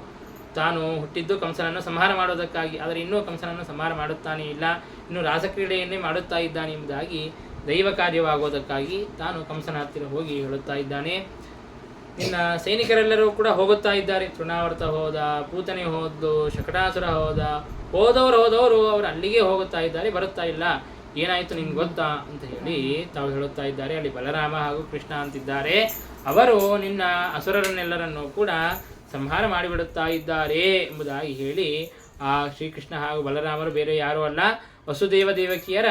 ತಾನು ಹುಟ್ಟಿದ್ದು ಕಂಸನನ್ನು ಸಂಹಾರ ಮಾಡೋದಕ್ಕಾಗಿ, ಆದರೆ ಇನ್ನೂ ಕಂಸನನ್ನು ಸಂಹಾರ ಮಾಡುತ್ತಾನೇ ಇಲ್ಲ, ಇನ್ನು ರಾಸಕ್ರೀಡೆಯನ್ನೇ ಮಾಡುತ್ತಾ ಇದ್ದಾನೆ ಎಂಬುದಾಗಿ ದೈವ ಕಾರ್ಯವಾಗೋದಕ್ಕಾಗಿ ತಾನು ಕಂಸನ ಹತ್ತಿರ ಹೋಗಿ ಹೇಳುತ್ತಾ ಇದ್ದಾನೆ. ಇನ್ನು ಸೈನಿಕರೆಲ್ಲರೂ ಕೂಡ ಹೋಗುತ್ತಾ ಇದ್ದಾರೆ. ತೃಣಾವರ್ತ ಹೋದ, ಪೂತನೆ ಹೋದ್ದು, ಶಕಟಾಸುರ ಹೋದವರು ಅವರು ಅಲ್ಲಿಗೆ ಹೋಗುತ್ತಾ ಇದ್ದಾರೆ, ಬರುತ್ತಾ ಇಲ್ಲ. ಏನಾಯಿತು ನಿಮ್ಗೆ ಗೊತ್ತಾ ಅಂತ ಹೇಳಿ ತಾವು ಹೇಳುತ್ತಾ ಇದ್ದಾರೆ. ಅಲ್ಲಿ ಬಲರಾಮ ಹಾಗೂ ಕೃಷ್ಣ ಅಂತಿದ್ದಾರೆ. ಅವರು ನಿನ್ನ ಅಸುರರನ್ನೆಲ್ಲರನ್ನೂ ಕೂಡ ಸಂಹಾರ ಮಾಡಿಬಿಡುತ್ತಾ ಇದ್ದಾರೆ ಎಂಬುದಾಗಿ ಹೇಳಿ, ಆ ಶ್ರೀಕೃಷ್ಣ ಹಾಗೂ ಬಲರಾಮರು ಬೇರೆ ಯಾರೂ ಅಲ್ಲ, ವಸುದೇವ ದೇವಕಿಯರ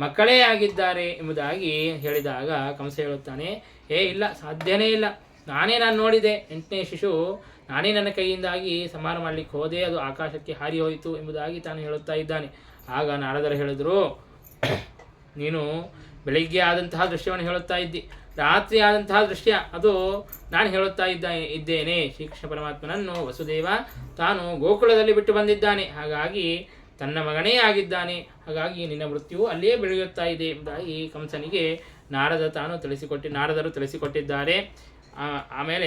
ಮಕ್ಕಳೇ ಆಗಿದ್ದಾರೆ ಎಂಬುದಾಗಿ ಹೇಳಿದಾಗ ಕಂಸ ಹೇಳುತ್ತಾನೆ, ಇಲ್ಲ, ಸಾಧ್ಯನೇ ಇಲ್ಲ, ನಾನು ನೋಡಿದೆ, 8ನೇ ಶಿಶು ನಾನೇ ನನ್ನ ಕೈಯಿಂದಾಗಿ ಸಂಹಾರ ಮಾಡಲಿಕ್ಕೆ ಹೋದೆ, ಅದು ಆಕಾಶಕ್ಕೆ ಹಾರಿ ಹೋಯಿತು ಎಂಬುದಾಗಿ ತಾನು ಹೇಳುತ್ತಾ ಇದ್ದಾನೆ. ಆಗ ನಾರದರು ಹೇಳಿದರು, ನೀನು ಬೆಳಿಗ್ಗೆ ಆದಂತಹ ದೃಶ್ಯವನ್ನು ಹೇಳುತ್ತಾ ಇದ್ದಿ, ರಾತ್ರಿ ಆದಂತಹ ದೃಶ್ಯ ಅದು ನಾನು ಹೇಳುತ್ತಾ ಇದ್ದೇನೆ. ಶ್ರೀಕೃಷ್ಣ ಪರಮಾತ್ಮನನ್ನು ವಸುದೇವ ತಾನು ಗೋಕುಲದಲ್ಲಿ ಬಿಟ್ಟು ಬಂದಿದ್ದಾನೆ, ಹಾಗಾಗಿ ತನ್ನ ಮಗನೇ ಆಗಿದ್ದಾನೆ, ಹಾಗಾಗಿ ನಿನ್ನ ಮೃತ್ಯುವು ಅಲ್ಲಿಯೇ ಬೆಳೆಯುತ್ತಾ ಇದೆ ಎಂಬುದಾಗಿ ಕಂಸನಿಗೆ ನಾರದರು ತಿಳಿಸಿಕೊಟ್ಟಿದ್ದಾರೆ. ಆಮೇಲೆ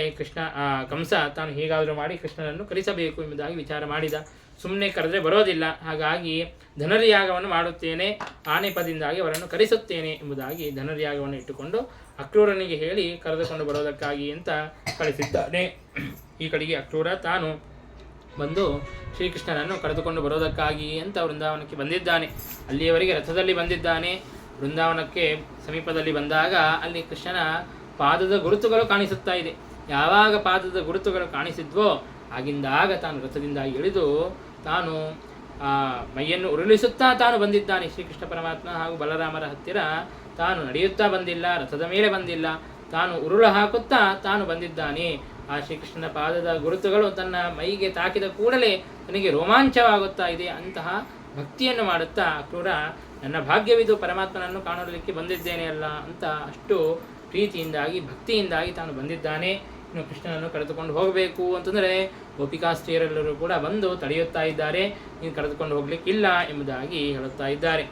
ಕಂಸ ತಾನು ಹೇಗಾದರೂ ಮಾಡಿ ಕೃಷ್ಣನನ್ನು ಕರೆಸಬೇಕು ಎಂಬುದಾಗಿ ವಿಚಾರ ಮಾಡಿದ. ಸುಮ್ಮನೆ ಕರೆದ್ರೆ ಬರೋದಿಲ್ಲ, ಹಾಗಾಗಿ ಧನುರ್ಯಾಗವನ್ನು ಮಾಡುತ್ತೇನೆ, ಆನೆಪದಿಂದಾಗಿ ಅವರನ್ನು ಕರೆಸುತ್ತೇನೆ ಎಂಬುದಾಗಿ ಧನುರ್ಯಾಗವನ್ನು ಇಟ್ಟುಕೊಂಡು ಅಕ್ರೂರನಿಗೆ ಹೇಳಿ ಕರೆದುಕೊಂಡು ಬರೋದಕ್ಕಾಗಿ ಅಂತ ಕಳಿಸಿದ್ದಾನೆ. ಈ ಕಡೆಗೆ ಅಕ್ರೂರ ತಾನು ಬಂದು ಶ್ರೀಕೃಷ್ಣನನ್ನು ಕರೆದುಕೊಂಡು ಬರೋದಕ್ಕಾಗಿ ಅಂತ ವೃಂದಾವನಕ್ಕೆ ಬಂದಿದ್ದಾನೆ. ಅಲ್ಲಿಯವರೆಗೆ ರಥದಲ್ಲಿ ಬಂದಿದ್ದಾನೆ. ವೃಂದಾವನಕ್ಕೆ ಸಮೀಪದಲ್ಲಿ ಬಂದಾಗ ಅಲ್ಲಿ ಕೃಷ್ಣನ ಪಾದದ ಗುರುತುಗಳು ಕಾಣಿಸುತ್ತಾ ಇದೆ. ಯಾವಾಗ ಪಾದದ ಗುರುತುಗಳು ಕಾಣಿಸಿದ್ವೋ ಆಗಿಂದಾಗ ತಾನು ರಥದಿಂದ ಇಳಿದು ತಾನು ಮೈಯನ್ನು ಉರುಳಿಸುತ್ತಾ ತಾನು ಬಂದಿದ್ದಾನೆ. ಶ್ರೀಕೃಷ್ಣ ಪರಮಾತ್ಮ ಹಾಗೂ ಬಲರಾಮರ ಹತ್ತಿರ ತಾನು ನಡೆಯುತ್ತಾ ಬಂದಿಲ್ಲ, ರಥದ ಮೇಲೆ ಬಂದಿಲ್ಲ, ತಾನು ಉರುಳು ಹಾಕುತ್ತಾ ತಾನು ಬಂದಿದ್ದಾನೆ. ಆ ಶ್ರೀಕೃಷ್ಣನ ಪಾದದ ಗುರುತುಗಳು ತನ್ನ ಮೈಗೆ ತಾಕಿದ ಕೂಡಲೇ ತನಗೆ ರೋಮಾಂಚವಾಗುತ್ತಾ ಇದೆ. ಅಂತಹ ಭಕ್ತಿಯನ್ನು ಮಾಡುತ್ತಾ ಅಕ್ರೂರ ನನ್ನ ಭಾಗ್ಯವಿದು ಪರಮಾತ್ಮನನ್ನು ಕಾಣಲಿಕ್ಕೆ ಬಂದಿದ್ದೇನೆ ಅಲ್ಲ ಅಂತ ಅಷ್ಟು ಪ್ರೀತಿಯಿಂದಾಗಿ ಭಕ್ತಿಯಿಂದಾಗಿ ತಾನು ಬಂದಿದ್ದಾನೆ. ಇನ್ನು ಕೃಷ್ಣನನ್ನು ಕರೆದುಕೊಂಡು ಹೋಗಬೇಕು ಅಂತಂದರೆ ಗೋಪಿಕಾಸ್ತ್ರೀಯರೆಲ್ಲರೂ ಕೂಡ ಬಂದು ತಡೆಯುತ್ತಾ ಇದ್ದಾರೆ. ನೀನು ಕರೆದುಕೊಂಡು ಹೋಗ್ಲಿಕ್ಕಿಲ್ಲ ಎಂಬುದಾಗಿ ಹೇಳುತ್ತಾ ಇದ್ದಾರೆ.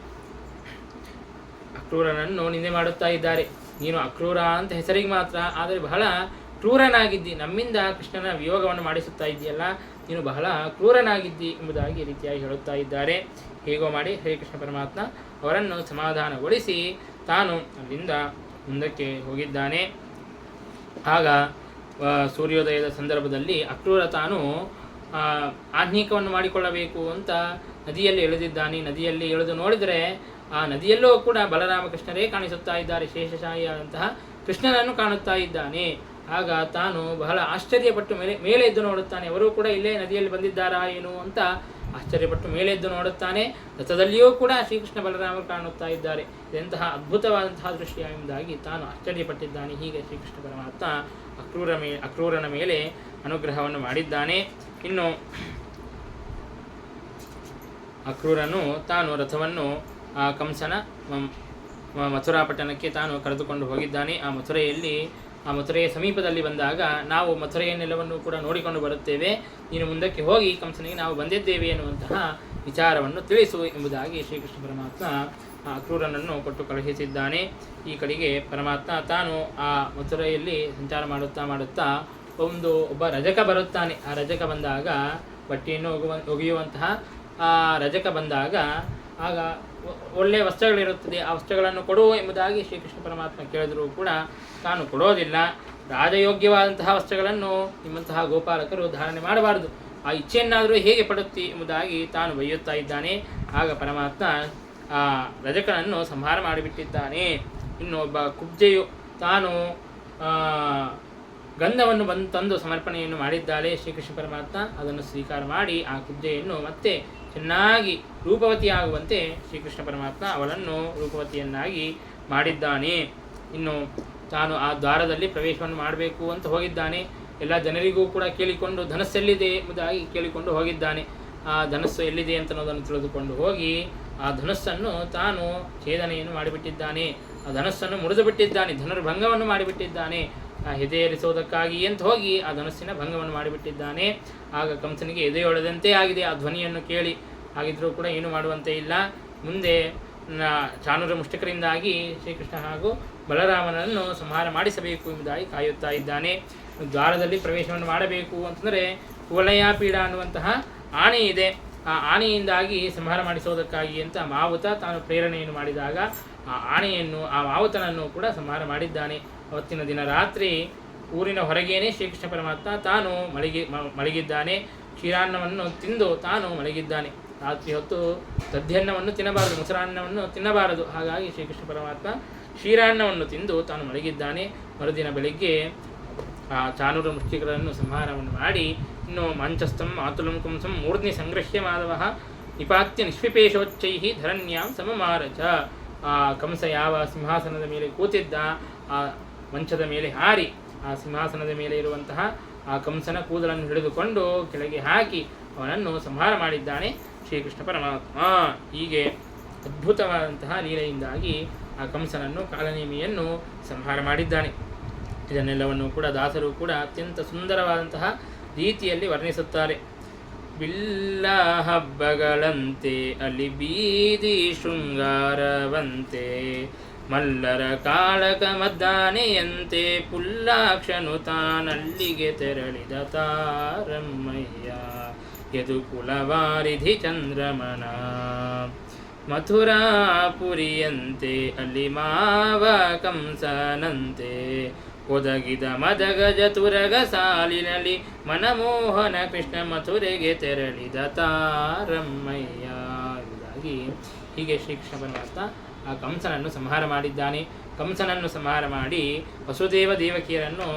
ಅಕ್ರೂರನನ್ನು ನಿಂದೆ ಮಾಡುತ್ತಾ ಇದ್ದಾರೆ. ನೀನು ಅಕ್ರೂರ ಅಂತ ಹೆಸರಿಗೆ ಮಾತ್ರ, ಆದರೆ ಬಹಳ ಕ್ರೂರನಾಗಿದ್ದಿ, ನಮ್ಮಿಂದ ಕೃಷ್ಣನ ವಿಯೋಗವನ್ನು ಮಾಡಿಸುತ್ತಾ ಇದೆಯಲ್ಲ, ನೀನು ಬಹಳ ಕ್ರೂರನಾಗಿದ್ದಿ ಎಂಬುದಾಗಿ ರೀತಿಯಾಗಿ ಹೇಳುತ್ತಾ ಇದ್ದಾರೆ. ಹೇಗೋ ಮಾಡಿ ಶ್ರೀಕೃಷ್ಣ ಪರಮಾತ್ಮ ಅವರನ್ನು ಸಮಾಧಾನಗೊಳಿಸಿ ತಾನು ಅಲ್ಲಿಂದ ಮುಂದಕ್ಕೆ ಹೋಗಿದ್ದಾನೆ. ಆಗ ಸೂರ್ಯೋದಯದ ಸಂದರ್ಭದಲ್ಲಿ ಅಕ್ರೂರ ತಾನು ಆಹ್ನಿಕವನ್ನು ಮಾಡಿಕೊಳ್ಳಬೇಕು ಅಂತ ನದಿಯಲ್ಲಿ ಇಳಿದಿದ್ದಾನೆ. ನದಿಯಲ್ಲಿ ಇಳಿದು ನೋಡಿದರೆ ಆ ನದಿಯಲ್ಲೂ ಕೂಡ ಬಲರಾಮಕೃಷ್ಣರೇ ಕಾಣಿಸುತ್ತಾ ಇದ್ದಾರೆ. ಶೇಷಶಾಹಿಯಾದಂತಹ ಕೃಷ್ಣನನ್ನು ಕಾಣುತ್ತಾ ಇದ್ದಾನೆ. ಆಗ ತಾನು ಬಹಳ ಆಶ್ಚರ್ಯಪಟ್ಟು ಮೇಲೆ ಎದ್ದು ನೋಡುತ್ತಾನೆ. ಅವರು ಕೂಡ ಇಲ್ಲೇ ನದಿಯಲ್ಲಿ ಬಂದಿದ್ದಾರಾ ಏನು ಅಂತ ಆಶ್ಚರ್ಯಪಟ್ಟು ಮೇಲೆ ಎದ್ದು ನೋಡುತ್ತಾನೆ. ರಥದಲ್ಲಿಯೂ ಕೂಡ ಶ್ರೀಕೃಷ್ಣ ಬಲರಾಮರು ಕಾಣುತ್ತಾ ಇದ್ದಾರೆ. ಇದೆಂತಹ ಅದ್ಭುತವಾದಂತಹ ದೃಶ್ಯ ಎಂಬುದಾಗಿ ತಾನು ಆಶ್ಚರ್ಯಪಟ್ಟಿದ್ದಾನೆ. ಹೀಗೆ ಶ್ರೀಕೃಷ್ಣ ಪರಮಾತ್ಮ ಅಕ್ರೂರನ ಮೇಲೆ ಅನುಗ್ರಹವನ್ನು ಮಾಡಿದ್ದಾನೆ. ಇನ್ನು ಅಕ್ರೂರನು ತಾನು ರಥವನ್ನು ಕಂಸನ ಮಥುರಾಪಟ್ಟಣಕ್ಕೆ ತಾನು ಕರೆದುಕೊಂಡು ಹೋಗಿದ್ದಾನೆ. ಆ ಮಥುರೆಯ ಸಮೀಪದಲ್ಲಿ ಬಂದಾಗ ನಾವು ಮಥುರೆಯ ನೆಲವನ್ನು ಕೂಡ ನೋಡಿಕೊಂಡು ಬರುತ್ತೇವೆ, ನೀನು ಮುಂದಕ್ಕೆ ಹೋಗಿ ಕಂಸನಿಗೆ ನಾವು ಬಂದಿದ್ದೇವೆ ಎನ್ನುವಂತಹ ವಿಚಾರವನ್ನು ತಿಳಿಸು ಎಂಬುದಾಗಿ ಶ್ರೀಕೃಷ್ಣ ಪರಮಾತ್ಮ ಅಕ್ರೂರನನ್ನು ಕೊಟ್ಟು ಕಳುಹಿಸಿದ್ದಾನೆ. ಈ ಕಡೆಗೆ ಪರಮಾತ್ಮ ತಾನು ಆ ಮಥುರೆಯಲ್ಲಿ ಸಂಚಾರ ಮಾಡುತ್ತಾ ಒಬ್ಬ ರಜಕ ಬರುತ್ತಾನೆ. ಆ ರಜಕ ಬಂದಾಗ ಬಟ್ಟೆಯನ್ನು ಒಗೆಯುವಂತಹ ಆ ರಜಕ ಬಂದಾಗ ಆಗ ಒಳ್ಳೆಯ ವಸ್ತ್ರಗಳಿರುತ್ತದೆ, ಆ ವಸ್ತ್ರಗಳನ್ನು ಕೊಡು ಎಂಬುದಾಗಿ ಶ್ರೀಕೃಷ್ಣ ಪರಮಾತ್ಮ ಕೇಳಿದರೂ ಕೂಡ ತಾನು ಕೊಡೋದಿಲ್ಲ. ರಾಜಯೋಗ್ಯವಾದಂತಹ ವಸ್ತ್ರಗಳನ್ನು ನಿಮ್ಮಂತಹ ಗೋಪಾಲಕರು ಧಾರಣೆ ಮಾಡಬಾರದು, ಆ ಇಚ್ಛೆಯನ್ನಾದರೂ ಹೇಗೆ ಪಡುತ್ತಿ ಎಂಬುದಾಗಿ ತಾನು ಬೈಯುತ್ತಾ ಇದ್ದಾನೆ. ಆಗ ಪರಮಾತ್ಮ ಆ ರಜಕನನ್ನು ಸಂಹಾರ ಮಾಡಿಬಿಟ್ಟಿದ್ದಾನೆ. ಇನ್ನು ಒಬ್ಬ ಕುಬ್ಜೆಯು ತಾನು ಗಂಧವನ್ನು ತಂದು ಸಮರ್ಪಣೆಯನ್ನು ಮಾಡಿದ್ದಾಳೆ. ಶ್ರೀಕೃಷ್ಣ ಪರಮಾತ್ಮ ಅದನ್ನು ಸ್ವೀಕಾರ ಮಾಡಿ ಆ ಕುಬ್ಜೆಯನ್ನು ಮತ್ತೆ ಚೆನ್ನಾಗಿ ರೂಪವತಿಯಾಗುವಂತೆ ಶ್ರೀಕೃಷ್ಣ ಪರಮಾತ್ಮ ಅವಳನ್ನು ರೂಪವತಿಯನ್ನಾಗಿ ಮಾಡಿದ್ದಾನೆ. ಇನ್ನು ತಾನು ಆ ದ್ವಾರದಲ್ಲಿ ಪ್ರವೇಶವನ್ನು ಮಾಡಬೇಕು ಅಂತ ಹೋಗಿದ್ದಾನೆ. ಎಲ್ಲ ಜನರಿಗೂ ಕೂಡ ಕೇಳಿಕೊಂಡು ಧನಸ್ಸೆಲ್ಲಿದೆ ಎಂಬುದಾಗಿ ಕೇಳಿಕೊಂಡು ಹೋಗಿದ್ದಾನೆ. ಆ ಧನಸ್ಸು ಎಲ್ಲಿದೆ ಅಂತ ಅನ್ನೋದನ್ನು ತಿಳಿದುಕೊಂಡು ಹೋಗಿ ಆ ಧನಸ್ಸನ್ನು ತಾನು ಛೇದನೆಯನ್ನು ಮಾಡಿಬಿಟ್ಟಿದ್ದಾನೆ. ಆ ಧನಸ್ಸನ್ನು ಮುರಿದು ಬಿಟ್ಟಿದ್ದಾನೆ, ಧನುರ್ಭಂಗವನ್ನು ಮಾಡಿಬಿಟ್ಟಿದ್ದಾನೆ. ಎದೆಯೇರಿಸುವುದಕ್ಕಾಗಿ ಅಂತ ಹೋಗಿ ಆ ಧನಸ್ಸಿನ ಭಂಗವನ್ನು ಮಾಡಿಬಿಟ್ಟಿದ್ದಾನೆ. ಆಗ ಕಂಸನಿಗೆ ಎದೆಯೊಳದಂತೆ ಆಗಿದೆ ಆ ಧ್ವನಿಯನ್ನು ಕೇಳಿ. ಹಾಗಿದ್ರೂ ಕೂಡ ಏನು ಮಾಡುವಂತೆ ಇಲ್ಲ. ಮುಂದೆ ಚಾಣೂರ ಮುಷ್ಟಿಕರಿಂದಾಗಿ ಶ್ರೀಕೃಷ್ಣ ಹಾಗೂ ಬಲರಾಮನನ್ನು ಸಂಹಾರ ಮಾಡಿಸಬೇಕು ಎಂಬುದಾಗಿ ಕಾಯುತ್ತಾ ಇದ್ದಾನೆ. ದ್ವಾರದಲ್ಲಿ ಪ್ರವೇಶವನ್ನು ಮಾಡಬೇಕು ಅಂತಂದರೆ ಕುವಲಯಾಪೀಡ ಅನ್ನುವಂತಹ ಆಣೆ ಇದೆ. ಆ ಆಣೆಯಿಂದಾಗಿ ಸಂಹಾರ ಮಾಡಿಸುವುದಕ್ಕಾಗಿ ಅಂತ ಮಾವುತ ತಾನು ಪ್ರೇರಣೆಯನ್ನು ಮಾಡಿದಾಗ ಆ ಮಾವುತನನ್ನು ಕೂಡ ಸಂಹಾರ ಮಾಡಿದ್ದಾನೆ. ಅವತ್ತಿನ ದಿನ ರಾತ್ರಿ ಊರಿನ ಹೊರಗೇನೆ ಶ್ರೀಕೃಷ್ಣ ಪರಮಾತ್ಮ ತಾನು ಮಲಗಿದ್ದಾನೆ. ಕ್ಷೀರಾನ್ನವನ್ನು ತಿಂದು ತಾನು ಮಲಗಿದ್ದಾನೆ. ರಾತ್ರಿ ಹೊತ್ತು ದಧ್ಯನ್ನವನ್ನು ತಿನ್ನಬಾರದು, ಮೊಸರನ್ನವನ್ನು ತಿನ್ನಬಾರದು. ಹಾಗಾಗಿ ಶ್ರೀಕೃಷ್ಣ ಪರಮಾತ್ಮ ಕ್ಷೀರಾನ್ನವನ್ನು ತಿಂದು ತಾನು ಮಲಗಿದ್ದಾನೆ. ಮರುದಿನ ಬೆಳಿಗ್ಗೆ ಆ ಚಾಣೂರ ಮುಷ್ಟಿಕರನ್ನು ಸಂಹಾರವನ್ನು ಮಾಡಿ ಇನ್ನು ಮಂಚಸ್ಥಂ ಮಾತುಲಂ ಕಂಸಂ ಮೂರ್ಧ್ನಿ ಸಂಗ್ರಹ್ಯ ಮಾಧವ ನಿಪಾತ್ಯ ನಿಷ್ಪಿಪೇಶೋಚ್ಚೈ ಧರಣ್ಯಾಂ ಸಮಮಾರಚ. ಆ ಕಂಸ ಯಾವ ಸಿಂಹಾಸನದ ಮೇಲೆ ಕೂತಿದ್ದ ಆ ಮಂಚದ ಮೇಲೆ ಹಾರಿ ಆ ಸಿಂಹಾಸನದ ಮೇಲೆ ಇರುವಂತಹ ಆ ಕಂಸನ ಕೂದಲನ್ನು ಹಿಡಿದುಕೊಂಡು ಕೆಳಗೆ ಹಾಕಿ ಅವನನ್ನು ಸಂಹಾರ ಮಾಡಿದ್ದಾನೆ ಶ್ರೀಕೃಷ್ಣ ಪರಮಾತ್ಮ. ಹೀಗೆ ಅದ್ಭುತವಾದಂತಹ ಲೀಲೆಯಿಂದಾಗಿ ಆ ಕಂಸನನ್ನು ಕಾಲನೇಮಿಯನ್ನು ಸಂಹಾರ ಮಾಡಿದ್ದಾನೆ. ಇದನ್ನೆಲ್ಲವನ್ನು ಕೂಡ ದಾಸರು ಕೂಡ ಅತ್ಯಂತ ಸುಂದರವಾದಂತಹ ರೀತಿಯಲ್ಲಿ ವರ್ಣಿಸುತ್ತಾರೆ. ಬಿಲ್ಲ ಹಬ್ಬಗಳಂತೆ ಅಲ್ಲಿ ಬೀದಿ ಶೃಂಗಾರವಂತೆ, ಮಲ್ಲರ ಕಾಳಕ ಮದ್ದಾನೆಯಂತೆ ಪುಲ್ಲಾಕ್ಷನು ತಾನಲ್ಲಿಗೆ ತೆರಳಿದ ತಾರಮ್ಮಯ್ಯ. ಯದುಕುಲವಾರಿಧಿ ಚಂದ್ರಮನ ಮಥುರಾಪುರಿಯಂತೆ ಅಲ್ಲಿ ಮಾವ ಕಂಸನಂತೆ, ಒದಗಿದ ಮದಗಜ ತುರಗ ಸಾಲಿನಲ್ಲಿ ಮನಮೋಹನ ಕೃಷ್ಣ ಮಥುರೆಗೆ ತೆರಳಿದ ತಾರಮ್ಮಯ್ಯ ಎಂಬುದಾಗಿ ಹೀಗೆ ಶ್ರೀಕೃಷ್ಣ ಪರಮಾತ್ಮ ಆ ಕಂಸನನ್ನು ಸಂಹಾರ ಮಾಡಿದ್ದಾನೆ. ಕಂಸನನ್ನು ಸಂಹಾರ ಮಾಡಿ ವಸುದೇವ ದೇವಕಿಯರನ್ನು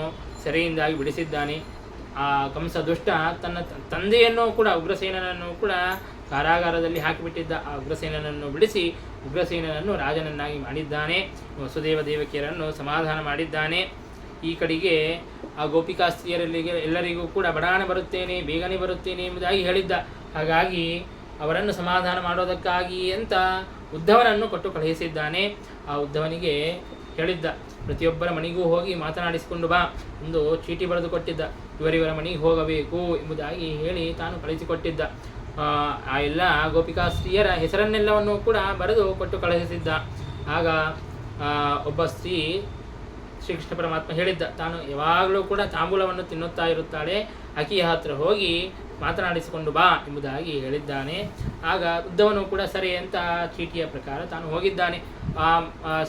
ಸೆರೆಯಿಂದಾಗಿ ಬಿಡಿಸಿದ್ದಾನೆ. ಆ ಕಂಸ ದುಷ್ಟ ತನ್ನ ತಂದೆಯನ್ನು ಕೂಡ ಉಗ್ರಸೇನನನ್ನು ಕೂಡ ಕಾರಾಗಾರದಲ್ಲಿ ಹಾಕಿಬಿಟ್ಟಿದ್ದ. ಆ ಉಗ್ರಸೇನನನ್ನು ಬಿಡಿಸಿ ಉಗ್ರಸೇನನನ್ನು ರಾಜನನ್ನಾಗಿ ಮಾಡಿದ್ದಾನೆ. ವಸುದೇವ ದೇವಕಿಯರನ್ನು ಸಮಾಧಾನ ಮಾಡಿದ್ದಾನೆ. ಈ ಕಡೆಗೆ ಆ ಗೋಪಿಕಾಸ್ತ್ರೀಯರಲ್ಲಿಗೆ ಎಲ್ಲರಿಗೂ ಕೂಡ ಬಡಾಣೆ ಬರುತ್ತೇನೆ, ಬೇಗನೆ ಬರುತ್ತೇನೆ ಎಂಬುದಾಗಿ ಹೇಳಿದ್ದ. ಹಾಗಾಗಿ ಅವರನ್ನು ಸಮಾಧಾನ ಮಾಡೋದಕ್ಕಾಗಿ ಅಂತ ಉದ್ಧವನನ್ನು ಕೊಟ್ಟು ಕಳುಹಿಸಿದ್ದಾನೆ. ಆ ಉದ್ಧವನಿಗೆ ಹೇಳಿದ್ದ, ಪ್ರತಿಯೊಬ್ಬರ ಮನೆಗೂ ಹೋಗಿ ಮಾತನಾಡಿಸಿಕೊಂಡು ಬಾ, ಒಂದು ಚೀಟಿ ಬರೆದು ಕೊಟ್ಟಿದ್ದ. ಇವರಿವರ ಮನೆಗೆ ಹೋಗಬೇಕು ಎಂಬುದಾಗಿ ಹೇಳಿ ತಾನು ಕಳಿಸಿಕೊಟ್ಟಿದ್ದ. ಆ ಎಲ್ಲ ಗೋಪಿಕಾಸ್ತ್ರೀಯರ ಹೆಸರನ್ನೆಲ್ಲವನ್ನು ಕೂಡ ಬರೆದು ಕೊಟ್ಟು ಕಳುಹಿಸಿದ್ದ. ಆಗ ಒಬ್ಬ ಸ್ತ್ರೀ ಶ್ರೀಕೃಷ್ಣ ಪರಮಾತ್ಮ ಹೇಳಿದ್ದ, ತಾನು ಯಾವಾಗಲೂ ಕೂಡ ತಾಂಬೂಲವನ್ನು ತಿನ್ನುತ್ತಾ ಇರುತ್ತಾಳೆ, ಆಕೆಯ ಹತ್ರ ಹೋಗಿ ಮಾತನಾಡಿಸಿಕೊಂಡು ಬಾ ಎಂಬುದಾಗಿ ಹೇಳಿದ್ದಾನೆ. ಆಗ ಉದ್ಧವನು ಕೂಡ ಸರಿ ಅಂತ ಚೀಟಿಯ ಪ್ರಕಾರ ತಾನು ಹೋಗಿದ್ದಾನೆ. ಆ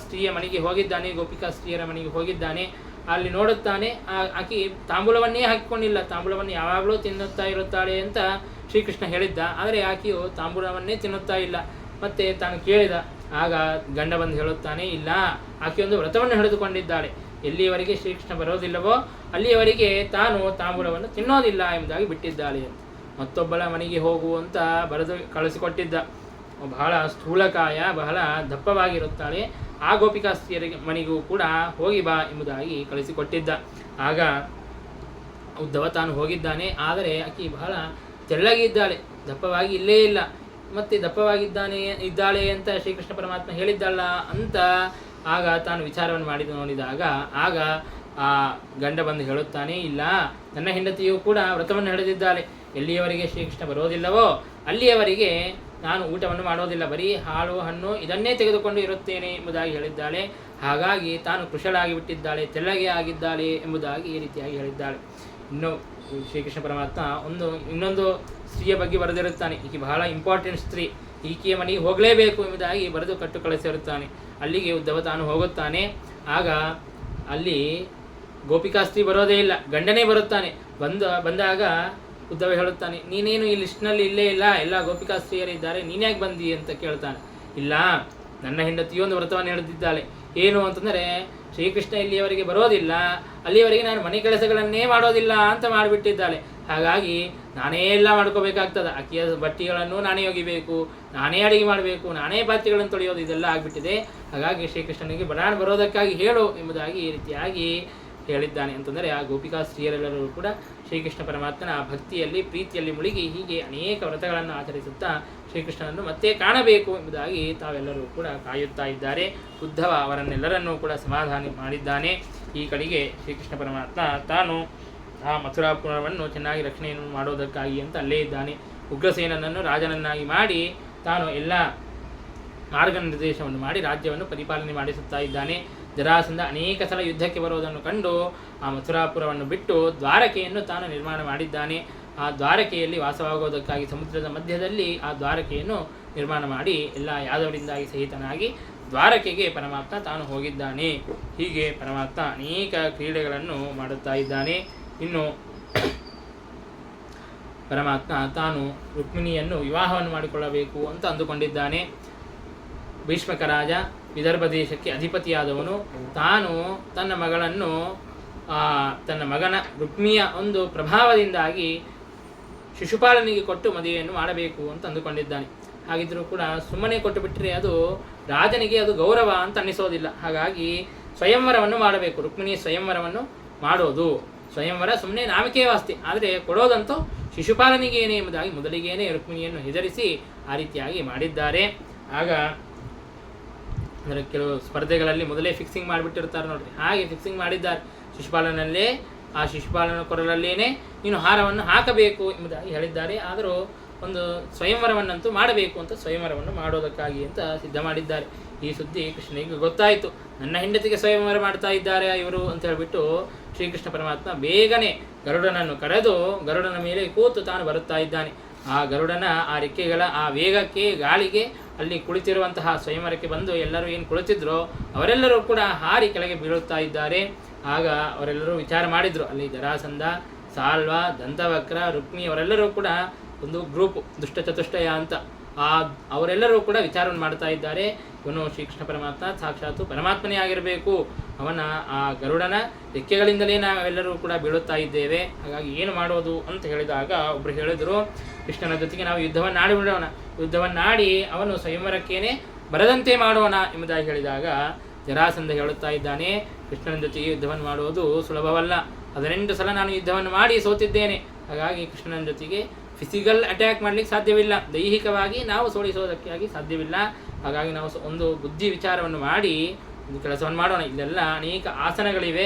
ಸ್ತ್ರೀಯ ಮನೆಗೆ ಹೋಗಿದ್ದಾನೆ, ಗೋಪಿಕಾ ಸ್ತ್ರೀಯರ ಮನೆಗೆ ಹೋಗಿದ್ದಾನೆ. ಅಲ್ಲಿ ನೋಡುತ್ತಾನೆ, ಆಕೆ ತಾಂಬೂಲವನ್ನೇ ಹಾಕಿಕೊಂಡಿಲ್ಲ, ತಾಂಬೂಲವನ್ನು ಯಾವಾಗಲೂ ತಿನ್ನುತ್ತಾ ಇರುತ್ತಾಳೆ ಅಂತ ಶ್ರೀಕೃಷ್ಣ ಹೇಳಿದ್ದ. ಆದರೆ ಆಕೆಯು ತಾಂಬೂಲವನ್ನೇ ತಿನ್ನುತ್ತಾ ಇಲ್ಲ. ಮತ್ತೆ ತಾನು ಕೇಳಿದ. ಆಗ ಗಂಡ ಬಂದು ಹೇಳುತ್ತಾನೆ, ಇಲ್ಲ, ಆಕೆಯೊಂದು ವ್ರತವನ್ನು ಹಿಡಿದುಕೊಂಡಿದ್ದಾಳೆ, ಎಲ್ಲಿಯವರೆಗೆ ಶ್ರೀಕೃಷ್ಣ ಬರೋದಿಲ್ಲವೋ ಅಲ್ಲಿಯವರೆಗೆ ತಾನು ತಾಂಬೂಲವನ್ನು ತಿನ್ನೋದಿಲ್ಲ ಎಂಬುದಾಗಿ ಬಿಟ್ಟಿದ್ದಾಳೆ ಅಂತ. ಮತ್ತೊಬ್ಬಳ ಮನೆಗೆ ಹೋಗುವಂತ ಬರೆದು ಕಳಿಸಿಕೊಟ್ಟಿದ್ದ. ಬಹಳ ಸ್ಥೂಲಕಾಯ, ಬಹಳ ದಪ್ಪವಾಗಿರುತ್ತಾಳೆ, ಆ ಗೋಪಿಕಾಸ್ತ್ರೀಯರಿಗೆ ಮನೆಗೂ ಕೂಡ ಹೋಗಿ ಬಾ ಎಂಬುದಾಗಿ ಕಳಿಸಿಕೊಟ್ಟಿದ್ದ. ಆಗ ಉದ್ಧವ ತಾನು ಹೋಗಿದ್ದಾನೆ. ಆದರೆ ಆಕೆ ಬಹಳ ತೆಳ್ಳಗಿದ್ದಾಳೆ, ದಪ್ಪವಾಗಿ ಇಲ್ಲೇ ಇಲ್ಲ. ಮತ್ತೆ ಇದ್ದಾಳೆ ಅಂತ ಶ್ರೀಕೃಷ್ಣ ಪರಮಾತ್ಮ ಹೇಳಿದ್ದಲ್ಲ ಅಂತ ಆಗ ತಾನು ವಿಚಾರವನ್ನು ನೋಡಿದಾಗ ಆಗ ಆ ಗಂಡ ಬಂದು ಹೇಳುತ್ತಾನೆ, ಇಲ್ಲ, ನನ್ನ ಹೆಂಡತಿಯು ಕೂಡ ವ್ರತವನ್ನು ಹಿಡಿದಿದ್ದಾಳೆ, ಎಲ್ಲಿಯವರೆಗೆ ಶ್ರೀಕೃಷ್ಣ ಬರೋದಿಲ್ಲವೋ ಅಲ್ಲಿಯವರೆಗೆ ನಾನು ಊಟವನ್ನು ಮಾಡೋದಿಲ್ಲ, ಬರೀ ಹಾಲು ಹಣ್ಣು ಇದನ್ನೇ ತೆಗೆದುಕೊಂಡು ಇರುತ್ತೇನೆ ಎಂಬುದಾಗಿ ಹೇಳಿದ್ದಾಳೆ. ಹಾಗಾಗಿ ತಾನು ಕೃಶಳಾಗಿ ಬಿಟ್ಟಿದ್ದಾಳೆ, ತೆಳ್ಳಗೆ ಆಗಿದ್ದಾಳೆ ಎಂಬುದಾಗಿ ಈ ರೀತಿಯಾಗಿ ಹೇಳಿದ್ದಾಳೆ. ಇನ್ನು ಶ್ರೀಕೃಷ್ಣ ಪರಮಾತ್ಮ ಇನ್ನೊಂದು ಸ್ತ್ರೀಯ ಬಗ್ಗೆ ಬರೆದಿರುತ್ತಾನೆ. ಈಕೆ ಬಹಳ ಇಂಪಾರ್ಟೆಂಟ್ ಸ್ತ್ರೀ, ಈಕೆಯ ಮನೆಗೆ ಹೋಗಲೇಬೇಕು ಎಂಬುದಾಗಿ ಬರೆದು ಕಟ್ಟು ಕಳಿಸಿರುತ್ತಾನೆ. ಅಲ್ಲಿಗೆ ಉದ್ಧವ ತಾನು ಹೋಗುತ್ತಾನೆ. ಆಗ ಅಲ್ಲಿ ಗೋಪಿಕಾಸ್ತ್ರೀ ಬರೋದೇ ಇಲ್ಲ, ಗಂಡನೇ ಬರುತ್ತಾನೆ. ಬಂದಾಗ ಉದ್ಧವ ಹೇಳುತ್ತಾನೆ, ನೀನೇನು ಈ ಲಿಸ್ಟ್ನಲ್ಲಿ ಇಲ್ಲೇ ಇಲ್ಲ, ಎಲ್ಲ ಗೋಪಿಕಾಸ್ತ್ರೀಯರಿದ್ದಾರೆ, ನೀನ್ಯಾಕೆ ಬಂದಿ ಅಂತ ಕೇಳ್ತಾನೆ. ಇಲ್ಲ, ನನ್ನ ಹೆಂಡತಿಯೊಂದು ವ್ರತವನ್ನು ಹಿಡಿದಿದ್ದಾಳೆ. ಏನು ಅಂತಂದರೆ, ಶ್ರೀಕೃಷ್ಣ ಇಲ್ಲಿಯವರೆಗೆ ಬರೋದಿಲ್ಲ, ಅಲ್ಲಿಯವರೆಗೆ ನಾನು ಮನೆ ಕೆಲಸಗಳನ್ನೇ ಮಾಡೋದಿಲ್ಲ ಅಂತ ಮಾಡಿಬಿಟ್ಟಿದ್ದಾಳೆ. ಹಾಗಾಗಿ ನಾನೇ ಎಲ್ಲ ಮಾಡ್ಕೋಬೇಕಾಗ್ತದೆ. ಆಕೆಯ ಬಟ್ಟೆಗಳನ್ನು ನಾನೇ ಒಗಿಬೇಕು, ನಾನೇ ಅಡಿಗೆ ಮಾಡಬೇಕು, ನಾನೇ ಪಾತ್ರೆಗಳನ್ನು ತೊಳೆಯೋದು, ಇದೆಲ್ಲ ಆಗಿಬಿಟ್ಟಿದೆ. ಹಾಗಾಗಿ ಶ್ರೀಕೃಷ್ಣನಿಗೆ ಬರೋದಕ್ಕಾಗಿ ಹೇಳು ಎಂಬುದಾಗಿ ಈ ರೀತಿಯಾಗಿ ಹೇಳಿದ್ದಾನೆ. ಅಂತಂದರೆ ಆ ಗೋಪಿಕಾ ಸ್ತ್ರೀಯರೆಲ್ಲರೂ ಕೂಡ ಶ್ರೀಕೃಷ್ಣ ಪರಮಾತ್ಮನ ಆ ಭಕ್ತಿಯಲ್ಲಿ, ಪ್ರೀತಿಯಲ್ಲಿ ಮುಳುಗಿ ಹೀಗೆ ಅನೇಕ ವ್ರತಗಳನ್ನು ಆಚರಿಸುತ್ತಾ ಶ್ರೀಕೃಷ್ಣನನ್ನು ಮತ್ತೆ ಕಾಣಬೇಕು ಎಂಬುದಾಗಿ ತಾವೆಲ್ಲರೂ ಕೂಡ ಕಾಯುತ್ತಾ ಇದ್ದಾರೆ. ಉದ್ಧವ ಅವರನ್ನೆಲ್ಲರನ್ನೂ ಕೂಡ ಸಮಾಧಾನ ಮಾಡಿದ್ದಾನೆ. ಈ ಕಡೆಗೆ ಶ್ರೀಕೃಷ್ಣ ಪರಮಾತ್ಮ ತಾನು ಆ ಮಥುರಾಪುರವನ್ನು ಚೆನ್ನಾಗಿ ರಕ್ಷಣೆಯನ್ನು ಮಾಡೋದಕ್ಕಾಗಿ ಅಂತ ಅಲ್ಲೇ ಇದ್ದಾನೆ. ಉಗ್ರಸೇನನನ್ನು ರಾಜನನ್ನಾಗಿ ಮಾಡಿ ತಾನು ಎಲ್ಲ ಮಾರ್ಗನಿರ್ದೇಶವನ್ನು ಮಾಡಿ ರಾಜ್ಯವನ್ನು ಪರಿಪಾಲನೆ ಮಾಡಿಸುತ್ತಾ ಇದ್ದಾನೆ. ಜರಾಸಂಧ ಅನೇಕ ಸಲ ಯುದ್ಧಕ್ಕೆ ಬರುವುದನ್ನು ಕಂಡು ಆ ಮಥುರಾಪುರವನ್ನು ಬಿಟ್ಟು ದ್ವಾರಕೆಯನ್ನು ತಾನು ನಿರ್ಮಾಣ ಮಾಡಿದ್ದಾನೆ. ಆ ದ್ವಾರಕೆಯಲ್ಲಿ ವಾಸವಾಗುವುದಕ್ಕಾಗಿ ಸಮುದ್ರದ ಮಧ್ಯದಲ್ಲಿ ಆ ದ್ವಾರಕೆಯನ್ನು ನಿರ್ಮಾಣ ಮಾಡಿ ಎಲ್ಲ ಯಾದವರಿಂದಾಗಿ ಸಹಿತನಾಗಿ ದ್ವಾರಕೆಗೆ ಪರಮಾತ್ಮ ತಾನು ಹೋಗಿದ್ದಾನೆ. ಹೀಗೆ ಪರಮಾತ್ಮ ಅನೇಕ ಕ್ರೀಡೆಗಳನ್ನು ಮಾಡುತ್ತಾ ಇದ್ದಾನೆ. ಇನ್ನು ಪರಮಾತ್ಮ ತಾನು ರುಕ್ಮಿಣಿಯನ್ನು ವಿವಾಹವನ್ನು ಮಾಡಿಕೊಳ್ಳಬೇಕು ಅಂತ ಅಂದುಕೊಂಡಿದ್ದಾನೆ. ಭೀಷ್ಮಕ ರಾಜ, ವಿದರ್ಭ ದೇಶಕ್ಕೆ ಅಧಿಪತಿಯಾದವನು, ತಾನು ತನ್ನ ಮಗಳನ್ನು ತನ್ನ ಮಗನ ರುಕ್ಮಿಯ ಒಂದು ಪ್ರಭಾವದಿಂದಾಗಿ ಶಿಶುಪಾಲನಿಗೆ ಕೊಟ್ಟು ಮದುವೆಯನ್ನು ಮಾಡಬೇಕು ಅಂತ ಅಂದುಕೊಂಡಿದ್ದಾನೆ. ಹಾಗಿದ್ದರೂ ಕೂಡ ಸುಮ್ಮನೆ ಕೊಟ್ಟು ಬಿಟ್ಟರೆ ಅದು ರಾಜನಿಗೆ ಅದು ಗೌರವ ಅಂತ ಅನ್ನಿಸೋದಿಲ್ಲ. ಹಾಗಾಗಿ ಸ್ವಯಂವರವನ್ನು ಮಾಡಬೇಕು, ರುಕ್ಮಿಣಿ ಸ್ವಯಂವರವನ್ನು ಮಾಡೋದು. ಸ್ವಯಂವರ ಸುಮ್ಮನೆ ನಾಮಕೆ ವಾಸ್ತಿ, ಆದರೆ ಕೊಡೋದಂತೂ ಶಿಶುಪಾಲನಿಗೇನೆ ಎಂಬುದಾಗಿ ಮೊದಲಿಗೇನೆ ರುಕ್ಮಿಣಿಯನ್ನು ಹೆದರಿಸಿ ಆ ರೀತಿಯಾಗಿ ಮಾಡಿದ್ದಾರೆ. ಆಗ ಅಂದರೆ ಕೆಲವು ಸ್ಪರ್ಧೆಗಳಲ್ಲಿ ಮೊದಲೇ ಫಿಕ್ಸಿಂಗ್ ಮಾಡಿಬಿಟ್ಟಿರ್ತಾರೆ ನೋಡ್ರಿ, ಹಾಗೆ ಫಿಕ್ಸಿಂಗ್ ಮಾಡಿದ್ದಾರೆ. ಶಿಶುಪಾಲನಲ್ಲೇ ಆ ಶಿಶುಪಾಲನ ಕೊರಲಲ್ಲೇನೆ ನೀನು ಹಾರವನ್ನು ಹಾಕಬೇಕು ಎಂಬುದಾಗಿ ಹೇಳಿದ್ದಾರೆ. ಆದರೂ ಒಂದು ಸ್ವಯಂವರವನ್ನಂತೂ ಮಾಡಬೇಕು ಅಂತ ಸ್ವಯಂವರವನ್ನು ಮಾಡೋದಕ್ಕಾಗಿ ಅಂತ ಸಿದ್ಧ ಮಾಡಿದ್ದಾರೆ. ಈ ಸುದ್ದಿ ಕೃಷ್ಣನಿಗೆ ಗೊತ್ತಾಯಿತು. ನನ್ನ ಹೆಂಡತಿಗೆ ಸ್ವಯಂವರ ಮಾಡ್ತಾ ಇದ್ದಾರೆ ಇವರು ಅಂತ ಹೇಳಿಬಿಟ್ಟು ಶ್ರೀಕೃಷ್ಣ ಪರಮಾತ್ಮ ಬೇಗನೆ ಗರುಡನನ್ನು ಕರೆದು ಗರುಡನ ಮೇಲೆ ಕೂತು ತಾನು ಬರುತ್ತಾ ಇದ್ದಾನೆ. ಆ ಗರುಡನ ಆ ರೆಕ್ಕೆಗಳ ಆ ವೇಗಕ್ಕೆ ಗಾಳಿಗೆ ಅಲ್ಲಿ ಕುಳಿತಿರುವಂತಹ ಸ್ವಯಂವರಕ್ಕೆ ಬಂದು ಎಲ್ಲರೂ ಏನು ಕುಳಿತಿದ್ರೋ ಅವರೆಲ್ಲರೂ ಕೂಡ ಹಾರಿ ಕೆಳಗೆ ಬೀಳುತ್ತಾ ಇದ್ದಾರೆ. ಆಗ ಅವರೆಲ್ಲರೂ ವಿಚಾರ ಮಾಡಿದರು. ಅಲ್ಲಿ ಜರಾಸಂಧ, ಸಾಲ್ವ, ದಂತವಕ್ರ, ರುಕ್ಮಿ ಅವರೆಲ್ಲರೂ ಕೂಡ ಒಂದು ಗ್ರೂಪ್ ದುಷ್ಟ ಚತುಷ್ಟಯ ಅಂತ ಅವರೆಲ್ಲರೂ ಕೂಡ ವಿಚಾರವನ್ನು ಮಾಡ್ತಾ ಇದ್ದಾರೆ. ಇವನು ಶ್ರೀಕೃಷ್ಣ ಪರಮಾತ್ಮ ಸಾಕ್ಷಾತ್ತು ಪರಮಾತ್ಮನೇ ಆಗಿರಬೇಕು, ಅವನ ಆ ಗರುಡನ ರೆಕ್ಕೆಗಳಿಂದಲೇ ನಾವೆಲ್ಲರೂ ಕೂಡ ಬೀಳುತ್ತಾ ಇದ್ದೇವೆ, ಹಾಗಾಗಿ ಏನು ಮಾಡೋದು ಅಂತ ಹೇಳಿದಾಗ ಒಬ್ಬರು ಹೇಳಿದರು, ಕೃಷ್ಣನ ಜೊತೆಗೆ ನಾವು ಯುದ್ಧವನ್ನು ಆಡಿಬಿಡೋಣ, ಯುದ್ಧವನ್ನಾಡಿ ಅವನು ಸ್ವಯಂವರಕ್ಕೇನೆ ಬರದಂತೆ ಮಾಡೋಣ ಎಂಬುದಾಗಿ ಹೇಳಿದಾಗ ಜರಾಸಂಧ ಹೇಳುತ್ತಾ ಇದ್ದಾನೆ, ಕೃಷ್ಣನ ಜೊತೆಗೆ ಯುದ್ಧವನ್ನು ಮಾಡುವುದು ಸುಲಭವಲ್ಲ, 18 ಸಲ ನಾನು ಯುದ್ಧವನ್ನು ಮಾಡಿ ಸೋತಿದ್ದೇನೆ, ಹಾಗಾಗಿ ಕೃಷ್ಣನ ಜೊತೆಗೆ ಫಿಸಿಕಲ್ ಅಟ್ಯಾಕ್ ಮಾಡಲಿಕ್ಕೆ ಸಾಧ್ಯವಿಲ್ಲ, ದೈಹಿಕವಾಗಿ ನಾವು ಸೋಲಿಸೋದಕ್ಕಾಗಿ ಸಾಧ್ಯವಿಲ್ಲ, ಹಾಗಾಗಿ ನಾವು ಒಂದು ಬುದ್ಧಿ ವಿಚಾರವನ್ನು ಮಾಡಿ ಒಂದು ಕೆಲಸವನ್ನು ಮಾಡೋಣ. ಇಲ್ಲೆಲ್ಲ ಅನೇಕ ಆಸನಗಳಿವೆ,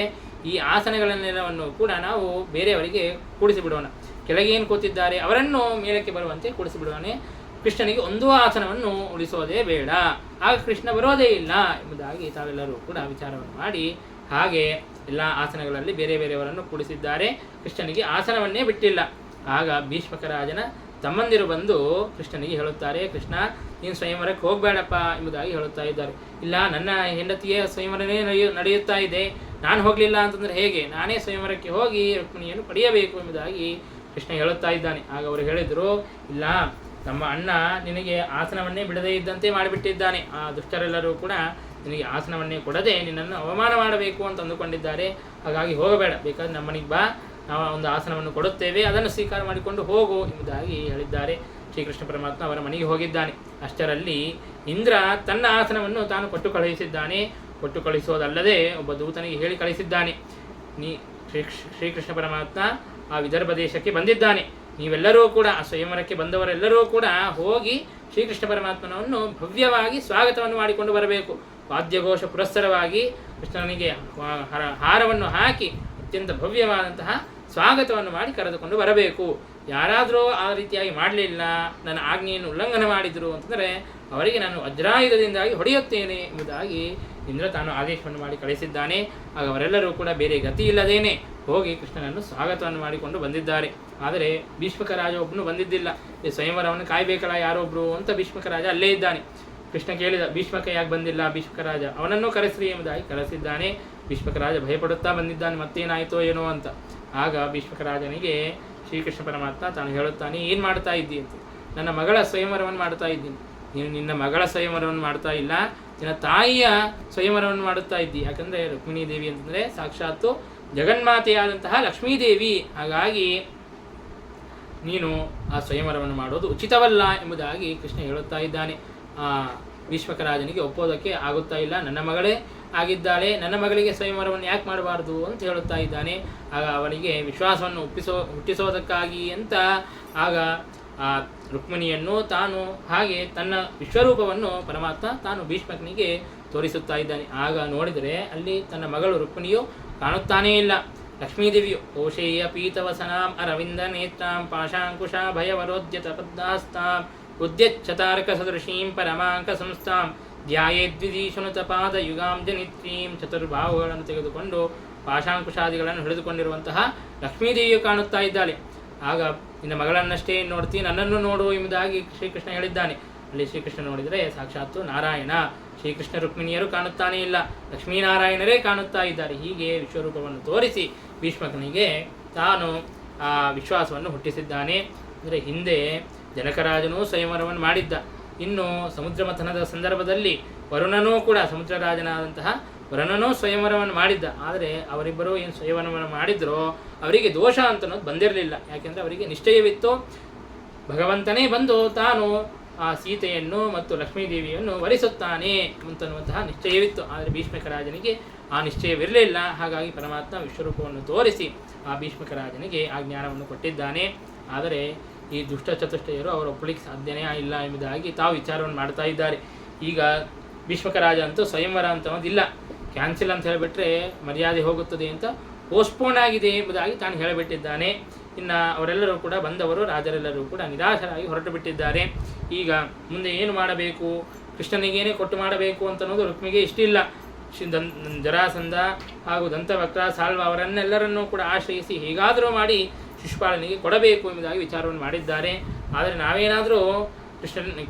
ಈ ಆಸನಗಳನ್ನೆಲ್ಲವನ್ನು ಕೂಡ ನಾವು ಬೇರೆಯವರಿಗೆ ಕೂಡಿಸಿಬಿಡೋಣ, ಕೆಳಗೆ ಏನು ಕೂತಿದ್ದಾರೆ ಅವರನ್ನು ಮೇಲಕ್ಕೆ ಬರುವಂತೆ ಕೂಡಿಸಿಬಿಡೋಣ. ಕೃಷ್ಣನಿಗೆ ಒಂದು ಆಸನವನ್ನು ಉಳಿಸೋದೇ ಬೇಡ, ಆಗ ಕೃಷ್ಣ ಬರೋದೇ ಇಲ್ಲ ಎಂಬುದಾಗಿ ತಾವೆಲ್ಲರೂ ಕೂಡ ವಿಚಾರವನ್ನು ಮಾಡಿ ಹಾಗೆ ಎಲ್ಲ ಆಸನಗಳಲ್ಲಿ ಬೇರೆ ಬೇರೆಯವರನ್ನು ಕೂಡಿಸಿದ್ದಾರೆ. ಕೃಷ್ಣನಿಗೆ ಆಸನವನ್ನೇ ಬಿಟ್ಟಿಲ್ಲ. ಆಗ ಭೀಷ್ಮಕ ರಾಜನ ತಮ್ಮಂದಿರು ಬಂದು ಕೃಷ್ಣನಿಗೆ ಹೇಳುತ್ತಾರೆ, ಕೃಷ್ಣ ನೀನು ಸ್ವಯಂವರಕ್ಕೆ ಹೋಗಬೇಡಪ್ಪ ಎಂಬುದಾಗಿ ಹೇಳುತ್ತಾ ಇದ್ದಾರೆ. ಇಲ್ಲ, ನನ್ನ ಹೆಂಡತಿಯ ಸ್ವಯಂವರನೇ ನಡೆಯುತ್ತಾ ಇದೆ, ನಾನು ಹೋಗಲಿಲ್ಲ ಅಂತಂದರೆ ಹೇಗೆ, ನಾನೇ ಸ್ವಯಂವರಕ್ಕೆ ಹೋಗಿ ರುಕ್ಮಿಣಿಯನ್ನು ಪಡೆಯಬೇಕು ಎಂಬುದಾಗಿ ಕೃಷ್ಣ ಹೇಳುತ್ತಾ ಇದ್ದಾನೆ. ಆಗ ಅವರು ಹೇಳಿದರು, ಇಲ್ಲ, ನಮ್ಮ ಅಣ್ಣ ನಿನಗೆ ಆಸನವನ್ನೇ ಬಿಡದೇ ಇದ್ದಂತೆ ಮಾಡಿಬಿಟ್ಟಿದ್ದಾನೆ, ಆ ದುಷ್ಟರೆಲ್ಲರೂ ಕೂಡ ನಿನಗೆ ಆಸನವನ್ನೇ ಕೊಡದೆ ನಿನ್ನನ್ನು ಅವಮಾನ ಮಾಡಬೇಕು ಅಂತ ಅಂದುಕೊಂಡಿದ್ದಾರೆ, ಹಾಗಾಗಿ ಹೋಗಬೇಡ, ಬೇಕಾದ್ರೆ ನಮ್ಮ ಮನೆಗೆ ಬಾ, ನಾವು ಒಂದು ಆಸನವನ್ನು ಕೊಡುತ್ತೇವೆ, ಅದನ್ನು ಸ್ವೀಕಾರ ಮಾಡಿಕೊಂಡು ಹೋಗು ಎಂಬುದಾಗಿ ಹೇಳಿದ್ದಾರೆ. ಶ್ರೀಕೃಷ್ಣ ಪರಮಾತ್ಮ ಅವರ ಮನೆಗೆ ಹೋಗಿದ್ದಾನೆ. ಅಷ್ಟರಲ್ಲಿ ಇಂದ್ರ ತನ್ನ ಆಸನವನ್ನು ತಾನು ಕೊಟ್ಟು ಕಳುಹಿಸಿದ್ದಾನೆ. ಕೊಟ್ಟು ಕಳುಹಿಸೋದಲ್ಲದೆ ಒಬ್ಬ ದೂತನಿಗೆ ಹೇಳಿ ಕಳಿಸಿದ್ದಾನೆ, ಶ್ರೀಕೃಷ್ಣ ಪರಮಾತ್ಮ ಆ ವಿದರ್ಭ ದೇಶಕ್ಕೆ ಬಂದಿದ್ದಾನೆ, ನೀವೆಲ್ಲರೂ ಕೂಡ ಆ ಸ್ವಯಂವರಕ್ಕೆ ಬಂದವರೆಲ್ಲರೂ ಕೂಡ ಹೋಗಿ ಶ್ರೀಕೃಷ್ಣ ಪರಮಾತ್ಮನನ್ನು ಭವ್ಯವಾಗಿ ಸ್ವಾಗತವನ್ನು ಮಾಡಿಕೊಂಡು ಬರಬೇಕು, ವಾದ್ಯಘೋಷ ಪುರಸ್ಸರವಾಗಿ ಕೃಷ್ಣನಿಗೆ ಹಾರವನ್ನು ಹಾಕಿ ಅತ್ಯಂತ ಭವ್ಯವಾದಂತಹ ಸ್ವಾಗತವನ್ನು ಮಾಡಿ ಕರೆದುಕೊಂಡು ಬರಬೇಕು. ಯಾರಾದರೂ ಆ ರೀತಿಯಾಗಿ ಮಾಡಲಿಲ್ಲ, ನನ್ನ ಆಜ್ಞೆಯನ್ನು ಉಲ್ಲಂಘನೆ ಮಾಡಿದರು ಅಂತಂದರೆ ಅವರಿಗೆ ನಾನು ವಜ್ರಾಯುಧದಿಂದಾಗಿ ಹೊಡೆಯುತ್ತೇನೆ ಎಂಬುದಾಗಿ ಇಂದ್ರ ತಾನು ಆದೇಶವನ್ನು ಮಾಡಿ ಕಳಿಸಿದ್ದಾನೆ. ಆಗ ಅವರೆಲ್ಲರೂ ಕೂಡ ಬೇರೆ ಗತಿ ಇಲ್ಲದೇನೆ ಹೋಗಿ ಕೃಷ್ಣನನ್ನು ಸ್ವಾಗತವನ್ನು ಮಾಡಿಕೊಂಡು ಬಂದಿದ್ದಾರೆ. ಆದರೆ ಭೀಷ್ಮಕ ರಾಜ ಒಬ್ಬನು ಬಂದಿದ್ದಿಲ್ಲ, ಈ ಸ್ವಯಂವರವನ್ನು ಕಾಯಬೇಕಲ್ಲ ಯಾರೊಬ್ಬರು ಅಂತ ಭೀಷ್ಮಕ ರಾಜ ಅಲ್ಲೇ ಇದ್ದಾನೆ. ಕೃಷ್ಣ ಕೇಳಿದ, ಭೀಷ್ಮಕ ಯಾಕೆ ಬಂದಿಲ್ಲ ಭೀಷ್ಮಕ ರಾಜ, ಅವನನ್ನು ಕರೆಸ್ರಿ ಎಂಬುದಾಗಿ ಕರೆಸಿದ್ದಾನೆ. ಭೀಷ್ಮಕ ರಾಜ ಭಯಪಡುತ್ತಾ ಬಂದಿದ್ದಾನೆ, ಮತ್ತೇನಾಯಿತೋ ಏನೋ ಅಂತ. ಆಗ ಭೀಷ್ಮಕ ರಾಜನಿಗೆ ಶ್ರೀಕೃಷ್ಣ ಪರಮಾತ್ಮ ತಾನು ಹೇಳುತ್ತಾನೆ, ಏನು ಮಾಡ್ತಾ ಇದ್ದಿ ಅಂತ. ನನ್ನ ಮಗಳ ಸ್ವಯಂವರವನ್ನು ಮಾಡ್ತಾ ಇದ್ದೀನಿ. ನೀನು ನಿನ್ನ ಮಗಳ ಸ್ವಯಂವರವನ್ನು ಮಾಡ್ತಾ ಇಲ್ಲ, ನಿನ್ನ ತಾಯಿಯ ಸ್ವಯಂವರವನ್ನು ಮಾಡುತ್ತಾ ಇದ್ದಿ. ಯಾಕಂದರೆ ರುಕ್ಮಿಣೀ ದೇವಿ ಅಂತಂದರೆ ಸಾಕ್ಷಾತ್ತು ಜಗನ್ಮಾತೆಯಾದಂತಹ ಲಕ್ಷ್ಮೀದೇವಿ, ಹಾಗಾಗಿ ನೀನು ಆ ಸ್ವಯಂವರವನ್ನು ಮಾಡೋದು ಉಚಿತವಲ್ಲ ಎಂಬುದಾಗಿ ಕೃಷ್ಣ ಹೇಳುತ್ತಾ ಇದ್ದಾನೆ. ಭೀಷ್ಮಕ ರಾಜನಿಗೆ ಒಪ್ಪೋದಕ್ಕೆ ಆಗುತ್ತಾ ಇಲ್ಲ, ನನ್ನ ಮಗಳೇ ಆಗಿದ್ದಾಳೆ, ನನ್ನ ಮಗಳಿಗೆ ಸ್ವಯಂವರವನ್ನು ಯಾಕೆ ಮಾಡಬಾರ್ದು ಅಂತ ಹೇಳುತ್ತಾ ಇದ್ದಾನೆ. ಆಗ ಅವನಿಗೆ ವಿಶ್ವಾಸವನ್ನು ಹುಟ್ಟಿಸೋದಕ್ಕಾಗಿ ಅಂತ ಆಗ ಆ ರುಕ್ಮಿಣಿಯನ್ನು ತಾನು ಹಾಗೆ ತನ್ನ ವಿಶ್ವರೂಪವನ್ನು ಪರಮಾತ್ಮ ತಾನು ಭೀಷ್ಮಕನಿಗೆ ತೋರಿಸುತ್ತಾ ಇದ್ದಾನೆ. ಆಗ ನೋಡಿದರೆ ಅಲ್ಲಿ ತನ್ನ ಮಗಳು ರುಕ್ಮಿಣಿಯು ಕಾಣುತ್ತಾನೇ ಇಲ್ಲ. ಲಕ್ಷ್ಮೀದೇವಿಯು ಕೋಶೇಯ ಪೀತವಸನಾಂ ಅರವಿಂದ ನೇತ್ರಾಂ ಪಾಶಾಂಕುಶ ಭಯವರೋದ್ಯತ ಪದ್ಮಾಸ್ತಾಂ ಉದ್ಯಚ್ಛತಾರಕ ಸದೃಶೀಂ ಪರಮಾಂಕ ಸಂಸ್ಥಾಂ ಧ್ಯಾಯೇದ್ವಿದೀಶುನುತ ಪಾದ ಯುಗಾಂ ಜನಿತ್ರೀಂ ಚತುರ್ಭಾವುಗಳನ್ನು ತೆಗೆದುಕೊಂಡು ಪಾಶಾಂಕುಶಾದಿಗಳನ್ನು ಹಿಡಿದುಕೊಂಡಿರುವಂತಹ ಲಕ್ಷ್ಮೀದೇವಿಯು ಕಾಣುತ್ತಾ ಇದ್ದಾಳೆ. ಆಗ ನಿನ್ನ ಮಗಳನ್ನಷ್ಟೇ ನೋಡ್ತೀನಿ, ನನ್ನನ್ನು ನೋಡು ಎಂಬುದಾಗಿ ಶ್ರೀಕೃಷ್ಣ ಹೇಳಿದ್ದಾನೆ. ಅಲ್ಲಿ ಶ್ರೀಕೃಷ್ಣ ನೋಡಿದರೆ ಸಾಕ್ಷಾತ್ತು ನಾರಾಯಣ, ಶ್ರೀಕೃಷ್ಣ ರುಕ್ಮಿಣಿಯರು ಕಾಣುತ್ತಾನೇ ಇಲ್ಲ, ಲಕ್ಷ್ಮೀನಾರಾಯಣರೇ ಕಾಣುತ್ತಾ ಇದ್ದಾರೆ. ಹೀಗೆ ವಿಶ್ವರೂಪವನ್ನು ತೋರಿಸಿ ಭೀಷ್ಮಕನಿಗೆ ತಾನು ಆ ವಿಶ್ವಾಸವನ್ನು ಹುಟ್ಟಿಸಿದ್ದಾನೆ. ಅಂದರೆ ಹಿಂದೆ ಜನಕರಾಜನೂ ಸ್ವಯಂವರವನ್ನು ಮಾಡಿದ್ದ. ಇನ್ನು ಸಮುದ್ರ ಮಥನದ ಸಂದರ್ಭದಲ್ಲಿ ವರುಣನೂ ಕೂಡ ಸಮುದ್ರರಾಜನಾದಂತಹ ವರುಣನೂ ಸ್ವಯಂವರವನ್ನು ಮಾಡಿದ್ದ. ಆದರೆ ಅವರಿಬ್ಬರೂ ಏನು ಸ್ವಯಂವರವನ್ನು ಮಾಡಿದ್ರೋ ಅವರಿಗೆ ದೋಷ ಅಂತನ್ನೋದು ಬಂದಿರಲಿಲ್ಲ. ಯಾಕೆಂದರೆ ಅವರಿಗೆ ನಿಶ್ಚಯವಿತ್ತು, ಭಗವಂತನೇ ಬಂದು ತಾನು ಆ ಸೀತೆಯನ್ನು ಮತ್ತು ಲಕ್ಷ್ಮೀದೇವಿಯನ್ನು ವರಿಸುತ್ತಾನೆ ಅಂತನ್ನುವಂತಹ ನಿಶ್ಚಯವಿತ್ತು. ಆದರೆ ಭೀಷ್ಮಕ ರಾಜನಿಗೆ ಆ ನಿಶ್ಚಯವಿರಲಿಲ್ಲ. ಹಾಗಾಗಿ ಪರಮಾತ್ಮ ವಿಶ್ವರೂಪವನ್ನು ತೋರಿಸಿ ಆ ಭೀಷ್ಮಕ ರಾಜನಿಗೆ ಆ ಜ್ಞಾನವನ್ನು ಕೊಟ್ಟಿದ್ದಾನೆ. ಆದರೆ ಈ ದುಷ್ಟ ಚತುಷ್ಟಯರು ಅವರು ಒಪ್ಪಲಿಕ್ಕೆ ಸಾಧ್ಯನೇ ಇಲ್ಲ ಎಂಬುದಾಗಿ ತಾವು ವಿಚಾರವನ್ನು ಮಾಡ್ತಾ ಇದ್ದಾರೆ. ಈಗ ಭೀಷ್ಮಕ ರಾಜ ಅಂತೂ ಸ್ವಯಂವರ ಅಂತ ಅನ್ನೋದಿಲ್ಲ, ಕ್ಯಾನ್ಸಲ್ ಅಂತ ಹೇಳಿಬಿಟ್ರೆ ಮರ್ಯಾದೆ ಹೋಗುತ್ತದೆ ಅಂತ ಪೋಸ್ಟ್ಪೋನ್ ಆಗಿದೆ ಎಂಬುದಾಗಿ ತಾನು ಹೇಳಿಬಿಟ್ಟಿದ್ದಾನೆ. ಇನ್ನು ಅವರೆಲ್ಲರೂ ಕೂಡ ಬಂದವರು ರಾಜರೆಲ್ಲರೂ ಕೂಡ ನಿರಾಶರಾಗಿ ಹೊರಟು ಬಿಟ್ಟಿದ್ದಾರೆ. ಈಗ ಮುಂದೆ ಏನು ಮಾಡಬೇಕು, ಕೃಷ್ಣನಿಗೇನೆ ಕೊಟ್ಟು ಮಾಡಬೇಕು ಅಂತ ಅನ್ನೋದು ರುಕ್ಮಿಗೆ ಇಷ್ಟಿಲ್ಲ. ಜರಾಸಂಧ ಹಾಗೂ ದಂತವಕ್ರ ಸಾಲ್ವ ಅವರನ್ನೆಲ್ಲರನ್ನೂ ಕೂಡ ಆಶ್ರಯಿಸಿ ಹೇಗಾದರೂ ಮಾಡಿ ಶಿಶುಪಾಲನಿಗೆ ಕೊಡಬೇಕು ಎಂಬುದಾಗಿ ವಿಚಾರವನ್ನು ಮಾಡಿದ್ದಾರೆ. ಆದರೆ ನಾವೇನಾದರೂ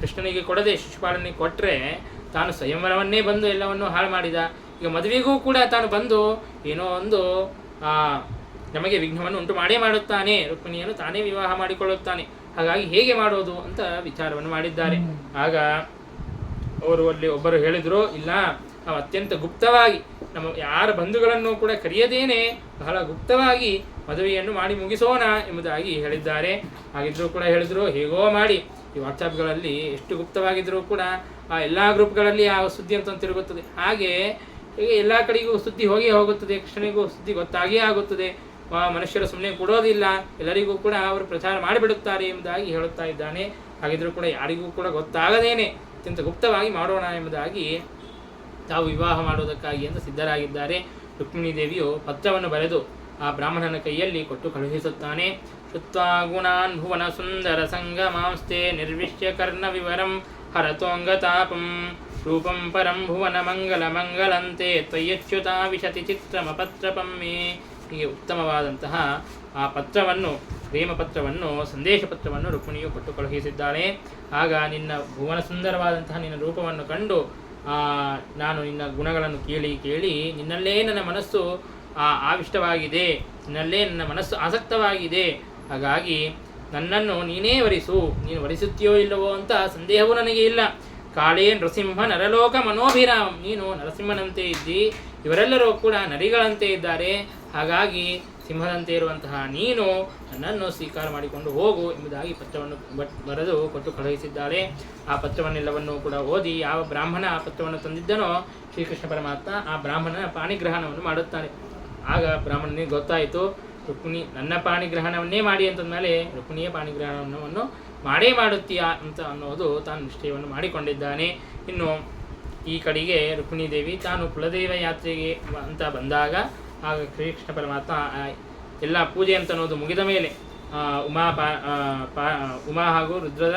ಕೃಷ್ಣನಿಗೆ ಕೊಡದೆ ಶಿಶುಪಾಲನಿಗೆ ಕೊಟ್ಟರೆ ತಾನು ಸ್ವಯಂವರವನ್ನೇ ಬಂದು ಎಲ್ಲವನ್ನೂ ಹಾಳು ಮಾಡಿದ. ಈಗ ಮದುವೆಗೂ ಕೂಡ ತಾನು ಬಂದು ಏನೋ ಒಂದು ನಮಗೆ ವಿಘ್ನವನ್ನು ಉಂಟು ಮಾಡೇ ಮಾಡುತ್ತಾನೆ, ರುಕ್ಮಿಣಿಯನ್ನು ತಾನೇ ವಿವಾಹ ಮಾಡಿಕೊಳ್ಳುತ್ತಾನೆ. ಹಾಗಾಗಿ ಹೇಗೆ ಮಾಡೋದು ಅಂತ ವಿಚಾರವನ್ನು ಮಾಡಿದ್ದಾರೆ. ಆಗ ಅವರು ಅಲ್ಲಿ ಒಬ್ಬರು ಹೇಳಿದ್ರು, ಇಲ್ಲ ನಾವು ಅತ್ಯಂತ ಗುಪ್ತವಾಗಿ ನಮ್ಮ ಯಾರ ಬಂಧುಗಳನ್ನು ಕೂಡ ಕರೆಯದೇನೆ ಬಹಳ ಗುಪ್ತವಾಗಿ ಮದುವೆಯನ್ನು ಮಾಡಿ ಮುಗಿಸೋಣ ಎಂಬುದಾಗಿ ಹೇಳಿದ್ದಾರೆ. ಹಾಗಿದ್ರೂ ಕೂಡ ಹೇಳಿದ್ರು, ಹೇಗೋ ಮಾಡಿ ಈ ವಾಟ್ಸಪ್ಗಳಲ್ಲಿ ಎಷ್ಟು ಗುಪ್ತವಾಗಿದ್ದರೂ ಕೂಡ ಆ ಎಲ್ಲ ಗ್ರೂಪ್ಗಳಲ್ಲಿ ಆ ಸುದ್ದಿ ಅಂತ ತಿರುಗುತ್ತದೆ. ಹಾಗೆ ಹೀಗೆ ಎಲ್ಲ ಕಡೆಗೂ ಸುದ್ದಿ ಹೋಗುತ್ತದೆ, ಕೃಷ್ಣನಿಗೂ ಸುದ್ದಿ ಗೊತ್ತಾಗಿಯೇ ಆಗುತ್ತದೆ. ಮನುಷ್ಯರು ಸುಮ್ಮನೆ ಕೊಡೋದಿಲ್ಲ, ಎಲ್ಲರಿಗೂ ಕೂಡ ಅವರು ಪ್ರಚಾರ ಮಾಡಿಬಿಡುತ್ತಾರೆ ಎಂಬುದಾಗಿ ಹೇಳುತ್ತಾ ಇದ್ದಾನೆ. ಹಾಗಿದ್ರೂ ಕೂಡ ಯಾರಿಗೂ ಕೂಡ ಗೊತ್ತಾಗದೇನೆ ಅತ್ಯಂತ ಗುಪ್ತವಾಗಿ ಮಾಡೋಣ ಎಂಬುದಾಗಿ ತಾವು ವಿವಾಹ ಮಾಡುವುದಕ್ಕಾಗಿ ಅಂತ ಸಿದ್ಧರಾಗಿದ್ದಾರೆ. ರುಕ್ಮಿಣೀ ದೇವಿಯು ಪತ್ರವನ್ನು ಬರೆದು ಆ ಬ್ರಾಹ್ಮಣನ ಕೈಯಲ್ಲಿ ಕೊಟ್ಟು ಕಳುಹಿಸುತ್ತಾನೆ. ಶುತ್ವಾ ಗುಣಾನ್ ಭುವನ ಸುಂದರ ಸಂಗಮಾಂಸ್ತೆ ನಿರ್ವಿಶ್ಯ ಕರ್ಣ ವಿವರಂ ಹರತೋಂಗತಾಪಂ ರೂಪಂ ಪರಂ ಭುವನ ಮಂಗಲ ಮಂಗಲಂತೆ ತ್ವಯ್ಯಚ್ಯುತಾ ವಿಶತಿ ಚಿತ್ರಮ ಪತ್ರಪಂ ಮೇ. ಹೀಗೆ ಉತ್ತಮವಾದಂತಹ ಆ ಪತ್ರವನ್ನು, ಪ್ರೇಮ ಪತ್ರವನ್ನು, ಸಂದೇಶ ಪತ್ರವನ್ನು ರುಕ್ಮಿಣಿಯು ಕೊಟ್ಟು ಕಳುಹಿಸಿದ್ದಾಳೆ. ಆಗ ನಿನ್ನ ಭುವನ ಸುಂದರವಾದಂತಹ ನಿನ್ನ ರೂಪವನ್ನು ಕಂಡು ನಾನು ನಿನ್ನ ಗುಣಗಳನ್ನು ಕೇಳಿ ನಿನ್ನಲ್ಲೇ ನನ್ನ ಮನಸ್ಸು ಆವಿಷ್ಟವಾಗಿದೆ, ನಿನ್ನಲ್ಲೇ ನನ್ನ ಮನಸ್ಸು ಆಸಕ್ತವಾಗಿದೆ. ಹಾಗಾಗಿ ನನ್ನನ್ನು ನೀನೇ ವರಿಸು, ನೀನು ವರಿಸುತ್ತೀಯೋ ಇಲ್ಲವೋ ಅಂತ ಸಂದೇಹವೂ ನನಗೆ ಇಲ್ಲ. ಕಾಳೇ ನೃಸಿಂಹ ನರಲೋಕ ಮನೋಭಿರಾಮ್, ನೀನು ನರಸಿಂಹನಂತೆ ಇದ್ದಿ, ಇವರೆಲ್ಲರೂ ಕೂಡ ನರಿಗಳಂತೆ ಇದ್ದಾರೆ. ಹಾಗಾಗಿ ಸಿಂಹದಂತೆ ಇರುವಂತಹ ನೀನು ನನ್ನನ್ನು ಸ್ವೀಕಾರ ಮಾಡಿಕೊಂಡು ಹೋಗು ಎಂಬುದಾಗಿ ಪತ್ರವನ್ನು ಬರೆದು ಕೊಟ್ಟು ಕಳುಹಿಸಿದ್ದಾರೆ. ಆ ಪತ್ರವನ್ನೆಲ್ಲವನ್ನೂ ಕೂಡ ಓದಿ ಯಾವ ಬ್ರಾಹ್ಮಣ ಆ ಪತ್ರವನ್ನು ತಂದಿದ್ದನೋ ಶ್ರೀಕೃಷ್ಣ ಪರಮಾತ್ಮ ಆ ಬ್ರಾಹ್ಮಣನ ಪಾಣಿಗ್ರಹಣವನ್ನು ಮಾಡುತ್ತಾನೆ. ಆಗ ಬ್ರಾಹ್ಮಣನಿಗೆ ಗೊತ್ತಾಯಿತು, ರುಕ್ಮಿಣಿ ನನ್ನ ಪಾಣಿಗ್ರಹಣವನ್ನೇ ಮಾಡಿ ಅಂತಂದಮೇಲೆ ರುಕ್ಮಿಣಿಯ ಪಾಣಿಗ್ರಹಣವನ್ನು ಮಾಡೇ ಮಾಡುತ್ತೀಯಾ ಅಂತ ಅನ್ನೋದು ತಾನು ನಿಶ್ಚಯವನ್ನು ಮಾಡಿಕೊಂಡಿದ್ದಾನೆ. ಇನ್ನು ಈ ಕಡೆಗೆ ರುಕ್ಮಿಣೀ ದೇವಿ ತಾನು ಕುಲದೈವ ಯಾತ್ರೆಗೆ ಅಂತ ಬಂದಾಗ ಆಗ ಶ್ರೀಕೃಷ್ಣ ಪರಮಾತ್ಮ ಎಲ್ಲ ಪೂಜೆ ಅಂತ ಅನ್ನೋದು ಮುಗಿದ ಮೇಲೆ ಉಮಾ ಹಾಗೂ ರುದ್ರದ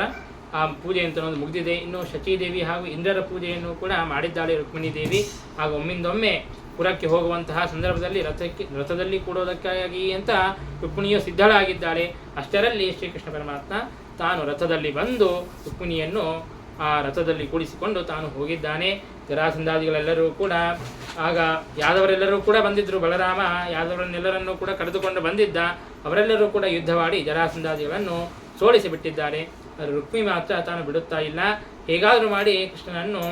ಆ ಪೂಜೆ ಅಂತ ಅನ್ನೋದು ಮುಗಿದಿದೆ. ಇನ್ನು ಶಚೀದೇವಿ ಹಾಗೂ ಇಂದ್ರರ ಪೂಜೆಯನ್ನು ಕೂಡ ಮಾಡಿದ್ದಾಳೆ ರುಕ್ಮಿಣೀ ದೇವಿ. ಹಾಗೂ ಒಮ್ಮಿಂದೊಮ್ಮೆ ಪುರಕ್ಕೆ ಹೋಗುವಂತಹ ಸಂದರ್ಭದಲ್ಲಿ ರಥದಲ್ಲಿ ಕೂಡೋದಕ್ಕಾಗಿ ಅಂತ ರುಕ್ಮಿಣಿಯು ಸಿದ್ಧಳಾಗಿದ್ದಾಳೆ. ಅಷ್ಟರಲ್ಲಿ ಶ್ರೀಕೃಷ್ಣ ಪರಮಾತ್ಮ ತಾನು ರಥದಲ್ಲಿ ಬಂದು ರುಕ್ಮಿಣಿಯನ್ನು ಆ ರಥದಲ್ಲಿ ಕೂಡಿಸಿಕೊಂಡು ತಾನು ಹೋಗಿದ್ದಾನೆ. ಜರಾಸಂಧಾದಿಗಳೆಲ್ಲರೂ ಕೂಡ ಆಗ ಯಾದವರೆಲ್ಲರೂ ಕೂಡ ಬಂದಿದ್ದರು. ಬಲರಾಮ ಯಾದವರನ್ನೆಲ್ಲರನ್ನೂ ಕೂಡ ಕರೆದುಕೊಂಡು ಬಂದಿದ್ದ. ಅವರೆಲ್ಲರೂ ಕೂಡ ಯುದ್ಧವಾಡಿ ಜರಾಸಂಧಾದಿಗಳನ್ನು ಸೋಲಿಸಿ ಬಿಟ್ಟಿದ್ದಾರೆ. ರುಕ್ಮಿಣಿ ಮಾತ್ರ ತಾನು ಬಿಡುತ್ತಾ ಇಲ್ಲ. ಹೇಗಾದರೂ ಮಾಡಿ ಕೃಷ್ಣನನ್ನು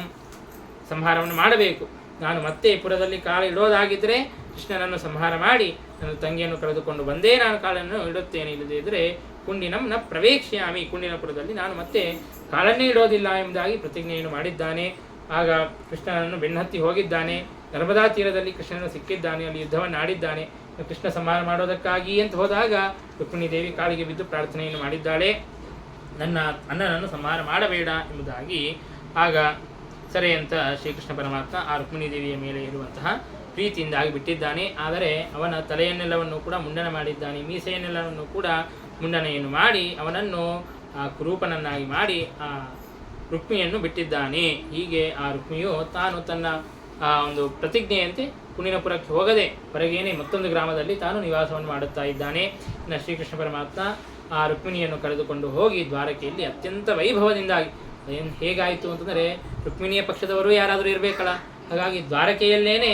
ಸಂಹಾರವನ್ನು ಮಾಡಬೇಕು, ನಾನು ಮತ್ತೆ ಪುರದಲ್ಲಿ ಕಾಲ ಇಡೋದಾಗಿದ್ದರೆ ಕೃಷ್ಣನನ್ನು ಸಂಹಾರ ಮಾಡಿ ನನ್ನ ತಂಗಿಯನ್ನು ಕರೆದುಕೊಂಡು ಬಂದೇ ನಾನು ಕಾಲನ್ನು ಇಡುತ್ತೇನೆ, ಇಲ್ಲದೇ ಇದ್ದರೆ ಕುಂಡಿನಂ ನ ಪ್ರವೇಕ್ಷ್ಯಾಮಿ, ಕುಂಡಿನಪುರದಲ್ಲಿ ನಾನು ಮತ್ತೆ ಕಾಲನ್ನೇ ಇಡೋದಿಲ್ಲ ಎಂಬುದಾಗಿ ಪ್ರತಿಜ್ಞೆಯನ್ನು ಮಾಡಿದ್ದಾನೆ. ಆಗ ಕೃಷ್ಣನನ್ನು ಬೆನ್ನತ್ತಿ ಹೋಗಿದ್ದಾನೆ. ನರ್ಮದಾ ತೀರದಲ್ಲಿ ಕೃಷ್ಣನನ್ನು ಸಿಕ್ಕಿದ್ದಾನೆ, ಅಲ್ಲಿ ಯುದ್ಧವನ್ನು ಆಡಿದ್ದಾನೆ. ಕೃಷ್ಣ ಸಂಹಾರ ಮಾಡೋದಕ್ಕಾಗಿ ಅಂತ ಹೋದಾಗ ರುಕ್ಮಿಣೀ ದೇವಿ ಕಾಲಿಗೆ ಬಿದ್ದು ಪ್ರಾರ್ಥನೆಯನ್ನು ಮಾಡಿದ್ದಾಳೆ, ನನ್ನ ಅಣ್ಣನನ್ನು ಸಂಹಾರ ಮಾಡಬೇಡ ಎಂಬುದಾಗಿ. ಆಗ ಸರಿ ಅಂತ ಶ್ರೀಕೃಷ್ಣ ಪರಮಾತ್ಮ ಆ ರುಕ್ಮಿಣೀ ದೇವಿಯ ಮೇಲೆ ಇರುವಂತಹ ಪ್ರೀತಿಯಿಂದಾಗಿ ಬಿಟ್ಟಿದ್ದಾನೆ. ಆದರೆ ಅವನ ತಲೆಯನ್ನೆಲ್ಲವನ್ನು ಕೂಡ ಮುಂಡನ ಮಾಡಿದ್ದಾನೆ, ಮೀಸೆಯನ್ನೆಲ್ಲವನ್ನು ಕೂಡ ಮುಂಡನೆಯನ್ನು ಮಾಡಿ ಅವನನ್ನು ಕುರೂಪನನ್ನಾಗಿ ಮಾಡಿ ಆ ರುಕ್ಮಿಣಿಯನ್ನು ಬಿಟ್ಟಿದ್ದಾನೆ. ಹೀಗೆ ಆ ರುಕ್ಮಿಣಿಯು ತಾನು ತನ್ನ ಒಂದು ಪ್ರತಿಜ್ಞೆಯಂತೆ ಕುಂಡಿನಪುರಕ್ಕೆ ಹೋಗದೆ ಹೊರಗೇನೆ ಮತ್ತೊಂದು ಗ್ರಾಮದಲ್ಲಿ ತಾನು ನಿವಾಸವನ್ನು ಮಾಡುತ್ತಾ ಇದ್ದಾನೆ. ಇನ್ನು ಶ್ರೀಕೃಷ್ಣ ಪರಮಾತ್ಮ ಆ ರುಕ್ಮಿಣಿಯನ್ನು ಕರೆದುಕೊಂಡು ಹೋಗಿ ದ್ವಾರಕೆಯಲ್ಲಿ ಅತ್ಯಂತ ವೈಭವದಿಂದಾಗಿ, ಹೇಗಾಯಿತು ಅಂತಂದರೆ ರುಕ್ಮಿಣಿಯ ಪಕ್ಷದವರು ಯಾರಾದರೂ ಇರಬೇಕಲ್ಲ, ಹಾಗಾಗಿ ದ್ವಾರಕೆಯಲ್ಲೇನೆ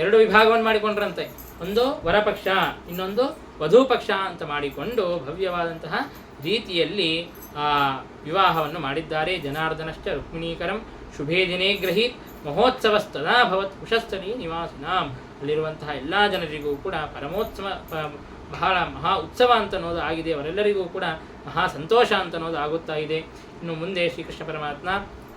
ಎರಡು ವಿಭಾಗವನ್ನು ಮಾಡಿಕೊಂಡ್ರಂತೆ. ಒಂದು ವರಪಕ್ಷ, ಇನ್ನೊಂದು ವಧೂ ಪಕ್ಷ ಅಂತ ಮಾಡಿಕೊಂಡು ಭವ್ಯವಾದಂತಹ ರೀತಿಯಲ್ಲಿ ಆ ವಿವಾಹವನ್ನು ಮಾಡಿದ್ದಾರೆ. ಜನಾರ್ದನಶ್ಚ ರುಕ್ಮಿಣೀಕರಂ ಶುಭೇ ದಿನೇ ಗ್ರಹೀತ್ ಮಹೋತ್ಸವಸ್ತದಾ ಭವತ್ ಕುಶಸ್ಥಳೀ ನಿವಾಸಿನಾಂ. ಅಲ್ಲಿರುವಂತಹ ಎಲ್ಲ ಜನರಿಗೂ ಕೂಡ ಪರಮೋತ್ಸವ, ಬಹಳ ಮಹಾ ಉತ್ಸವ ಅಂತ ಅನ್ನೋದು ಆಗಿದೆ. ಅವರೆಲ್ಲರಿಗೂ ಕೂಡ ಮಹಾ ಸಂತೋಷ ಅಂತ ಅನ್ನೋದು ಆಗುತ್ತಾ ಇದೆ. ಇನ್ನು ಮುಂದೆ ಶ್ರೀಕೃಷ್ಣ ಪರಮಾತ್ಮ